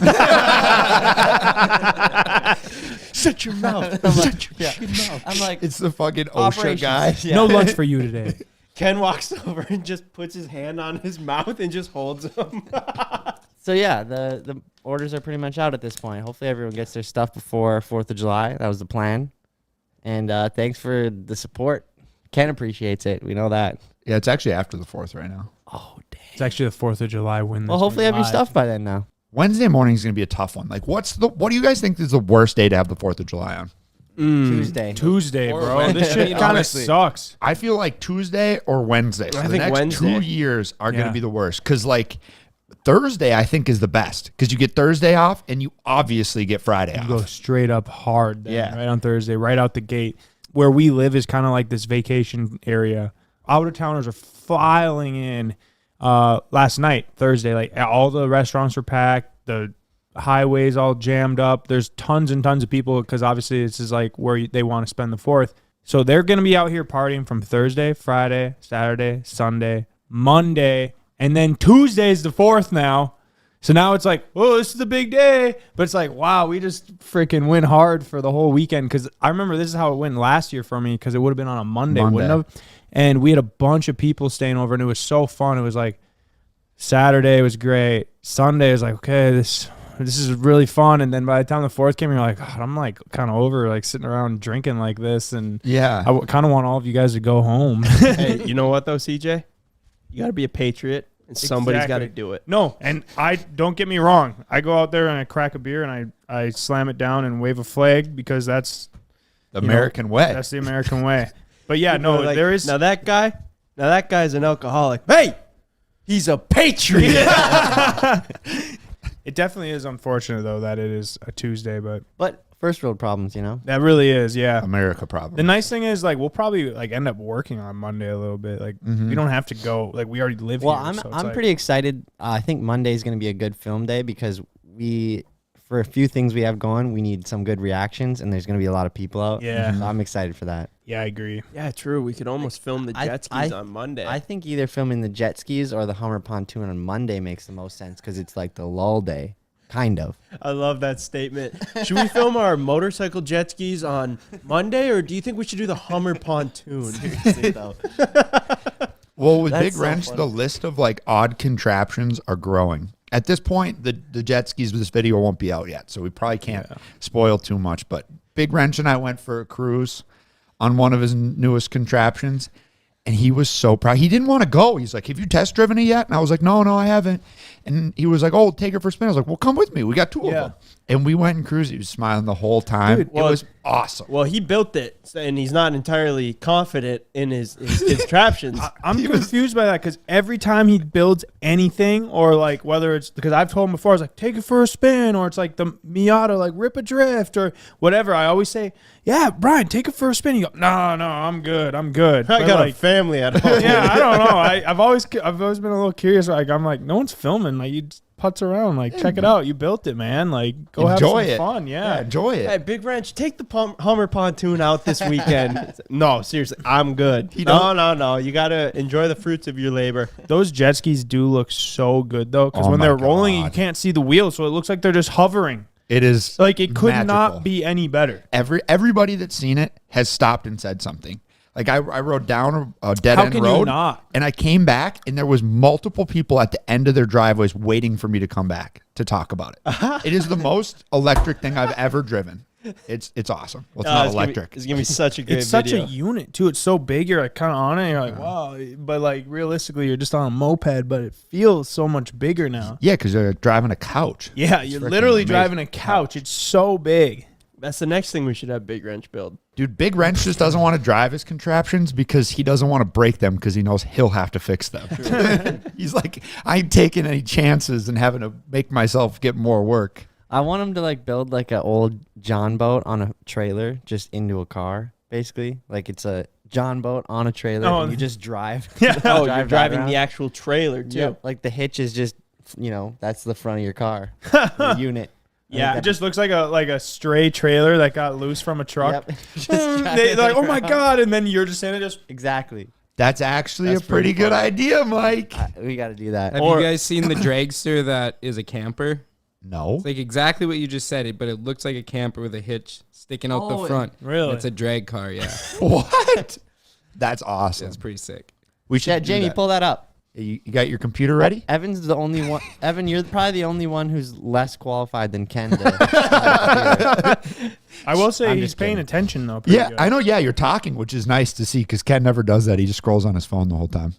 Shut your mouth. Shut your mouth. I'm like, It's the fucking OSHA operations. guy. Yeah. No lunch for you today. Ken walks over and just puts his hand on his mouth and just holds him. So yeah, the orders are pretty much out at this point. Hopefully everyone gets their stuff before 4th of July. That was the plan. And thanks for the support. Ken appreciates it. We know that. Yeah, it's actually after the 4th right now. Oh, dang. It's actually the 4th of July when. Well, this hopefully went have your live. stuff by then now. Wednesday morning is going to be a tough one. Like, what do you guys think is the worst day to have the 4th of July on? Tuesday. Tuesday, Or bro. Wednesday. This I shit mean, kind of honestly. sucks. I feel like Tuesday or Wednesday. So I the think next Wednesday. 2 years are going Yeah. to be the worst. Because, like, Thursday, I think, is the best. Because you get Thursday off, and you obviously get Friday You off. go straight up hard. Then, Yeah. Right on Thursday, right out the gate. Where we live is kind of like this vacation area. Out of towners are filing in. Last night, Thursday, like all the restaurants were packed. The highways all jammed up. There's tons and tons of people because obviously this is like where they want to spend the 4th. So they're going to be out here partying from Thursday, Friday, Saturday, Sunday, Monday, and then Tuesday's the 4th now. So now it's like, oh, this is the big day. But it's like, wow, we just freaking went hard for the whole weekend. Because I remember this is how it went last year for me because it would have been on a Monday, wouldn't have? And we had a bunch of people staying over, and it was so fun. It was like Saturday was great. Sunday was like, okay, this is really fun. And then by the time the 4th came, you're like, God, I'm like kind of over like sitting around drinking like this. And Yeah. I kind of want all of you guys to go home. Hey, you know what though, CJ? You got to be a patriot, and somebody's got to Exactly. do it. No, and I don't get me wrong. I go out there and I crack a beer and I slam it down and wave a flag because that's The you know, American way. that's the American way. But yeah, no, Like, there is now that guy's an alcoholic. Hey, he's a patriot. it definitely is unfortunate though that it is a Tuesday, but But first world problems, you know? that really is, yeah. America problem. The nice thing is like we'll probably like end up working on Monday a little bit. Like we don't have to go. Like we already live Well, here. so it's I'm like- pretty excited. I think Monday is going to be a good film day because for a few things we have going, we need some good reactions, and there's going to be a lot of people out. Yeah. So I'm excited for that. Yeah, I agree. Yeah, true. We could almost film the jet skis on Monday. I think either filming the jet skis or the Hummer pontoon on Monday makes the most sense because it's like the lull day, kind of. I love that statement. Should we film our motorcycle jet skis on Monday, or do you think we should do the Hummer pontoon? Seriously, though. Well, with That's Big so Wrench, funny. the list of like odd contraptions are growing. At this point, the jet skis with this video won't be out yet, so we probably can't spoil too much. But Big Wrench and I went for a cruise on one of his newest contraptions, and he was so proud. He didn't want to go. He's like, "Have you test driven it yet?" And I was like, "No, I haven't." And he was like, "Oh, take it for a spin." I was like, "Well, come with me. We got two of them." And we went and cruised. He was smiling the whole time. Dude, it well, was awesome. Well, he built it, and he's not entirely confident in his contraptions. I'm confused by that because every time he builds anything, or like whether it's because I've told him before, I was like, take it for a spin, or it's like the Miata, like rip a drift or whatever. I always say, yeah, Brian, take it for a spin. You go, no, I'm good. I But got like, a family at home. yeah, I don't know. I've always been a little curious. Like I'm like, no one's filming. Like you just putz around. Like check it out. You built it, man. Like go Enjoy have it. some fun. Yeah. Enjoy it. Hey, Big Wrench, take the Hummer pontoon out this weekend. No, seriously, I'm good. You No. You got to enjoy the fruits of your labor. Those jet skis do look so good though, because Oh when my they're rolling, you God. can't see the wheels, so it looks like they're just hovering. It is Like it could magical. not be any better. Everybody that's seen it has stopped and said something. Like I rode down a dead How end can you road, not? and I came back, and there was multiple people at the end of their driveways waiting for me to come back to talk about it. It is the most electric thing I've ever driven. It's awesome. Well, it's not electric. It's gonna be such a great It's such video. a unit too. It's so big. You're like kind of on it. And you're like, wow. But like realistically, you're just on a moped. But it feels so much bigger now. Yeah, because you're driving a couch. Yeah, you're freaking literally amazing. driving a couch. It's so big. That's the next thing we should have Big Wrench build. Dude, Big Wrench just doesn't want to drive his contraptions because he doesn't want to break them because he knows he'll have to fix them. He's like, I ain't taking any chances and having to make myself get more work. I want him to like build like an old John boat on a trailer just into a car, basically. Like it's a John boat on a trailer and you just drive. Oh, drive you're that driving around. the actual trailer too. Yep. Like the hitch is just, that's the front of your car. The unit. Yeah, it just looks like a stray trailer that got loose from a truck. Yep. Just They're like, oh my god, and then you're just in it, just Exactly. That's actually That's a pretty pretty good idea, Mike. We got to do that. Have you guys seen the dragster that is a camper? No. It's like exactly what you just said, but it looks like a camper with a hitch sticking out the front. really. It's a drag car, yeah. What? That's awesome. It's pretty sick. We should Yeah, do Jamie, that. pull that up. You got your computer ready? Evan's the only one. Evan, you're probably the only one who's less qualified than Ken. To I will say I'm he's just paying kidding. attention though. pretty Yeah, good. I know. Yeah, you're talking, which is nice to see because Ken never does that. He just scrolls on his phone the whole time.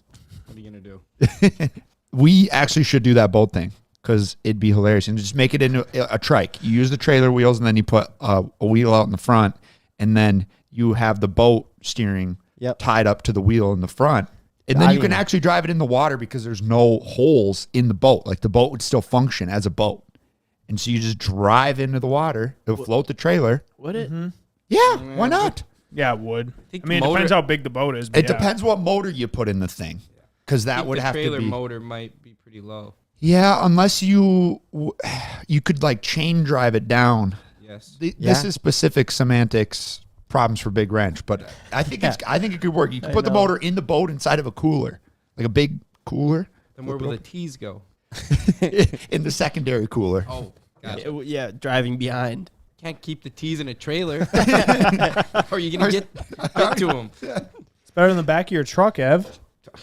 What are you going to do? We actually should do that boat thing because it'd be hilarious. And just make it into a trike. You use the trailer wheels and then you put a wheel out in the front and then you have the boat steering tied up to the wheel in the front. And then you can actually drive it in the water because there's no holes in the boat. Like the boat would still function as a boat. And so you just drive into the water. It'll float the trailer. Would it? Yeah, why not? Yeah, it would. think I mean, it motor- depends how big the boat is. But It depends what motor you put in the thing. Because I that think would the have to trailer be. motor might be pretty low. Yeah, unless you could like chain drive it down. Yes. This is specific semantics problems for Big Wrench, but I think I think it could work. You could put the motor in the boat inside of a cooler, like a big cooler, Then where will the T's go? in the secondary cooler. Oh, gotcha. Yeah, driving behind. Can't keep the T's in a trailer. How are you going to get to them? It's better than the back of your truck, Ev.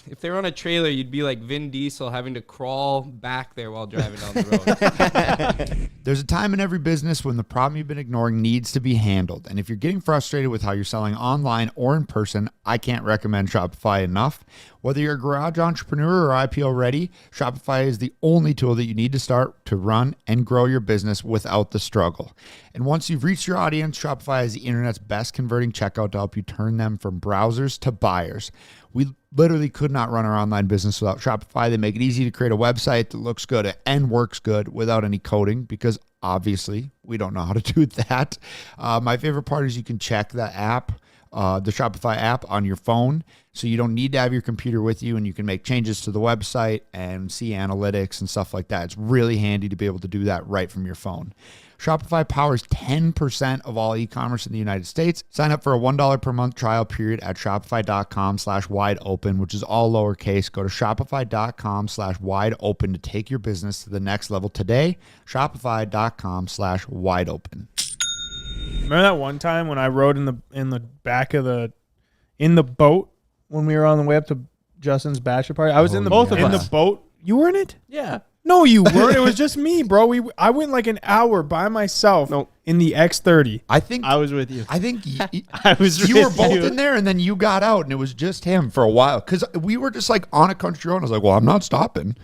If they're on a trailer, you'd be like Vin Diesel having to crawl back there while driving down the road. There's a time in every business when the problem you've been ignoring needs to be handled. And if you're getting frustrated with how you're selling online or in person, I can't recommend Shopify enough. Whether you're a garage entrepreneur or IPO ready, Shopify is the only tool that you need to start to run and grow your business without the struggle. And once you've reached your audience, Shopify is the internet's best converting checkout to help you turn them from browsers to buyers. We literally could not run our online business without Shopify. They make it easy to create a website that looks good and works good without any coding because obviously we don't know how to do that. My favorite part is you can check the app the Shopify app on your phone, so you don't need to have your computer with you, and you can make changes to the website and see analytics and stuff like that. It's really handy to be able to do that right from your phone. Shopify powers 10% of all e-commerce in the United States. Sign up for a $1 per month trial period at shopify.com/wideopen, which is all lowercase. Go to shopify.com/wideopen to take your business to the next level today. Shopify.com/wideopen. Remember that one time when I rode in the back of the boat when we were on the way up to Justin's bachelor party? I was in the boat. You were in it? Yeah. No, you weren't. It was just me, bro. I went like an hour by myself in the X30. I think I was with you. I think I was. you were both in there, and then you got out, and it was just him for a while because we were just like on a country road. I was like, "Well, I'm not stopping."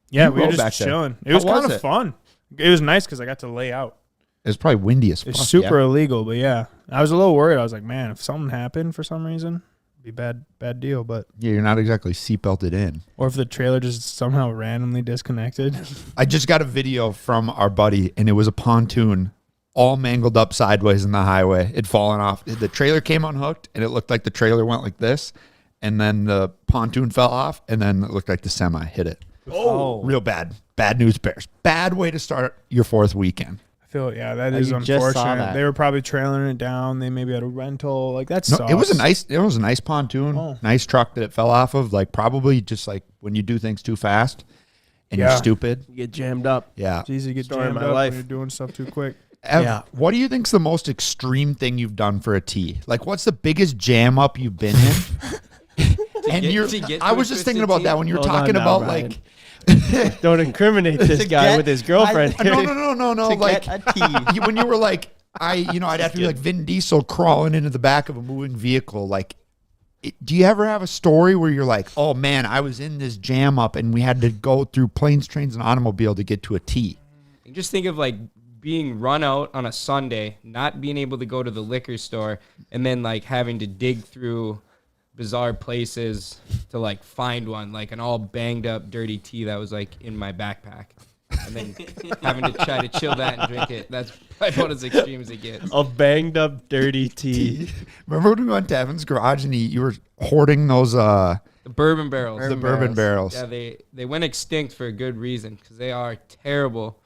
Yeah, You we were rode just back there. chilling. It was How kind was of it? fun. It was nice because I got to lay out. It was probably windy as fuck. It's super illegal, but yeah, I was a little worried. I was like, man, if something happened for some reason, it'd be bad deal. But Yeah, you're not exactly seatbelted in. or if the trailer just somehow randomly disconnected. I just got a video from our buddy, and it was a pontoon all mangled up sideways in the highway. It'd fallen off. The trailer came unhooked, and it looked like the trailer went like this, and then the pontoon fell off, and then it looked like the semi hit it. Oh, Real bad. Bad news bears. Bad way to start your 4th weekend. I feel that Oh, is you just saw unfortunate. that. They were probably trailing it down. They maybe had a rental. Like that No, sucks. it was a nice pontoon, nice truck that it fell off of. Like probably just like when you do things too fast and you're stupid. you get jammed up. Yeah. It's easy to get Story of jammed my up life. when you're doing stuff too quick. Ev, Yeah. what do you think's the most extreme thing you've done for a tee? Like, what's the biggest jam up you've been in? And I was just thinking about that when you were Hold on talking now, about Brian. like. Don't incriminate this guy with his girlfriend. No. To Like get a tee. when you were like, I'd have to be like Vin Diesel crawling into the back of a moving vehicle. Like, do you ever have a story where you're like, oh man, I was in this jam up and we had to go through planes, trains, and automobile to get to a tee? Just think of like being run out on a Sunday, not being able to go to the liquor store, and then like having to dig through bizarre places to like find one, like an all banged up dirty tea that was like in my backpack, and then having to try to chill that and drink it. That's probably about as extreme as it gets. A banged up dirty tea. Remember when we went to Evan's garage and you were hoarding those The bourbon barrels. the bourbon barrels? Yeah, they went extinct for a good reason because they are terrible,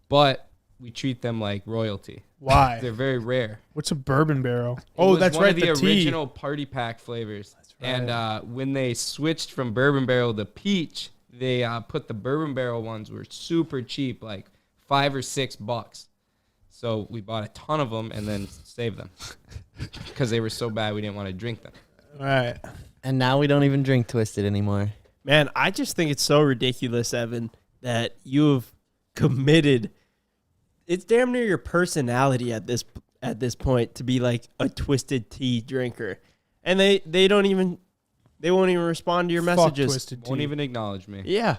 but we treat them like royalty. Why? They're very rare. What's a bourbon barrel? It Oh, was that's one right. of the tea. original party pack flavors. That's right. And when they switched from bourbon barrel to peach, they put the bourbon barrel ones were super cheap, like $5 or $6. So we bought a ton of them and then saved them because they were so bad we didn't want to drink them. All right. And now we don't even drink Twisted anymore. Man, I just think it's so ridiculous, Evan, that you've committed. It's damn near your personality at this point to be like a Twisted Tea drinker, and they won't even respond to your Fuck messages. Twisted Won't tea. even acknowledge me. Yeah,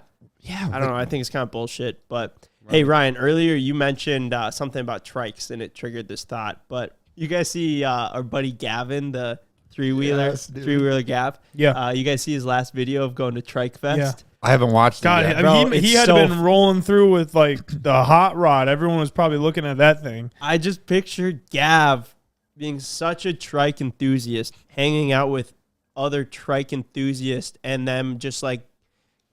I don't know. I think it's kind of bullshit. But hey, Ryan, earlier you mentioned something about trikes, and it triggered this thought. But you guys see our buddy Gavin, the three-wheeler Gav? Yeah. You guys see his last video of going to Trike Fest? Yeah. I haven't watched God, it yet. I Bro, mean, he it's had so been rolling through with like the hot rod. Everyone was probably looking at that thing. I just pictured Gav being such a trike enthusiast, hanging out with other trike enthusiasts, and them just like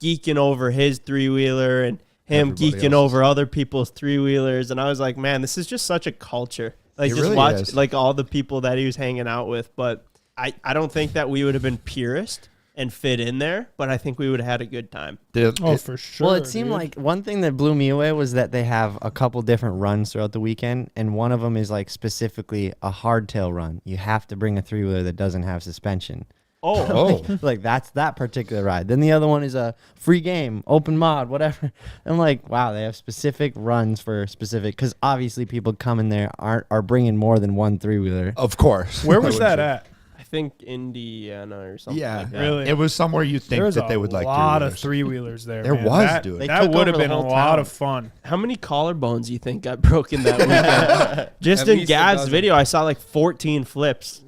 geeking over his three-wheeler and him Everybody geeking else's. over other people's three-wheelers. And I was like, man, this is just such a culture. Like, It just really watch is. like all the people that he was hanging out with. But I don't think that we would have been purist and fit in there, but I think we would have had a good time. For sure. Well, it seemed dude. like one thing that blew me away was that they have a couple different runs throughout the weekend, and one of them is like specifically a hardtail run. You have to bring a three-wheeler that doesn't have suspension. Oh, Like that's that particular ride. Then the other one is a free game, open mod, whatever. I'm like, wow, they have specific runs for specific, because obviously people coming there are bringing more than one three-wheeler. of course. Where was that at? I think Indiana or something. Yeah, like that. Really? It was somewhere you think There's that they would like a lot of three-wheelers. three-wheelers there. There man. was, that, dude. They That took would have over the been a whole lot town. of fun. How many collarbones do you think got broken that weekend? Just At in least a Gav's dozen. video, I saw like 14 flips.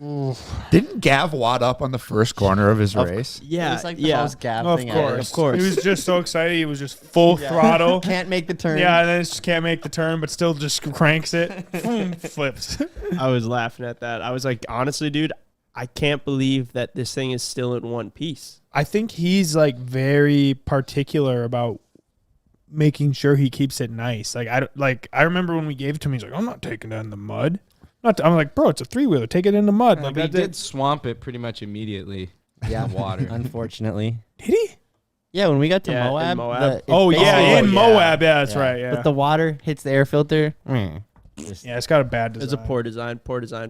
Didn't Gav wad up on the first corner of his race? Yeah, It's like the yeah. most Gav Of thing course, ever. He was just so excited. He was just full throttle. Can't make the turn. Yeah, and then just can't make the turn, but still just cranks it. Boom, flips. I was laughing at that. I was like, honestly, dude, I can't believe that this thing is still in one piece. I think he's like very particular about making sure he keeps it nice. I remember when we gave it to him, he's like, "I'm not taking that in the mud." I'm like, "Bro, it's a three-wheeler. Take it in the mud." But he did swamp it pretty much immediately. Yeah, Water. Unfortunately. Did he? Yeah, when we got to Yeah, in Moab. Moab. It's Oh yeah, basically- in Moab. Yeah, that's right. Yeah, But the water hits the air filter. yeah, it's got a bad design. It's a poor design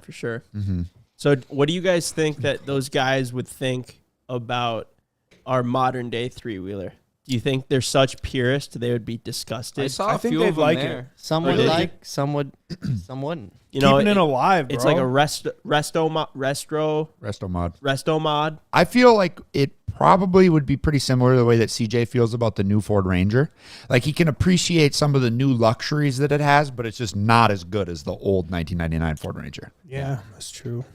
for sure. Mm-hmm. So, what do you guys think that those guys would think about our modern day three wheeler? Do you think they're such purists they would be disgusted? I saw I a think few they'd of them like there. Some Or would did you? like, some would, some wouldn't. You know, keeping it alive, bro. it's like a resto mod. I feel like it probably would be pretty similar to the way that CJ feels about the new Ford Ranger. Like, he can appreciate some of the new luxuries that it has, but it's just not as good as the old 1999 Ford Ranger. Yeah, that's true.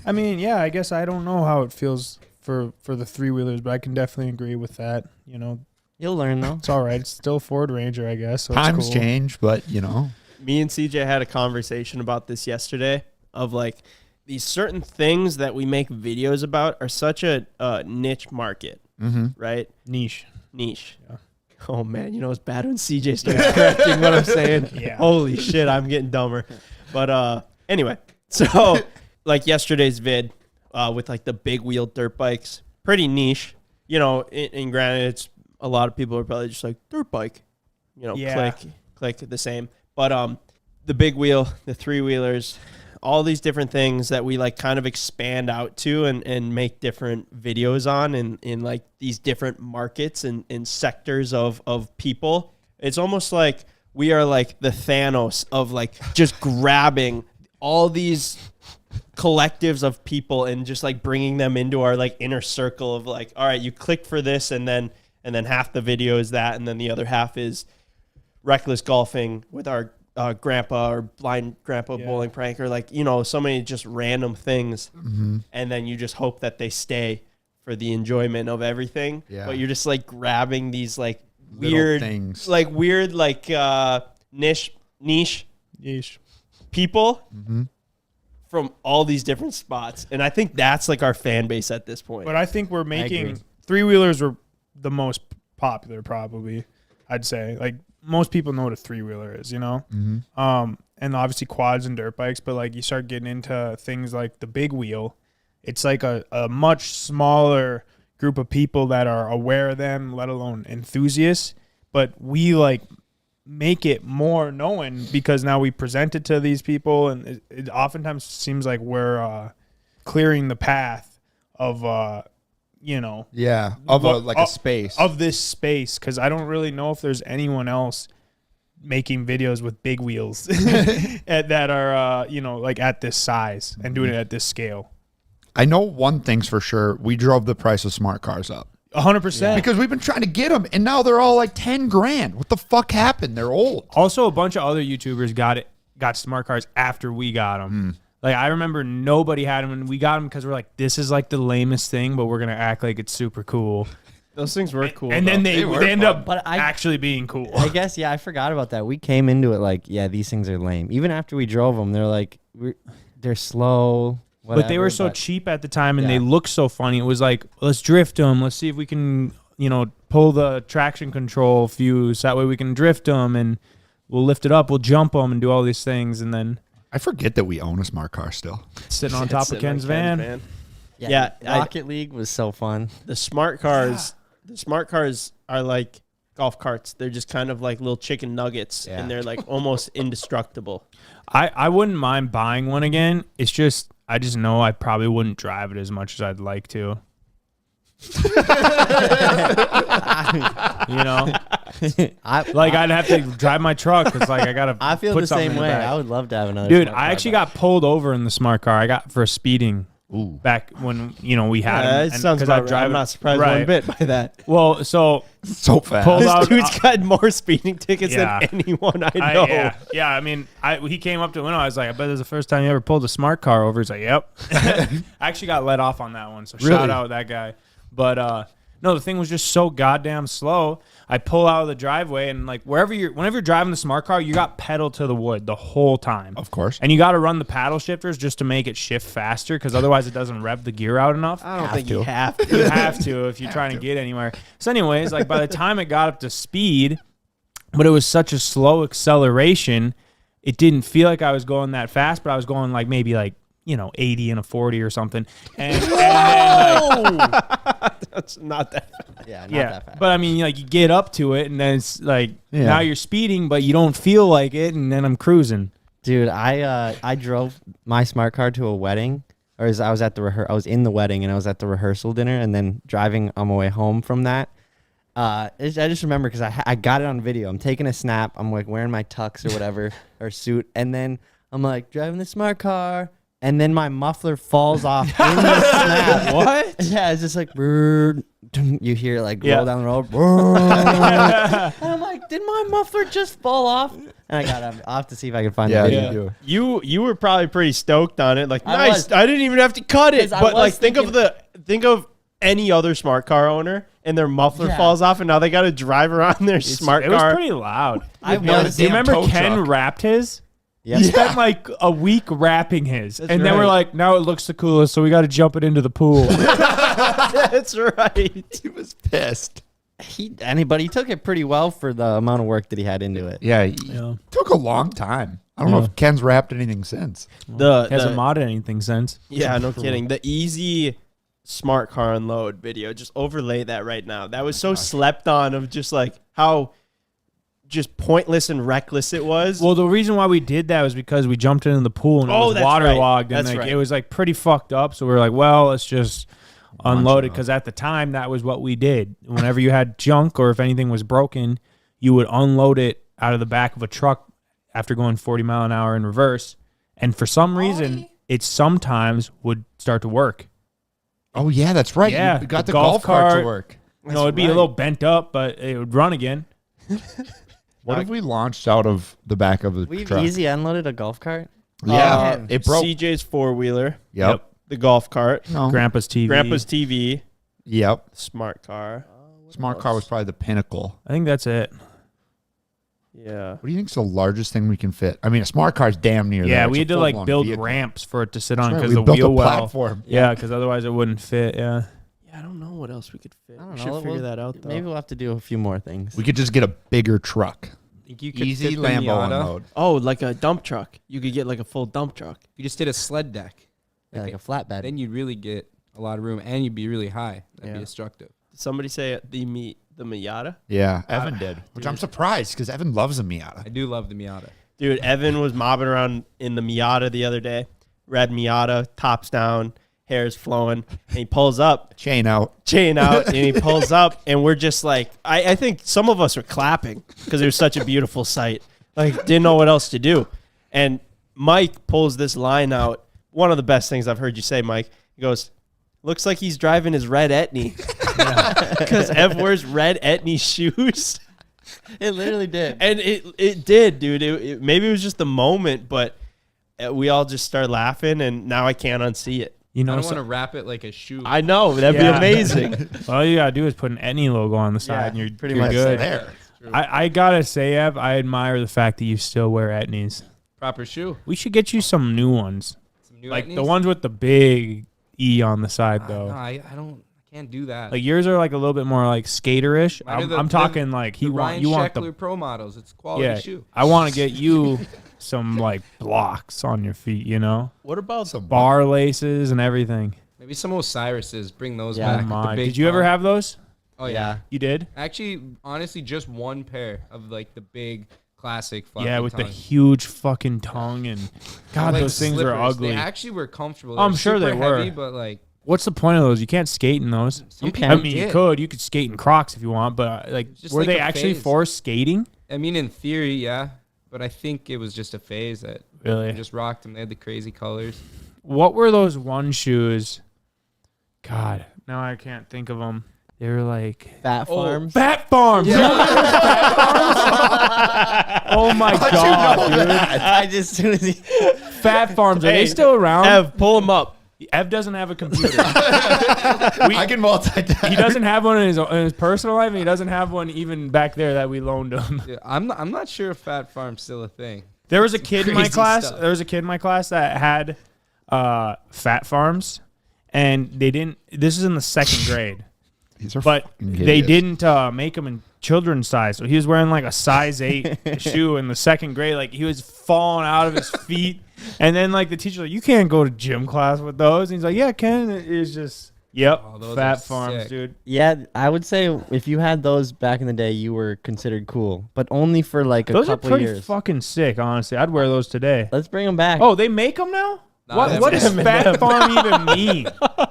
I mean, yeah, I guess I don't know how it feels for the three-wheelers, but I can definitely agree with that. You know, You'll learn though. it's all right. It's still Ford Ranger, I guess. So it's Times cool. change, but, you know. Me and CJ had a conversation about this yesterday of like these certain things that we make videos about are such a niche market, right? Niche. Niche. Yeah. Oh man, you know it's bad when CJ starts correcting what I'm saying. Yeah. Holy shit, I'm getting dumber. But anyway, so like yesterday's vid with like the big wheel dirt bikes, pretty niche. You know, and granted, it's a lot of people are probably just like dirt bike. You know, Yeah. click the same. But the big wheel, the three wheelers, all these different things that we like kind of expand out to and make different videos on in like these different markets and sectors of people. It's almost like we are like the Thanos of like just grabbing all these collectives of people and just like bringing them into our like inner circle of like, all right, you click for this and then half the video is that and then the other half is reckless golfing with our grandpa or blind grandpa bowling prank or like, you know, so many just random things. And then you just hope that they stay for the enjoyment of everything. Yeah. But you're just like grabbing these like Little weird things. like niche Yeesh. people from all these different spots. And I think that's like our fan base at this point. But I think we're agree. making three-wheelers were the most popular, probably. I'd say like most people know what a three-wheeler is, you know. And obviously quads and dirt bikes, but like you start getting into things like the big wheel, it's like a much smaller group of people that are aware of them, let alone enthusiasts. But we like make it more known because now we present it to these people, and it oftentimes seems like we're clearing the path of you know, Yeah, of a, Well, like a space. of this space, because I don't really know if there's anyone else making videos with big wheels that are you know, like at this size and doing it at this scale. I know one thing's for sure. We drove the price of smart cars up 100%. because we've been trying to get them, and now they're all like 10 grand. What the fuck happened? They're old. Also, a bunch of other YouTubers got smart cars after we got them. Like, I remember nobody had them, and we got them because we're like, this is like the lamest thing, but we're gonna act like it's super cool. Those things were cool. And then they end up But actually being cool. I guess, yeah, I forgot about that. We came into it like, yeah, these things are lame. Even after we drove them, they're like, they're slow. Whatever, but they were so cheap at the time, and Yeah. they looked so funny. It was like, let's drift them. Let's see if we can, you know, pull the traction control fuse. That way we can drift them, and we'll lift it up. We'll jump them and do all these things, and then I forget that we own a smart car still. sitting on top of Sitting on Ken's van. Yeah, Rocket League was so fun. The smart cars, are like golf carts. They're just kind of like little chicken nuggets, Yeah. and they're like almost indestructible. I wouldn't mind buying one again. It's just, I just know I probably wouldn't drive it as much as I'd like to. You know, I'd have to drive my truck because like I gotta. I feel put the something same in way. back. I would love to have another. Dude, smart I car actually back. got pulled over in the smart car. I got for speeding Ooh. back when we had Yeah, him. it sounds Because I about right. drive I'm it- not surprised right. one bit by that. Well, so So fast. pulled This out. dude's got more speeding tickets Yeah. than anyone I know. Yeah. I mean, he came up to the window. I was like, I bet this is the first time you ever pulled a smart car over. He's like, yep. I actually got let off on that one, so Really? shout out that guy. But no, the thing was just so goddamn slow. I pull out of the driveway and like whenever you're driving the smart car, you got pedal to the wood the whole time. Of course. And you got to run the paddle shifters just to make it shift faster because otherwise it doesn't rev the gear out enough. I don't think you have to. You have to if you're trying to get anywhere. So anyways, like by the time it got up to speed, but it was such a slow acceleration, it didn't feel like I was going that fast, but I was going like maybe like 80 and a 40 or something. And then like, That's not that. Yeah, not yeah, that fast. but I mean, like you get up to it, and then it's like Yeah. now you're speeding, but you don't feel like it, and then I'm cruising. Dude, I drove my smart car to a wedding, or I was at the I was in the wedding and I was at the rehearsal dinner, and then driving on my way home from that. I just remember because I got it on video. I'm taking a snap. I'm like wearing my tux or whatever or suit, and then I'm like driving the smart car, and then my muffler falls off in the snap. What? Yeah, it's just like brrr, you hear it like Yeah. roll down the road. Brrr. And I'm like, did my muffler just fall off? And I'll have to see if I can find Yeah, the you video. do. You were probably pretty stoked on it. Like, I nice. was. I didn't even have to cut it. 'Cause I But like, was think of any other smart car owner and their muffler Yeah. falls off, and now they got to drive around their smart It was car. pretty loud. I Do you remember tow Ken truck. wrapped his? Yeah. He spent like a week wrapping his, and then we're right. like, now it looks the coolest, so we got to jump it into the pool. That's right. He was pissed. He took it pretty well for the amount of work that he had into it. Yeah, he Yeah. took a long time. I don't know if Ken's wrapped anything since. The Hasn't modded anything since. yeah, no kidding. The easy smart car unload video. Just overlay that right now. That was so slept on of just like how just pointless and reckless it was. Well, the reason why we did that was because we jumped into the pool and it Oh, was that's waterlogged, right. and That's like, right. it was like pretty fucked up. So we were like, well, let's just unload it because at the time that was what we did. Whenever you had junk or if anything was broken, you would unload it out of the back of a truck after going 40 mile an hour in reverse, and for some reason, it sometimes would start to work. Oh yeah, that's right. Yeah, you got the the golf golf cart cart. to work. It'd be a little bent up, but it would run again. What if we launched out of the back of the We've truck? easy unloaded a golf cart. Yeah, it broke. CJ's four-wheeler, Yep. the golf cart, No. Grandpa's TV. Grandpa's TV, Yep. smart car. Smart car was probably the pinnacle. I think that's it. Yeah. What do you think's the largest thing we can fit? I mean, a smart car's damn near. Yeah, there. It's we a had to like full-blown build vehicle. ramps for it to sit on That's right, because we the built wheel a well. platform. Yeah, because otherwise it wouldn't fit. Yeah. Yeah, I don't know what else we could fit. I don't We know. should figure We'll- that out though. Maybe we'll have to do a few more things. We could just get a bigger truck. Think you could Easy fit the Lambo Miata? unload. Oh, like a dump truck. You could get like a full dump truck. You just did a sled deck. Yeah, like a flatbed. Then you'd really get a lot of room, and you'd be really high. That'd be Yeah. destructive. Did somebody say the Miata? Yeah, Evan did, which I'm surprised because Evan loves a I Miata. do love the Miata. Dude, Evan was mobbing around in the Miata the other day. Red Miata, tops down, hair's flowing, and he pulls up, Chain out. chain out, and he pulls up, and we're just like, I think some of us were clapping because it was such a beautiful sight. Like, didn't know what else to do. And Mike pulls this line out. One of the best things I've heard you say, Mike. He goes, looks like he's driving his red Etny. Because Ev wears red Etny shoes. It literally did. And it did, dude. Maybe it was just the moment, but we all just started laughing, and now I can't unsee it. You I know, don't so- want to wrap it like a shoe. I know. That'd Yeah. be amazing. all you gotta do is put an Etny logo on the side, Yeah, and you're pretty you're much good. There. I gotta say, Ev, I admire the fact that you still wear Etnies. Proper shoe. We should get you some new ones, Some new like the Etnies? ones with the big E on the side, though. No, I can't do that. Like yours are like a little bit more like skaterish. Mine are I'm, the- I'm talking like the Ryan you want Sheckler the Pro models. It's a quality yeah. shoe. I want to get you some like blocks on your feet. You know, What about Some bar laces and everything. Maybe some Osiris's. Bring those Yeah. back. with the My, big did you ever tongue. have those? Oh yeah. Yeah. You did. Actually, honestly, just one pair of like the big classic. floppy Yeah, with the tongue. huge fucking tongue and God, Like those things are slippers. ugly. They actually were comfortable. I'm They were sure they super were. heavy, but like What's the point of those? You can't skate in those. some can. I people mean, did. you could skate in Crocs if you want, but like, Just were like they a actually phase. for skating? I mean, in theory, yeah, but I think it was just a phase that Really? I just rocked them. They had the crazy colors. What were those one shoes? God, now I can't think of them. They were like Fat Farms. Fat Farms. Oh my god, dude! I just soon as he Fat Farms. Are they still around? Ev, pull them up. Ev doesn't have a computer. I can multitask. He doesn't have one in his personal life, and he doesn't have one even back there that we loaned him. Yeah, I'm not sure if Fat Farm's still a thing. There was a kid in my Crazy class. stuff. There was a kid in my class that had Fat Farms, and they didn't. This is in the second grade. These are But fucking they hideous. didn't make him in children's size. So he was wearing like a size 8 shoe in the second grade. Like he was falling out of his feet. And then like the teacher's like, you can't go to gym class with those. And he's like, yeah, Ken. It's just, yep, Oh, those Fat are Farms, sick. dude. Yeah, I would say if you had those back in the day, you were considered cool, but only for like a Those are couple pretty years. fucking sick, honestly. I'd wear those today. Let's bring them back. Oh, they make them now? Nah, that's What does them. Fat Farm even mean?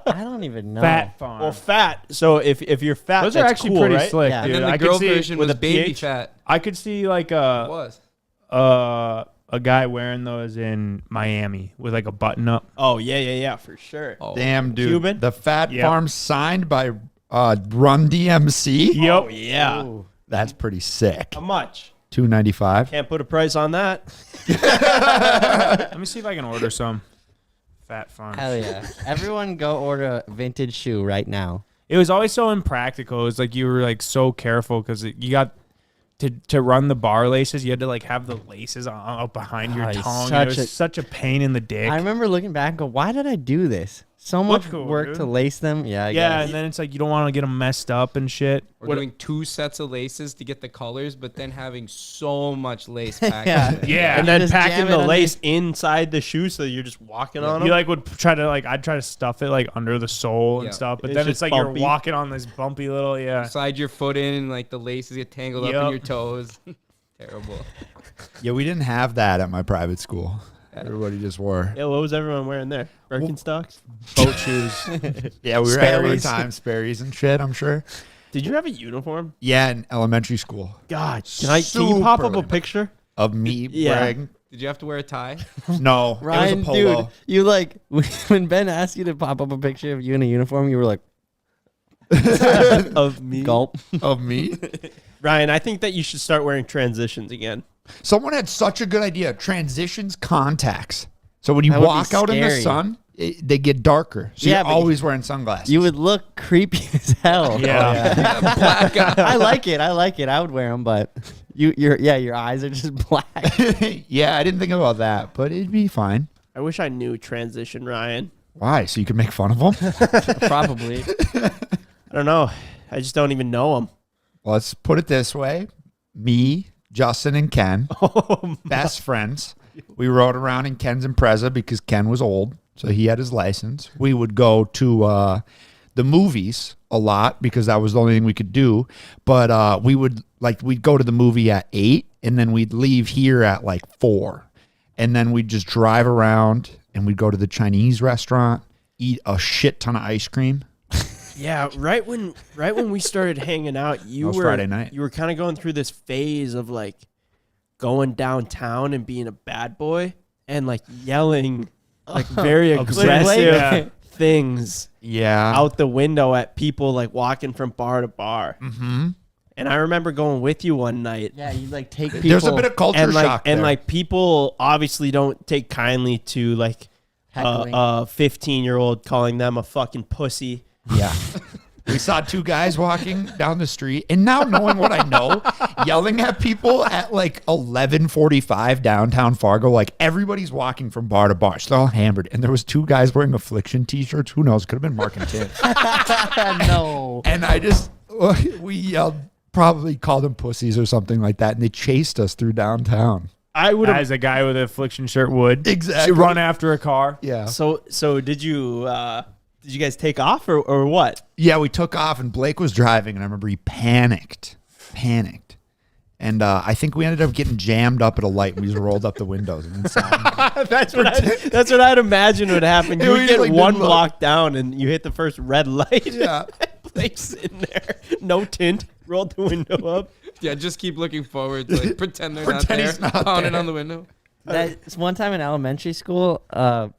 I don't even know. Fat Farm. Well, fat. So if you're fat, Those are that's actually cool, pretty right? slick, Yeah. dude. And then the I girl could see version with was a baby PH? fat. I could see like It was. a guy wearing those in Miami with like a button up. Oh yeah, for sure. Oh. Damn, dude. Cuban? The Fat Yep. Farm signed by Run DMC. Yep. Oh yeah. Ooh. That's pretty sick. How much? $295. Can't put a price on that. Let me see if I can order some Fat Farm. Hell yeah! Everyone go order a vintage shoe right now. It was always so impractical. It was like you were like so careful because you got to run the bar laces. You had to like have the laces up behind your Oh, it's tongue. such It was a- such a pain in the dick. I remember looking back and go, why did I do this? So much cool, work dude. to lace them. Yeah, I yeah, guess. and then it's like you don't want to get them messed up and shit. We're doing 2 sets of laces to get the colors, but then having so much lace packed. Yeah. in it. Yeah. And then just packing jam it the under- lace inside the shoe so you're just walking on them. You like would try to like I'd try to stuff it like under the sole Yeah. and stuff, but It's then just it's like bumpy. you're walking on this bumpy little Slide your foot in and like the laces get tangled up in Yup. your toes. Terrible. Yeah, we didn't have that at my private school. Everybody just wore. Yeah, what was everyone wearing there? Birkenstocks? boat shoes. Yeah, we were at every Sperry's. time Sperry's and shit, I'm sure. Did you have a uniform? Yeah, in elementary school. God, can you pop up a Super. picture? Of me Yeah. wearing. Did you have to wear a tie? No, Ryan, it was a polo. dude, you like when Ben asked you to pop up a picture of you in a uniform, you were like, Of me? gulp. Of me. Ryan, I think that you should start wearing transitions again. Someone had such a good idea. Transitions contacts. So when you That would be walk out in the scary. sun, they get darker. So Yeah, you're but always wearing sunglasses. You would look creepy as hell. Yeah. Black eye. I like it. I would wear them, but your eyes are just black. Yeah, I didn't think about that, but it'd be fine. I wish I knew transition, Ryan. Why? So you can make fun of them? Probably. I don't know. I just don't even know him. Let's put it this way. Me, Justin, and Ken, best friends. We rode around in Ken's Impreza because Ken was old, so he had his license. We would go to the movies a lot because that was the only thing we could do. But we'd go to the movie at 8, and then we'd leave here at like 4. And then we'd just drive around, and we'd go to the Chinese restaurant, eat a shit ton of ice cream. Yeah, right when we started hanging out, That was Friday night. You were kind of going through this phase of like going downtown and being a bad boy and like yelling like very aggressive Yeah. things Yeah. out the window at people like walking from bar to bar. Mm-hmm. And I remember going with you one night. Yeah, you like take people. There's a bit of culture And shock there. like people obviously don't take kindly to like Heckling. a 15-year-old calling them a fucking pussy. Yeah. We saw 2 guys walking down the street, and now knowing what I know, yelling at people at like 11:45 downtown Fargo, like everybody's walking from bar to bar. So they're all hammered, and there was 2 guys wearing Affliction t-shirts. Who knows? Could have been Mark and Tim. No. And we yelled, probably called them pussies or something like that, and they chased us through downtown. I would have. As a guy with an Affliction shirt would. Exactly. To run after a car. Yeah. So did you guys take off or what? Yeah, we took off, and Blake was driving, and I remember he panicked. And I think we ended up getting jammed up at a light. We just rolled up the windows and inside. That's what I'd imagine would happen. You We would get like one didn't look. block down and you hit the first red light. Yeah. Blake's sitting there, no tint, rolled the window up. Yeah, just keep looking forward. Like, pretend they're Pretend not there. he's not Pounding there. on the window. That's one time in elementary school,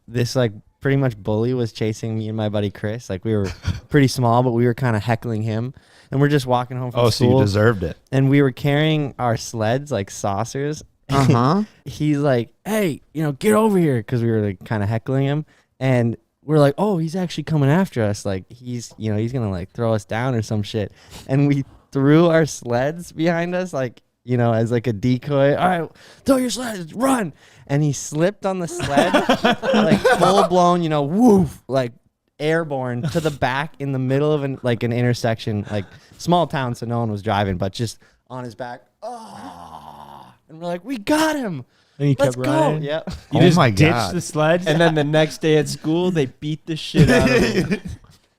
this like pretty much bully was chasing me and my buddy Chris. Like we were pretty small, but we were kind of heckling him. And we're just walking home from Oh, school. so you deserved it. And we were carrying our sleds like saucers. Uh-huh. He's like, hey, get over here. Cause we were like kind of heckling him. And we're like, oh, he's actually coming after us. Like he's going to like throw us down or some shit. And we threw our sleds behind us, like, as like a decoy. All right, throw your sleds, run. And he slipped on the sled, like full blown, woof, like airborne to the back in the middle of an intersection, like small town, so no one was driving, but just on his back. Oh, and we're like, we got him. And you Let's kept go. riding. Yep. You Oh just my ditched God. the sleds. And then the next day at school, they beat the shit out of him.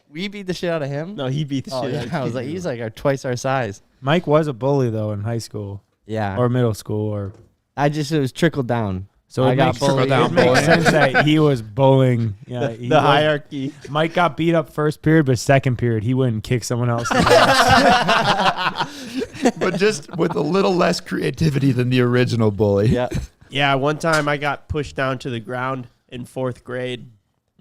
We beat the shit out of him. No, he beat the Oh, shit yeah. out of I was like, he's like twice our size. Mike was a bully though in high school Yeah. or middle school, or it was trickled down. so I it got makes, bullied. it makes sense that he was bullying. Yeah, he the was- hierarchy. Mike got beat up first period, but second period he wouldn't kick someone else. But just with a little less creativity than the original bully. Yeah. Yeah, one time I got pushed down to the ground in 4th grade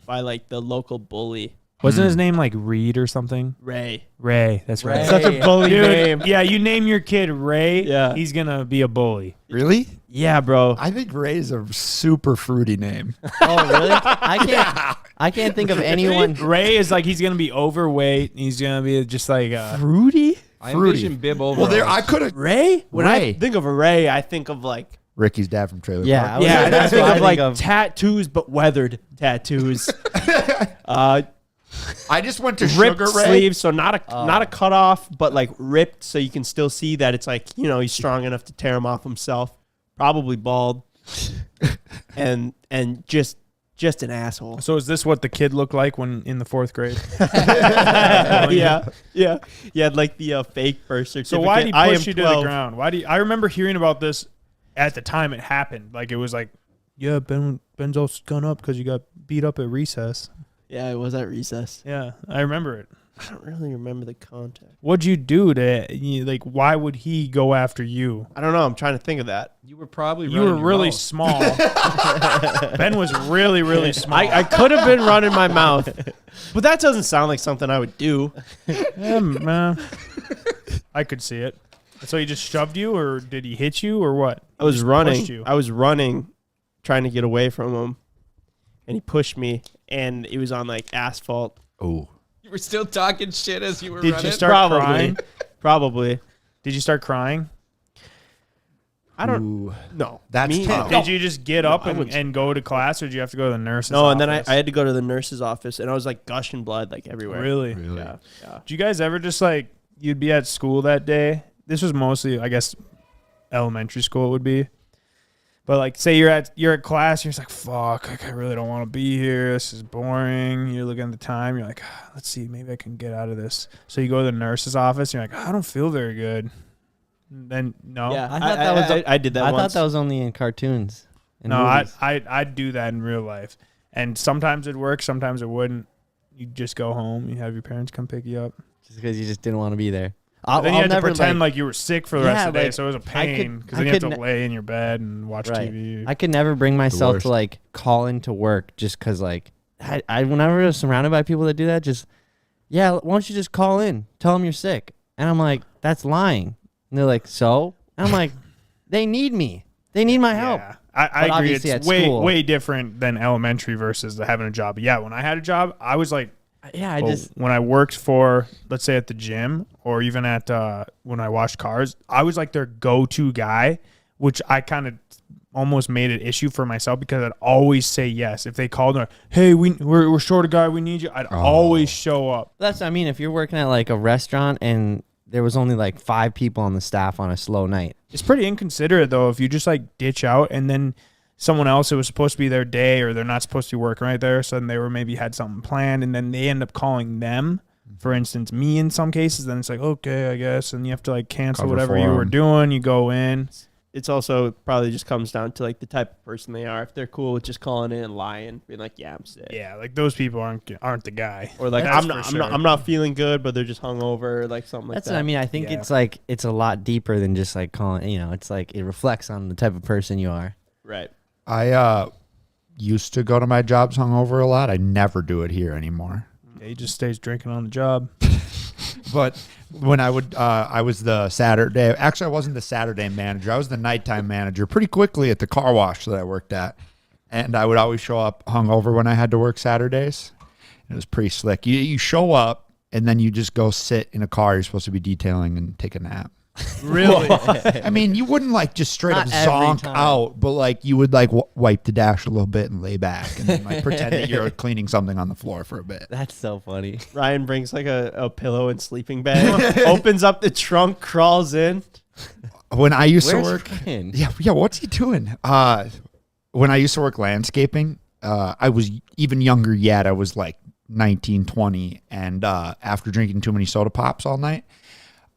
by like the local bully, Wasn't his name like Reed or something? Ray. Ray. That's right. Ray. Such a bully Dude, name. yeah, you name your kid Ray. Yeah. He's gonna be a bully. Really? Yeah, bro. I think Ray's a super fruity name. Oh, really? I can't think of anyone. Ray is like he's gonna be overweight. He's gonna be just like Fruity? I Fruity. envision bib over. Well, there I could have. Ray? When Ray. I think of a Ray, I think of like Ricky's dad from Trailer Yeah, Park. I was yeah, like, I that's think what of I like think of. tattoos, but weathered tattoos. I just went to Ripped Sugar Ray. sleeves, so not a cut off, but like ripped, so you can still see that it's like he's strong enough to tear him off himself. Probably bald, and just an asshole. So is this what the kid looked like when in the 4th grade? Yeah. He had like the fake birth certificate. So why did he I push am you to 12. the ground? Why do you, I remember hearing about this at the time it happened. Like it was like, yeah, Ben's all gone up because you got beat up at recess. Yeah, it was at recess. Yeah, I remember it. I don't really remember the context. What'd you do like? Why would he go after you? I don't know. I'm trying to think of that. You were probably You were running your really mouth. small. Ben was really, really small. I could have been running my mouth, but that doesn't sound like something I would do. I could see it. So he just shoved you, or did he hit you, or what? I was Just running. pushed you. I was running, trying to get away from him, and he pushed me, and it was on like asphalt. Oh. You were still talking shit as you were Did running. you start Probably. crying? Probably. Did you start crying? I don't know. That's Me? tough. Did you just get up I wouldn't- and go to class, or did you have to go to the nurse's No, and then office? I had to go to the nurse's office, and I was like gushing blood like everywhere. Really? Yeah. Yeah. Do you guys ever just like you'd be at school that day? This was mostly, I guess, elementary school it would be. But like, say you're at class, you're just like, fuck, like I really don't want to be here. This is boring. You're looking at the time, you're like, let's see, maybe I can get out of this. So you go to the nurse's office, and you're like, I don't feel very good. And then no, Yeah, I thought that was. I did that I once. thought that was only in cartoons. and no, movies. I'd do that in real life, and sometimes it'd work, sometimes it wouldn't. You just go home, you have your parents come pick you up. just because you just didn't want to be there. Then you had to never, pretend like you were sick for the rest of the day, like, so it was a I pain could- because I then you have could to lay in your bed and watch Right. TV. I could never bring myself worst. to like call into work just because like I whenever I was surrounded by people that do that, just why don't you just call in, tell them you're sick, and I'm like, that's lying, and they're like, so, and I'm like, they need me, they need my help. Yeah, But I agree. obviously It's at way school- way different than elementary versus having a job. But yeah, when I had a job, I was like, Yeah, I just when I worked for, let's say, at the gym or even at when I washed cars, I was like their go-to guy, which I kind of almost made an issue for myself because I'd always say yes if they called. And hey, we're short a guy, we need you. I'd always show up. that's what I mean. If you're working at like a restaurant and there was only like 5 people on the staff on a slow night, It's pretty inconsiderate though if you just like ditch out and then someone else, it was supposed to be their day or they're not supposed to be working right there, so then they were maybe had something planned and then they end up calling them, for instance me in some cases, then it's like, okay, I guess, and you have to like cancel Cover whatever for you were 'em. doing. You go in. It's also probably just comes down to like the type of person they are. If they're cool with just calling in and lying, being like, yeah, I'm sick. Yeah, like those people aren't the guy. Or like That's I'm not feeling good, but they're just hungover, or like something like that's that. what I mean. I think Yeah. it's like it's a lot deeper than just like calling. It's like it reflects on the type of person you are. Right. used to go to my jobs hungover a lot. I never do it here anymore. Yeah, he just stays drinking on the job. But when I was the Saturday. Actually, I wasn't the Saturday manager. I was the nighttime manager. Pretty quickly at the car wash that I worked at, and I would always show up hungover when I had to work Saturdays. It was pretty slick. You show up and then you just go sit in a car you're supposed to be detailing and take a nap. Really? I mean, you wouldn't like just straight Not up every zonk time. out, but like you would like wipe the dash a little bit and lay back and then like pretend that you're cleaning something on the floor for a bit. That's so funny. Ryan brings like a pillow and sleeping bag, opens up the trunk, crawls in. When I used Where's to work, Ryan? yeah, what's he doing? When I used to work landscaping, I was even younger yet. I was like 19, 20, and after drinking too many soda pops all night,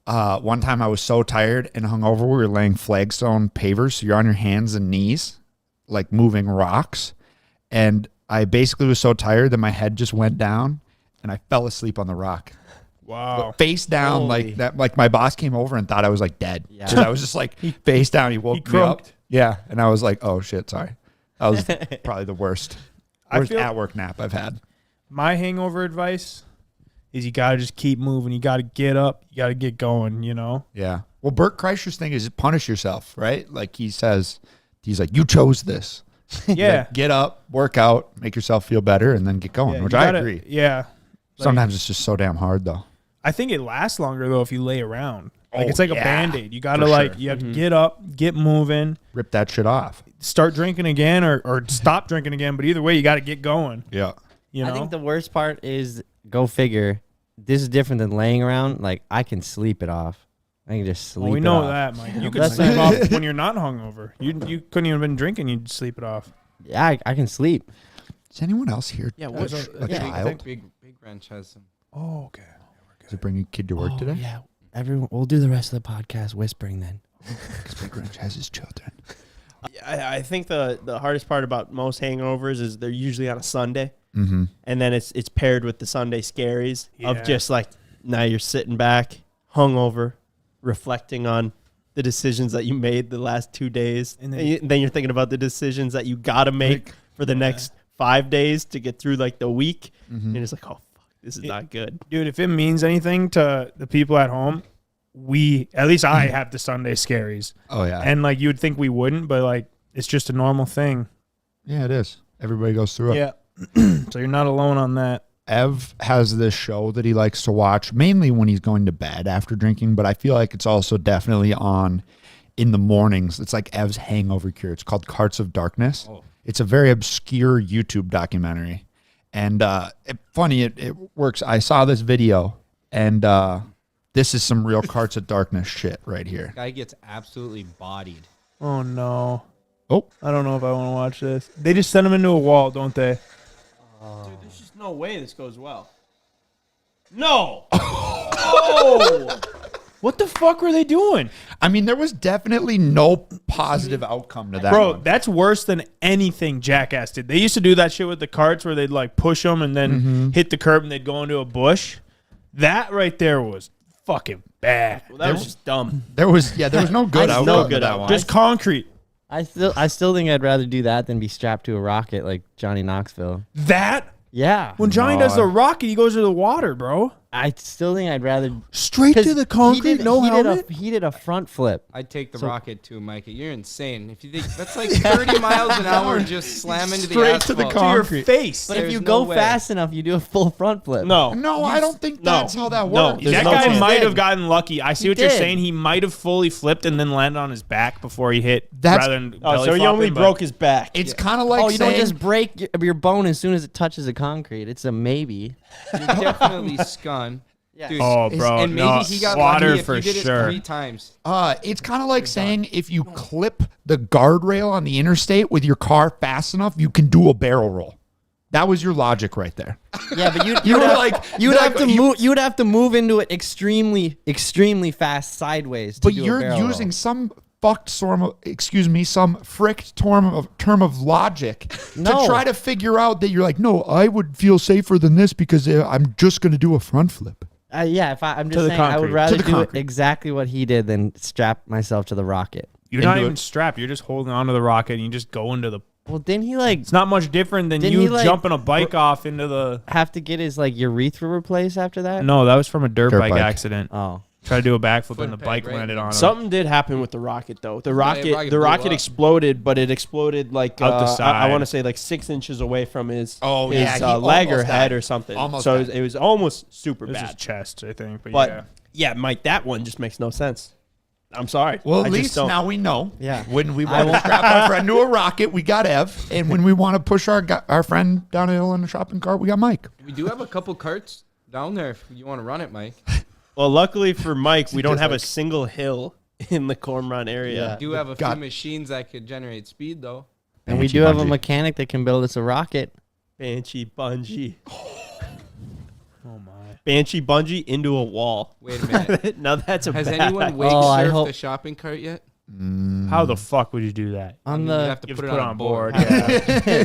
one time I was so tired and hungover, we were laying flagstone pavers, so you're on your hands and knees, like moving rocks, and I basically was so tired that my head just went down, and I fell asleep on the rock. Wow. Face down, like that. Like my boss came over and thought I was like dead. Yeah. 'Cause I was just like face down. He woke me up. croaked. Yeah, and I was like, oh shit, sorry. That was probably the worst I feel- at work nap I've had. My hangover advice is you got to just keep moving. You got to get up. You got to get going, you know? Yeah. Well, Bert Kreischer's thing is punish yourself, right? Like he says, he's like, you chose this. Yeah. Like, get up, work out, make yourself feel better, and then get going, Yeah, which you I gotta- agree. Yeah. Like, Sometimes it's just so damn hard, though. I think it lasts longer, though, if you lay around. Like, Oh, it's like yeah. a Band-Aid. You got to, For like, sure. you have to get up, get moving, Rip that shit off. start drinking again or stop drinking again. But either way, you got to get going, Yeah. you know? I think the worst part is, go figure, this is different than laying around. Like, I can sleep it off. I can just sleep Well, we it know off. that, Mike. You could That's sleep like- off when you're not hungover. You couldn't even been drinking. You'd sleep it off. Yeah, I can sleep. Is anyone else here? Yeah, a what? child? I think Big Wrench has some. Oh, okay. Does it bring a kid to work today? Yeah, everyone. We'll do the rest of the podcast whispering then. Because Big Wrench has his children. I think the hardest part about most hangovers is they're usually on a Sunday, Mm-hmm. and then it's paired with the Sunday scaries Yeah. of just like now you're sitting back, hungover, reflecting on the decisions that you made the last 2 days, And and then- then you're thinking about the decisions that you got to make for the next 5 days to get through like the week, Mm-hmm. and it's like, oh fuck, this is not good. Dude, if it means anything to the people at home, at least I have the Sunday scaries. Oh, yeah. And like you would think we wouldn't, but like it's just a normal thing. Yeah, it is. Everybody goes through it. Yeah. So you're not alone on that. Ev has this show that he likes to watch mainly when he's going to bed after drinking, but I feel like it's also definitely on in the mornings. It's like Ev's hangover cure. It's called Carts of Darkness. Oh. It's a very obscure YouTube documentary. And it works. I saw this video, and this is some real Carts of Darkness shit right here. Guy gets absolutely bodied. Oh no. Oh. I don't know if I want to watch this. They just send him into a wall, don't they? Dude, there's just no way this goes well. No. Oh. What the fuck were they doing? I mean, there was definitely no positive outcome to that. Bro, one. that's worse than anything Jackass did. They used to do that shit with the carts where they'd like push them and then hit the curb and they'd go into a bush. That right there was fucking bad. Well, that was just dumb. There was no good I outcome still- to good that outcome. one. Just concrete. I still think I'd rather do that than be strapped to a rocket like Johnny Knoxville. That? Yeah. When Johnny No, does the rocket, he goes to the water, bro. I still think I'd rather Straight to the concrete, no helmet? He did a front flip. I'd take the So- rocket too, Micah. You're insane. If you think that's like 30 miles an hour and just slam into the Straight asphalt. to the To your concrete. face. But if There's you no go way. fast enough, you do a full front flip. No. No, I don't think that's how that No, works. there's That no guy chance. might Did. have gotten lucky. I see He what you're did. saying. He might have fully flipped and then landed on his back before he hit That's- rather than Oh, belly so he only flopping, but- broke his back. It's kind of like Oh, you saying, don't just break your bone as soon as it touches the concrete. It's a maybe. You're definitely scun. Yeah. Dude, Oh, bro, and maybe no, he got water lucky if for you did sure. it 3 times. it's kind of like saying if you clip the guardrail on the interstate with your car fast enough, you can do a barrel roll. That was your logic right there. Yeah, but You you'd were have, like- you'd like, have to you- move. You'd have to move into it extremely fast sideways. To But do a you're barrel using roll. some some fricked term of logic to No. try to figure out that you're like, no, I would feel safer than this because I'm just going to do a front flip. Yeah, I'm To just the saying, I would concrete. rather To the do it concrete. exactly what he did than strap myself to the rocket. You're not Into even strapped. You're just holding onto the rocket and you just go into the Well, didn't he like It's not much different than Didn't you he, like, jumping a bike off into the. have to get his like urethra replaced after that? No, that was from a dirt bike bike. accident. Oh. Tried to do a backflip Foot and the peg, bike right? landed on him. Something did happen with the rocket though. The rocket, rocket the blew rocket up. exploded, but it exploded like Out the I side. want to say like 6 inches away from his Oh, yeah, he leg or almost head died. or something. Almost so died. it was almost super It was his bad. chest, I think. But, But yeah. yeah, Mike, that one just makes no sense. I'm sorry. Well, I at just least don't. now we know. Yeah. When we want to strap our friend to a rocket, we got Ev, and when we want to push our friend down a hill in a shopping cart, we got Mike. We do have a couple carts down there if you want to run it, Mike. Well, luckily for Mike, we don't just have a like- single hill in the Cormorant area. We do have a God. few machines that could generate speed, though. And we Banshee do have a bungee. mechanic that can build us a rocket. Banshee bungee. Oh, my. Banshee bungee into a wall. Wait a minute. Now that's a Has bad anyone idea. wake Oh, I surfed hope- the shopping cart yet? How the fuck would you do that? I On mean, the you'd have to You put have it to on a board. Yeah.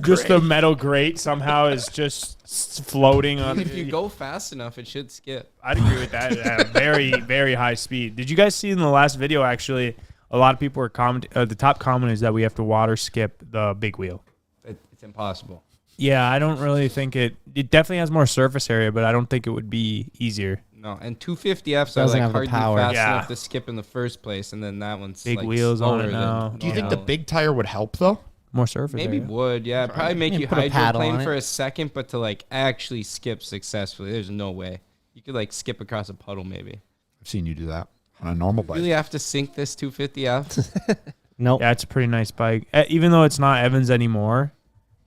Just the metal grate somehow is just floating on. If you go fast enough, it should skip. I'd agree with that at a very, very high speed. Did you guys see in the last video, actually, a lot of people were commenting, the top comment is that we have to water skip the big wheel. It's impossible. Yeah, I don't really think it definitely has more surface area, but I don't think it would be easier. No, and 250Fs are Doesn't like have the hardly power. fast Yeah. enough to skip in the first place, and then that one's Big like wheels on slower it than now. Do you think normal. the big tire would help though? More surface Maybe area. would, yeah. Probably make you put a paddle hydroplane on for it. a second, but to like actually skip successfully, there's no way. You could like skip across a puddle, maybe. I've seen you do that on a normal bike. Really have to sink this 250F? Nope. Yeah, it's a pretty nice bike. Even though it's not Evans anymore,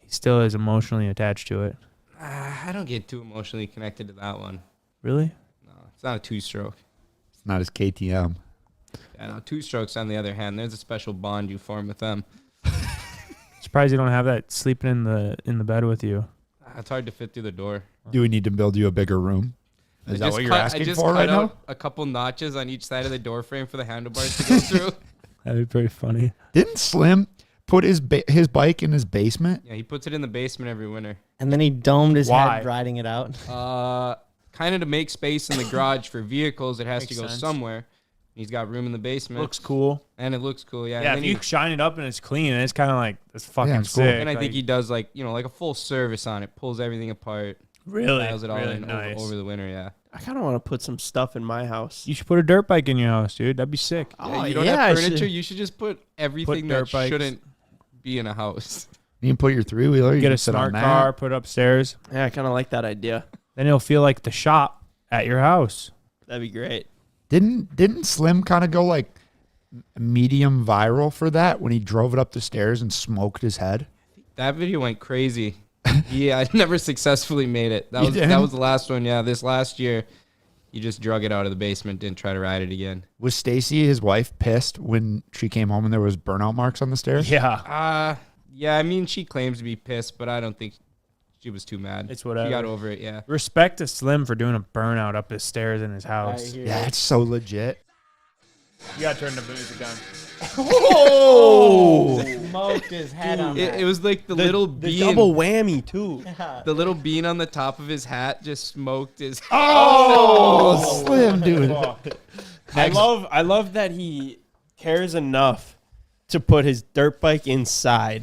he still is emotionally attached to it. I don't get too emotionally connected to that one. Really? No, it's not a two-stroke. It's not his KTM. Yeah, no, two-strokes on the other hand, there's a special bond you form with them. Surprised you don't have that sleeping in the bed with you. It's hard to fit through the door. Do we need to build you a bigger room? Is that what you're asking for right now? A couple notches on each side of the door frame for the handlebars to go through. That'd be pretty funny. Didn't Slim put his bike in his basement? Yeah, he puts it in the basement every winter. And then he domed his Why? head riding it out. Kind of to make space in the garage for vehicles, it has to Makes go sense. somewhere. He's got room in the basement. Looks cool. And it looks cool, yeah. Yeah, and if then you shine it up and it's clean, and it's kind of like, it's fucking it's cool. sick. and I think Like, he does like a full service on it, pulls everything apart, really, dials it all really in nice. over the winter, yeah. I kind of want to put some stuff in my house. You should put a dirt bike in your house, dude. That'd be sick. Yeah, you don't yeah, I have should- furniture, you should just put everything that dirt bikes. shouldn't be in a house. You can put your three-wheeler. You Get can a sit on smart that. car, put it upstairs. Yeah, I kind of like that idea. Then it'll feel like the shop at your house. That'd be great. Didn't Slim kind of go like medium viral for that when he drove it up the stairs and smoked his head? That video went crazy. Yeah, I never successfully made it. That You was didn't? that was the last one. Yeah, this last year, you just drug it out of the basement, didn't try to ride it again. Was Stacy, his wife, pissed when she came home and there was burnout marks on the stairs? Yeah. Yeah. I mean, she claims to be pissed, but I don't think she was too mad. It's whatever. She got over it. Yeah. Respect to Slim for doing a burnout up his stairs in his house. Yeah, it's so legit. You gotta turn the music down. Smoked his head on It was like the little The bean. double whammy too. The little bean on the top of his hat just smoked his. Oh, Slim, dude. I love that he cares enough to put his dirt bike inside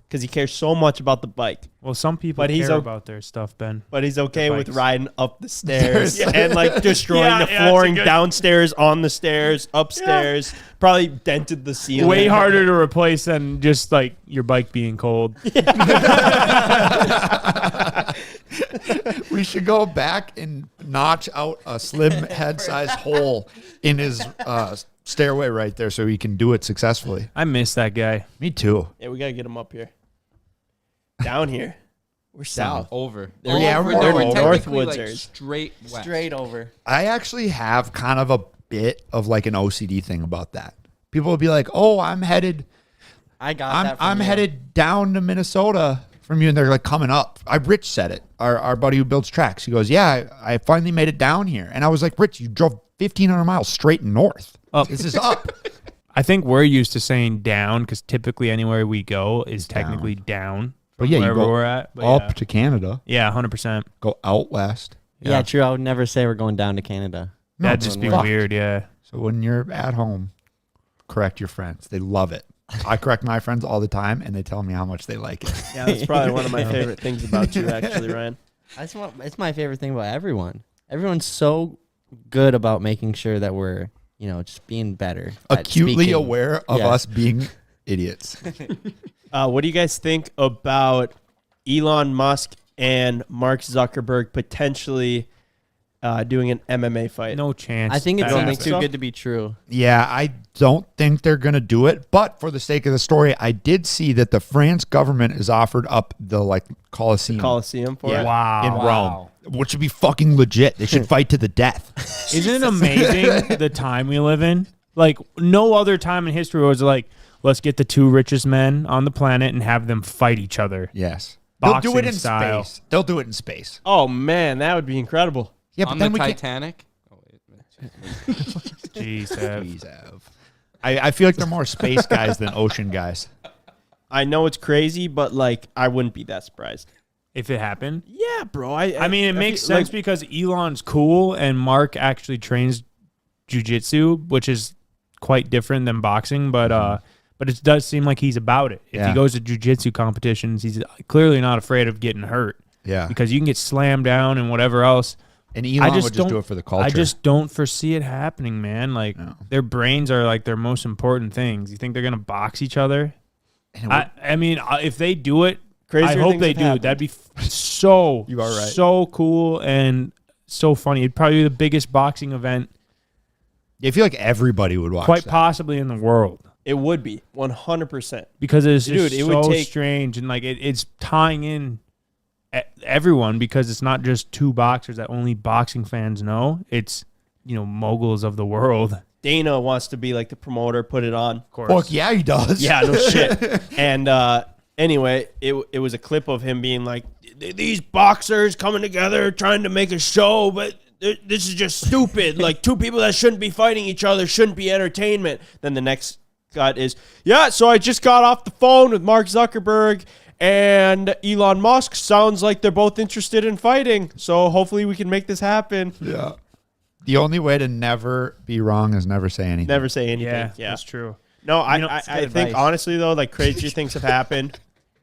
because he cares so much about the bike. Well, some people But he's care o- about their stuff, Ben. But he's okay The with bikes. riding up the stairs and like destroying Yeah, the yeah, flooring it's a good- downstairs, on the stairs, upstairs. Probably dented the ceiling. Way harder to replace than just like your bike being cold. We should go back and notch out a Slim head-sized hole in his stairway right there so he can do it successfully. I miss that guy. Me too. Yeah, we gotta get him up here. Down here. We're south. Over. Yeah, Over. we're They were over. technically, like, Northwoodsers. straight west. straight over. I actually have kind of a bit of like an OCD thing about that. People will be like, "Oh, I'm headed I'm headed down to Minnesota from you," and they're like coming up. Rich said it. Our buddy who builds tracks. He goes, "Yeah, I finally made it down here." And I was like, "Rich, you drove 1,500 miles straight north. Up. This is up." I think we're used to saying down because typically anywhere we go is technically down. But yeah, you wherever go we're at. But up to Canada, yeah, 100%. go out west. Yeah, true. I would never say we're going down to Canada. No, That'd just be fuck. weird, yeah. So when you're at home, correct your friends. They love it. I correct my friends all the time, and they tell me how much they like it. Yeah, that's probably one of my favorite things about you, actually, Ryan. It's my favorite thing about everyone. Everyone's so good about making sure that we're, just being better. at Acutely speaking. aware of Yeah. us being idiots. What do you guys think about Elon Musk and Mark Zuckerberg potentially doing an MMA fight? No chance. I think it's that something happens. too good to be true. Yeah, I don't think they're going to do it. But for the sake of the story, I did see that the France government has offered up the Coliseum. Coliseum for Yeah. it? Wow. In Rome, which would be fucking legit. They should fight to the death. Isn't it amazing the time we live in? Like no other time in history was like, let's get the 2 richest men on the planet and have them fight each other. Yes. They'll do it Boxing in style. space. They'll do it in space. Oh, man, that would be incredible. Yeah, On but then the we can't. Titanic. Oh, wait. Jeez, Jeez, Ev. I feel like they're more space guys than ocean guys. I know it's crazy, but I wouldn't be that surprised. if it happened. Yeah, bro. I mean, it makes sense because Elon's cool and Mark actually trains jujitsu, which is quite different than boxing, but it does seem like he's about it. If he goes to jujitsu competitions, he's clearly not afraid of getting hurt. Yeah. Because you can get slammed down and whatever else. And Elon would just do it for the culture. I just don't foresee it happening, man. Like their brains are like their most important things. You think they're gonna box each other? I mean, if they do it, I hope they do. That'd be so You are right. so cool and so funny. It'd probably be the biggest boxing event. I feel like everybody would watch. Quite possibly in the world. It would be 100% Because it's Dude, just it so would take strange and like it's tying in everyone because it's not just two boxers that only boxing fans know. It's moguls of the world. Dana wants to be like the promoter, put it on. Of course. Fuck yeah, he does. Yeah, no shit. And anyway, it was a clip of him being like, these boxers coming together trying to make a show, but this is just stupid. Like two people that shouldn't be fighting each other shouldn't be entertainment. Then the next cut is, so I just got off the phone with Mark Zuckerberg and Elon Musk. Sounds like they're both interested in fighting. So hopefully we can make this happen. Yeah. The only way to never be wrong is never say anything. Never say anything. Yeah, that's true. No, That's I good think advice. honestly though, like crazier things have happened,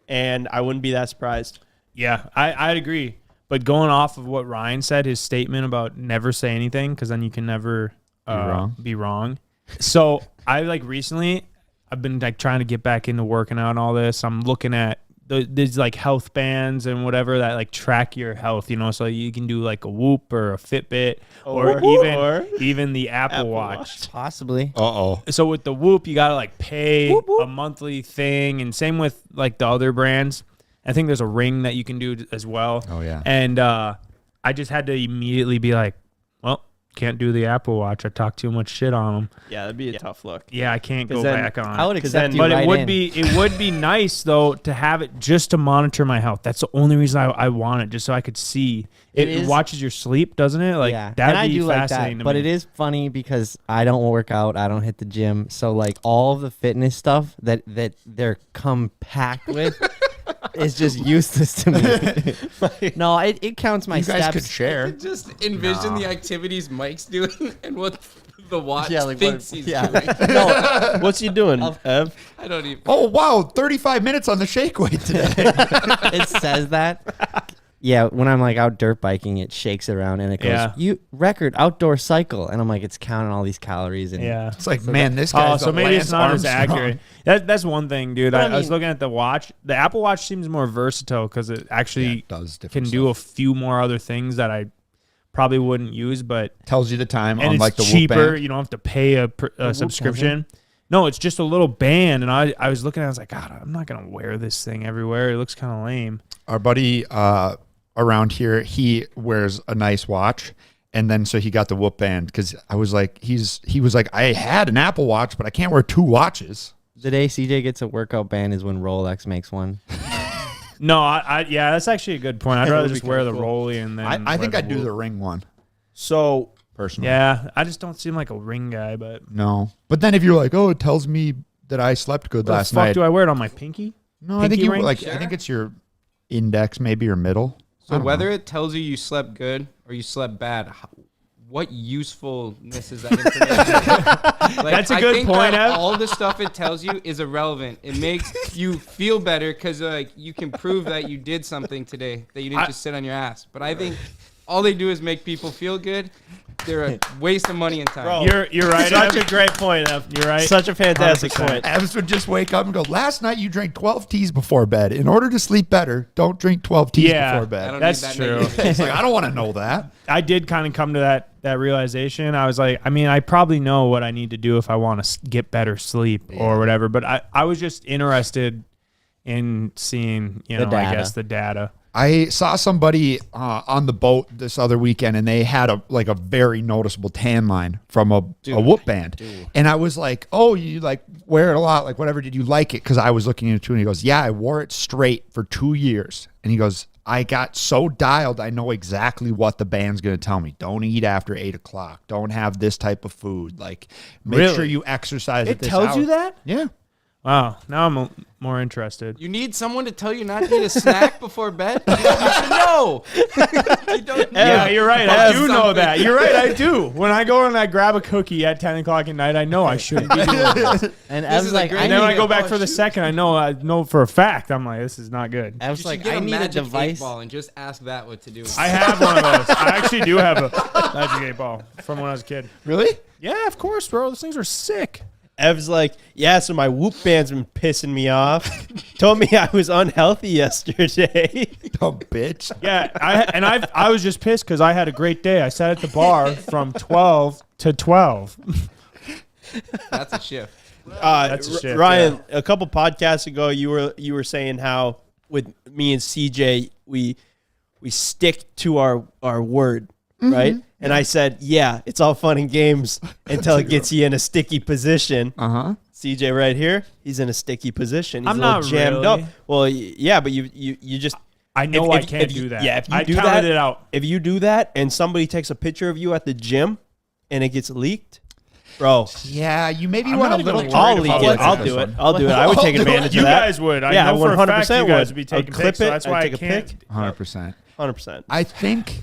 and I wouldn't be that surprised. Yeah, I'd agree. But going off of what Ryan said, his statement about never say anything because then you can never be wrong. So I recently, I've been trying to get back into working out and all this. I'm looking at these health bands and whatever that track your health, so you can do a Whoop or a Fitbit or even the Apple Watch. Possibly. So with the Whoop, you gotta pay a monthly thing, and same with the other brands. I think there's a ring that you can do as well. Oh yeah. And I just had to immediately be like, well, can't do the Apple Watch. I talked too much shit on them. Yeah, that'd be a tough look. Yeah, I can't go then back on. I would it. accept you But right it would in. be nice though to have it just to monitor my health. That's the only reason I want it, just so I could see. It watches your sleep, doesn't it? Yeah, that'd and I be do like fascinating that. to But me. it is funny because I don't work out, I don't hit the gym, so all of the fitness stuff that they're compact with is just useless to me. No, it counts my You guys steps. could share. Just envision the activities Mike's doing and what the watch Yeah, what- thinks he's yeah. doing. No, what's he doing, Ev? I don't even. Oh wow, 35 minutes on the shake weight today. It says that. Yeah, when I'm out dirt biking, it shakes it around and it goes, you record outdoor cycle. And I'm it's counting all these calories. And Yeah. It's man, this guy's so maybe it's not as Armstrong. accurate. That's one thing, dude. I was looking at the watch. The Apple Watch seems more versatile because it actually does can different do a stuff. few more other things that I probably wouldn't use, but Tells you the time and on it's the Whoop cheaper. band. You don't have to pay a subscription. No, it's just a little band, and I was looking at it, I was like, God, I'm not gonna wear this thing everywhere. It looks kind of lame. Our buddy around here, he wears a nice watch, and then so he got the Whoop band because I was like, he was like, I had an Apple Watch, but I can't wear two watches. the day CJ gets a workout band is when Rolex makes one. No, yeah, that's actually a good point. I'd That rather would be just wear the kinda cool. Rolly and then. I think wear I'd do Whoop. the Ring one So personally. Yeah, I just don't seem like a ring guy, but No, but then if you're like, oh, it tells me that I slept good what the last fuck night. do I wear it on my pinky? No, I think pinky you ring? I think it's your index, maybe your middle. I So don't whether know. it tells you slept good or you slept bad, what usefulness is that information? Like, That's a good I think point, that Ev. all the stuff it tells you is irrelevant. It makes you feel better because like you can prove that you did something today, that you didn't just sit on your ass. But I think all they do is make people feel good. They're a waste of money and time. Bro, You're right. Such Ev. a great point, Ev. You're right. Such a fantastic 100%. point. Evs would just wake up and go, last night you drank 12 teas before bed. In order to sleep better, don't drink 12 teas Yeah. before I bed. don't That's need that true. negative It's like, I don't want to know that. I did kind of come to that realization. I was like, I mean, I probably know what I need to do if I want to get better sleep or whatever. But I was just interested in seeing, I data. guess the data. I saw somebody on the boat this other weekend, and they had a very noticeable tan line from a whoop band. And I was like, "Oh, you like wear it a lot? Like whatever? Did you like it?" Because I was looking into it. And he goes, "Yeah, I wore it straight for 2 years." And he goes, "I got so dialed. I know exactly what the band's going to tell me. Don't eat after 8 o'clock. Don't have this type of food. Like make Really? sure you exercise." It at this tells hour." you that? Yeah. Wow. Now I'm more interested. You need someone to tell you not to eat a snack before bed? You should know. You don't know. Yeah, you're right. I do know Something. that. You're right. I do. When I go and I grab a cookie at 10 o'clock at night, I know I shouldn't be doing it. And This I is was a like, great I And then when I need, go back for the second, I know for a fact. I'm like, this is not good. I You was should like, get I a need a magic device. 8-ball and just ask that what to do. I have one of those. I actually do have a Magic 8-ball from when I was a kid. Really? Yeah, of course, bro. Those things are sick. Ev's like, yeah, so my whoop band's been pissing me off. Told me I was unhealthy yesterday. Dumb bitch. Yeah, I was just pissed because I had a great day. I sat at the bar from 12 to 12. That's a shift. That's a shit, Ryan, a couple podcasts ago, you were saying how with me and CJ, we stick to our word, right? And I said, yeah, it's all fun and games until it gets you in a sticky position. Uh-huh. CJ right here, he's in a sticky position. He's I'm a little not jammed really. up. Well, yeah, but you just I know I can't if you- do that. Yeah, if you I do counted that, it out. if you do that and somebody takes a picture of you at the gym and it gets leaked, bro, Yeah, you maybe I'm want a not even little. worried I'll about leak that. it. I'll this do it. one. I'll do it. I would take advantage You of that. guys would. I Yeah, know for a fact 100% you guys would. would be I'd taking clip pics, so it. that's I'd why I take a can't. pic. 100%. 100%. I think,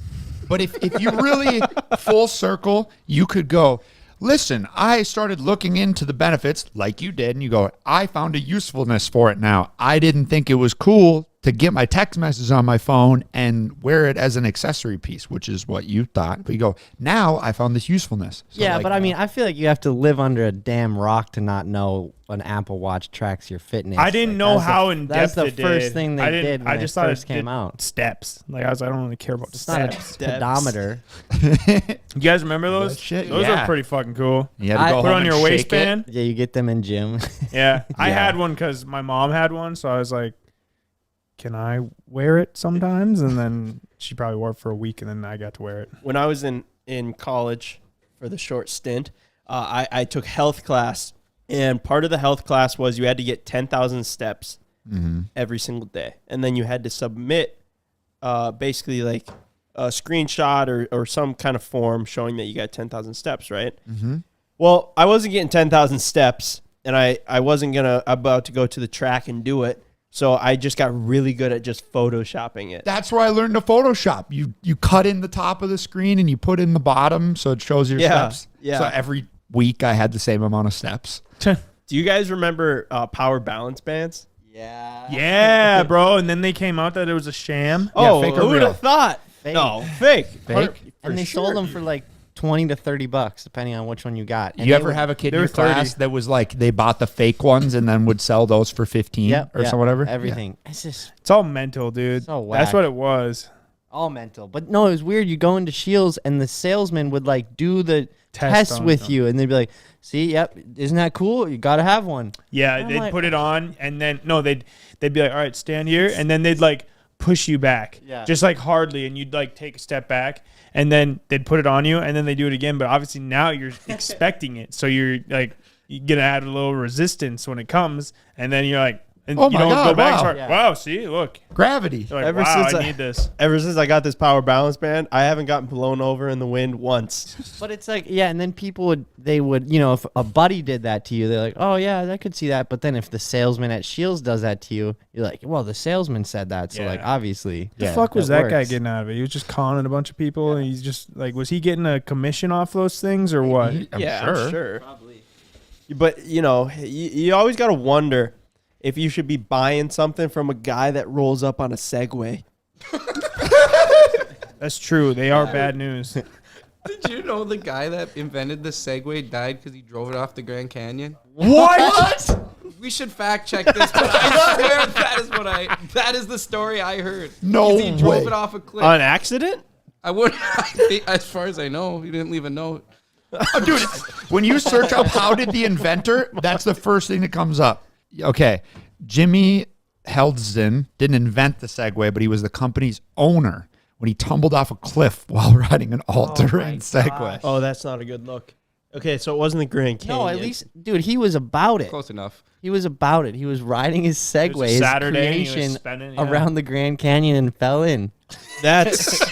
but if you really full circle, you could go, listen, I started looking into the benefits like you did, and you go, I found a usefulness for it now. I didn't think it was cool to get my text messages on my phone and wear it as an accessory piece, which is what you thought. But you go, now I found this usefulness. So Yeah, like, but I mean, I feel like you have to live under a damn rock to not know an Apple Watch tracks your fitness. I didn't Like, know that's the- how in depth That's the it first did. thing they I didn't- did when I it just thought first it came did out. steps. Like I don't really care about the It's not a steps. pedometer. You guys remember those? That shit, Those yeah. are pretty fucking cool. you had to I- go Put home on and your shake it. waistband. Yeah, you get them in gym. Yeah, I Yeah. had one because my mom had one, so I was like, "Can I wear it sometimes?" And then she probably wore it for a week, and then I got to wear it. When I was in college for the short stint, I took health class, and part of the health class was you had to get 10,000 steps every single day, and then you had to submit basically like a screenshot or some kind of form showing that you got 10,000 steps, right? Well, I wasn't getting 10,000 steps, and I wasn't about to go to the track and do it. So I just got really good at just photoshopping it. That's where I learned to Photoshop. You cut in the top of the screen and you put in the bottom so it shows your Yeah, steps. yeah. So every week I had the same amount of steps. Do you guys remember power balance bands? Yeah, bro. And then they came out that it was a sham. Oh, fake or who would real? have thought? Fake. No, fake. Fake? And they sold them for like 20 to 30 bucks, depending on which one you got. And You they ever were- have a kid in they your were 30. class that was like they bought the fake ones and then would sell those for 15 Yep, or yeah, so whatever? Everything. It's just It's all mental, dude. So That's whack. what it was. all mental. But no, it was weird. You go into Shields and the salesman would like do the Test test on with them. you, and they'd be like, "See, yep, isn't that cool? You gotta have one." Yeah, I'm they'd like- put it on, and then they'd be like, "All right, stand here," and then they'd like push you back, Yeah. just like hardly, and you'd like take a step back, and then they'd put it on you, and then they do it again. But obviously now you're expecting it, so you're like you're gonna add a little resistance when it comes, and then you're like, And Oh you my don't God, go back wow. as hard. Yeah. Wow, see, look. Gravity. You're like, Ever wow, since I I- need this. Ever since I got this power balance band, I haven't gotten blown over in the wind once. But it's like, yeah, and then people would, if a buddy did that to you, they're like, oh yeah, I could see that. But then if the salesman at Shields does that to you, you're like, well, the salesman said that, so Yeah. like obviously. The fuck was that guy works. getting out of it? He was just conning a bunch of people, and he's just like, was he getting a commission off those things or what? I'm sure. Probably. But you always got to wonder if you should be buying something from a guy that rolls up on a Segway. That's true. They are bad news. Did you know the guy that invented the Segway died because he drove it off the Grand Canyon? What? We should fact check this, but I swear that is the story I heard. No 'Cause he drove way. it off a cliff. On accident? As far as I know, he didn't leave a note. Oh, dude, when you search up how did the inventor, that's the first thing that comes up. Okay, Jimmy Heldzin didn't invent the Segway, but he was the company's owner when he tumbled off a cliff while riding an all-terrain Segway. Oh, that's not a good look. Okay, so it wasn't the Grand Canyon. No, at least, dude, he was about it. Close enough. He was about it. He was riding his Segway, his Saturday, and he was creation spending- yeah. around the Grand Canyon and fell in. That's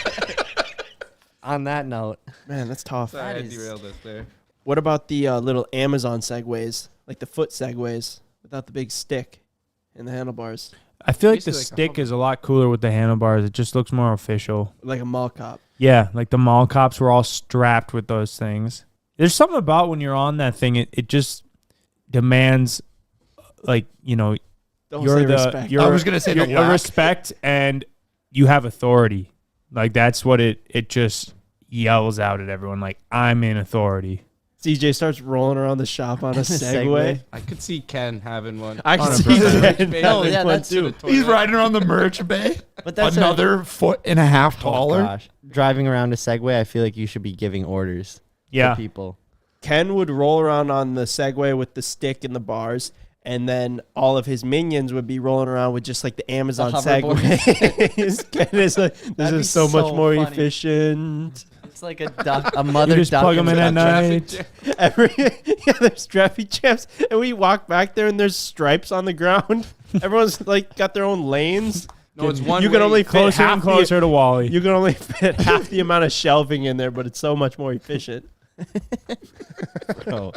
On that note, man, that's tough. Sorry, I That is- derailed us there. What about the little Amazon Segways, like the foot Segways, without the big stick and the handlebars, I feel like the Basically like a stick hover. is a lot cooler with the handlebars. It just looks more official. like a mall cop? Yeah, like the mall cops were all strapped with those things. There's something about when you're on that thing, it just demands, like, Don't you're say the respect. you're I was gonna say the you're lack. respect, and you have authority. Like that's what it just yells out at everyone. Like, I'm in authority. CJ starts rolling around the shop on a Segway. I could see Ken having one. I can see 100%. Ken No, having yeah, one that's- too. He's riding around the merch bay, but that's another foot and a half Oh, taller. gosh. Driving around a Segway, I feel like you should be giving orders Yeah, to people. Ken would roll around on the Segway with the stick and the bars, and then all of his minions would be rolling around with just like the Amazon hoverboard. Segway. Ken is like, this That'd be is so much so more funny. efficient. It's like a mother you just duck. plug them in and at stuff. night. There's traffic jams, and we walk back there, and there's stripes on the ground. Everyone's like got their own lanes. No, it's one You can way. only fit Closer half and closer to Wally. You can only fit half the amount of shelving in there, but it's so much more efficient. Bro,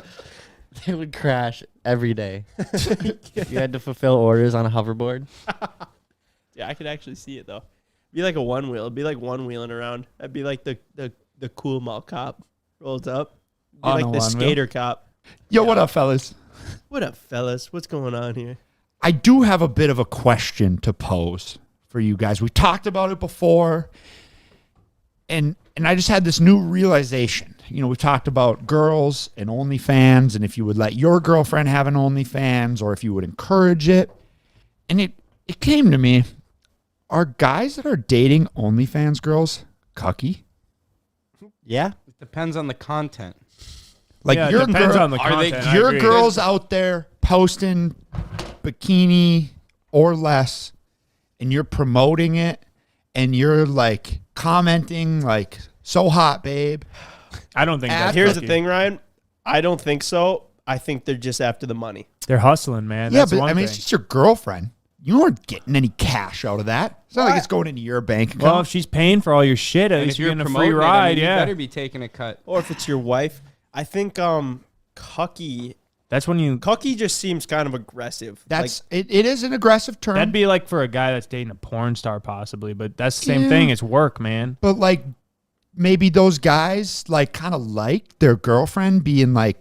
they would crash every day. You had to fulfill orders on a hoverboard. Yeah, I could actually see it though. Be like a one wheel. It'd be like one wheeling around. That'd be like the cool mall cop rolls up. Be On like a the one wheel? skater cop. Yo, what up, fellas? What up, fellas? What's going on here? I do have a bit of a question to pose for you guys. We talked about it before, and I just had this new realization. You know, we talked about girls and OnlyFans, and if you would let your girlfriend have an OnlyFans, or if you would encourage it. And it came to me: are guys that are dating OnlyFans girls cucky? Yeah. It depends on the content. Like Yeah, it your depends girl, on the are they- content. I your agree. girls out there posting bikini or less, and you're promoting it, and you're like commenting like, so hot, babe. I don't think that's Here's the cookie. thing, Ryan. I don't think so. I think they're just after the money. They're hustling, man. Yeah, That's but one I mean, thing. it's just your girlfriend. You aren't getting any cash out of that. It's not like it's going into your bank account. Well, if she's paying for all your shit, at And least if you're you're getting a promoting free it, I ride. mean, you Yeah, better be taking a cut. Or if it's your wife. I think cucky that's when you. Cucky just seems kind of aggressive. That's it is an aggressive term. That'd be like for a guy that's dating a porn star, possibly. But that's the same Yeah. thing. It's work, man. But like maybe those guys like kind of like their girlfriend being like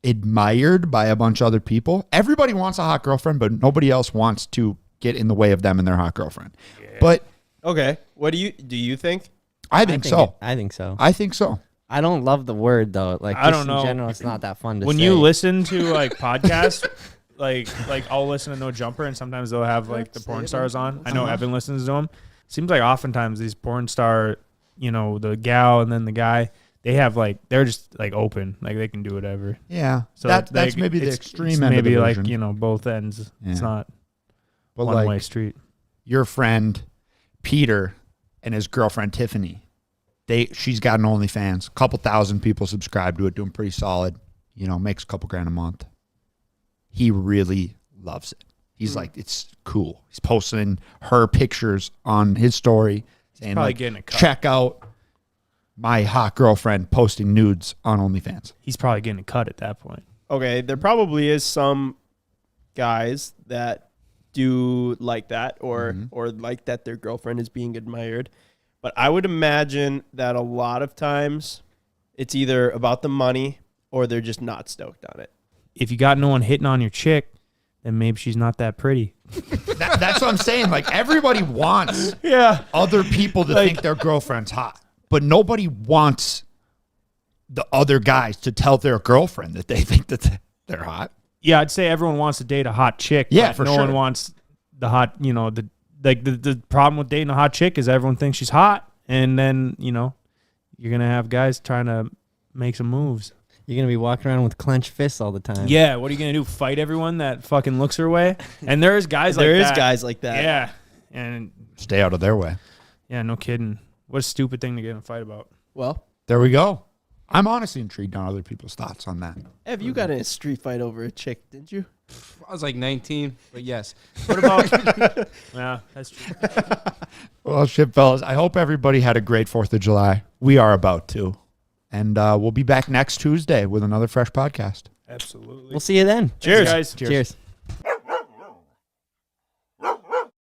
admired by a bunch of other people. Everybody wants a hot girlfriend, but nobody else wants to get in the way of them and their hot girlfriend. But okay. What do you think? I think so. I think so. I think so. I don't love the word though. Like, I just don't know. in general, it's not that fun to When say. you listen to like podcasts, like I'll listen to No Jumper, and sometimes they'll have like the porn stars on. I know Evan listens to them. Seems like oftentimes these porn star, you know, the gal and then the guy, they have like they're just like open, like they can do whatever. Yeah. So That's like, maybe the it's extreme end maybe of the like version. you know both ends. It's Yeah. not But one like way street. your friend Peter and his girlfriend Tiffany, she's got an OnlyFans. A couple thousand people subscribe to it, doing pretty solid. You know, makes a couple grand a month. He really loves it. He's like, it's cool. He's posting her pictures on his story saying, probably like, getting a cut. check out my hot girlfriend posting nudes on OnlyFans. He's probably getting a cut at that point. Okay, there probably is some guys that do like that or like that their girlfriend is being admired. But I would imagine that a lot of times it's either about the money or they're just not stoked on it. If you got no one hitting on your chick, then maybe she's not that pretty. That's what I'm saying. Like, everybody wants other people to think their girlfriend's hot, but nobody wants the other guys to tell their girlfriend that they think that they're hot. Yeah, I'd say everyone wants to date a hot chick. Yeah, but for no sure. one wants the hot, the problem with dating a hot chick is everyone thinks she's hot. And then, you're going to have guys trying to make some moves. You're going to be walking around with clenched fists all the time. Yeah, what are you going to do? Fight everyone that fucking looks her way? And there's guys like that. There is guys like that. Yeah. And Stay out of their way. yeah, no kidding. What a stupid thing to get in a fight about. Well, There we go. I'm honestly intrigued on other people's thoughts on that. Ev, you got in a street fight over a chick, didn't you? I was like 19, but yes. What about... yeah, that's true. Well, shit, fellas, I hope everybody had a great 4th of July. We are about to. And we'll be back next Tuesday with another fresh podcast. Absolutely. We'll see you then. Cheers, guys. Cheers.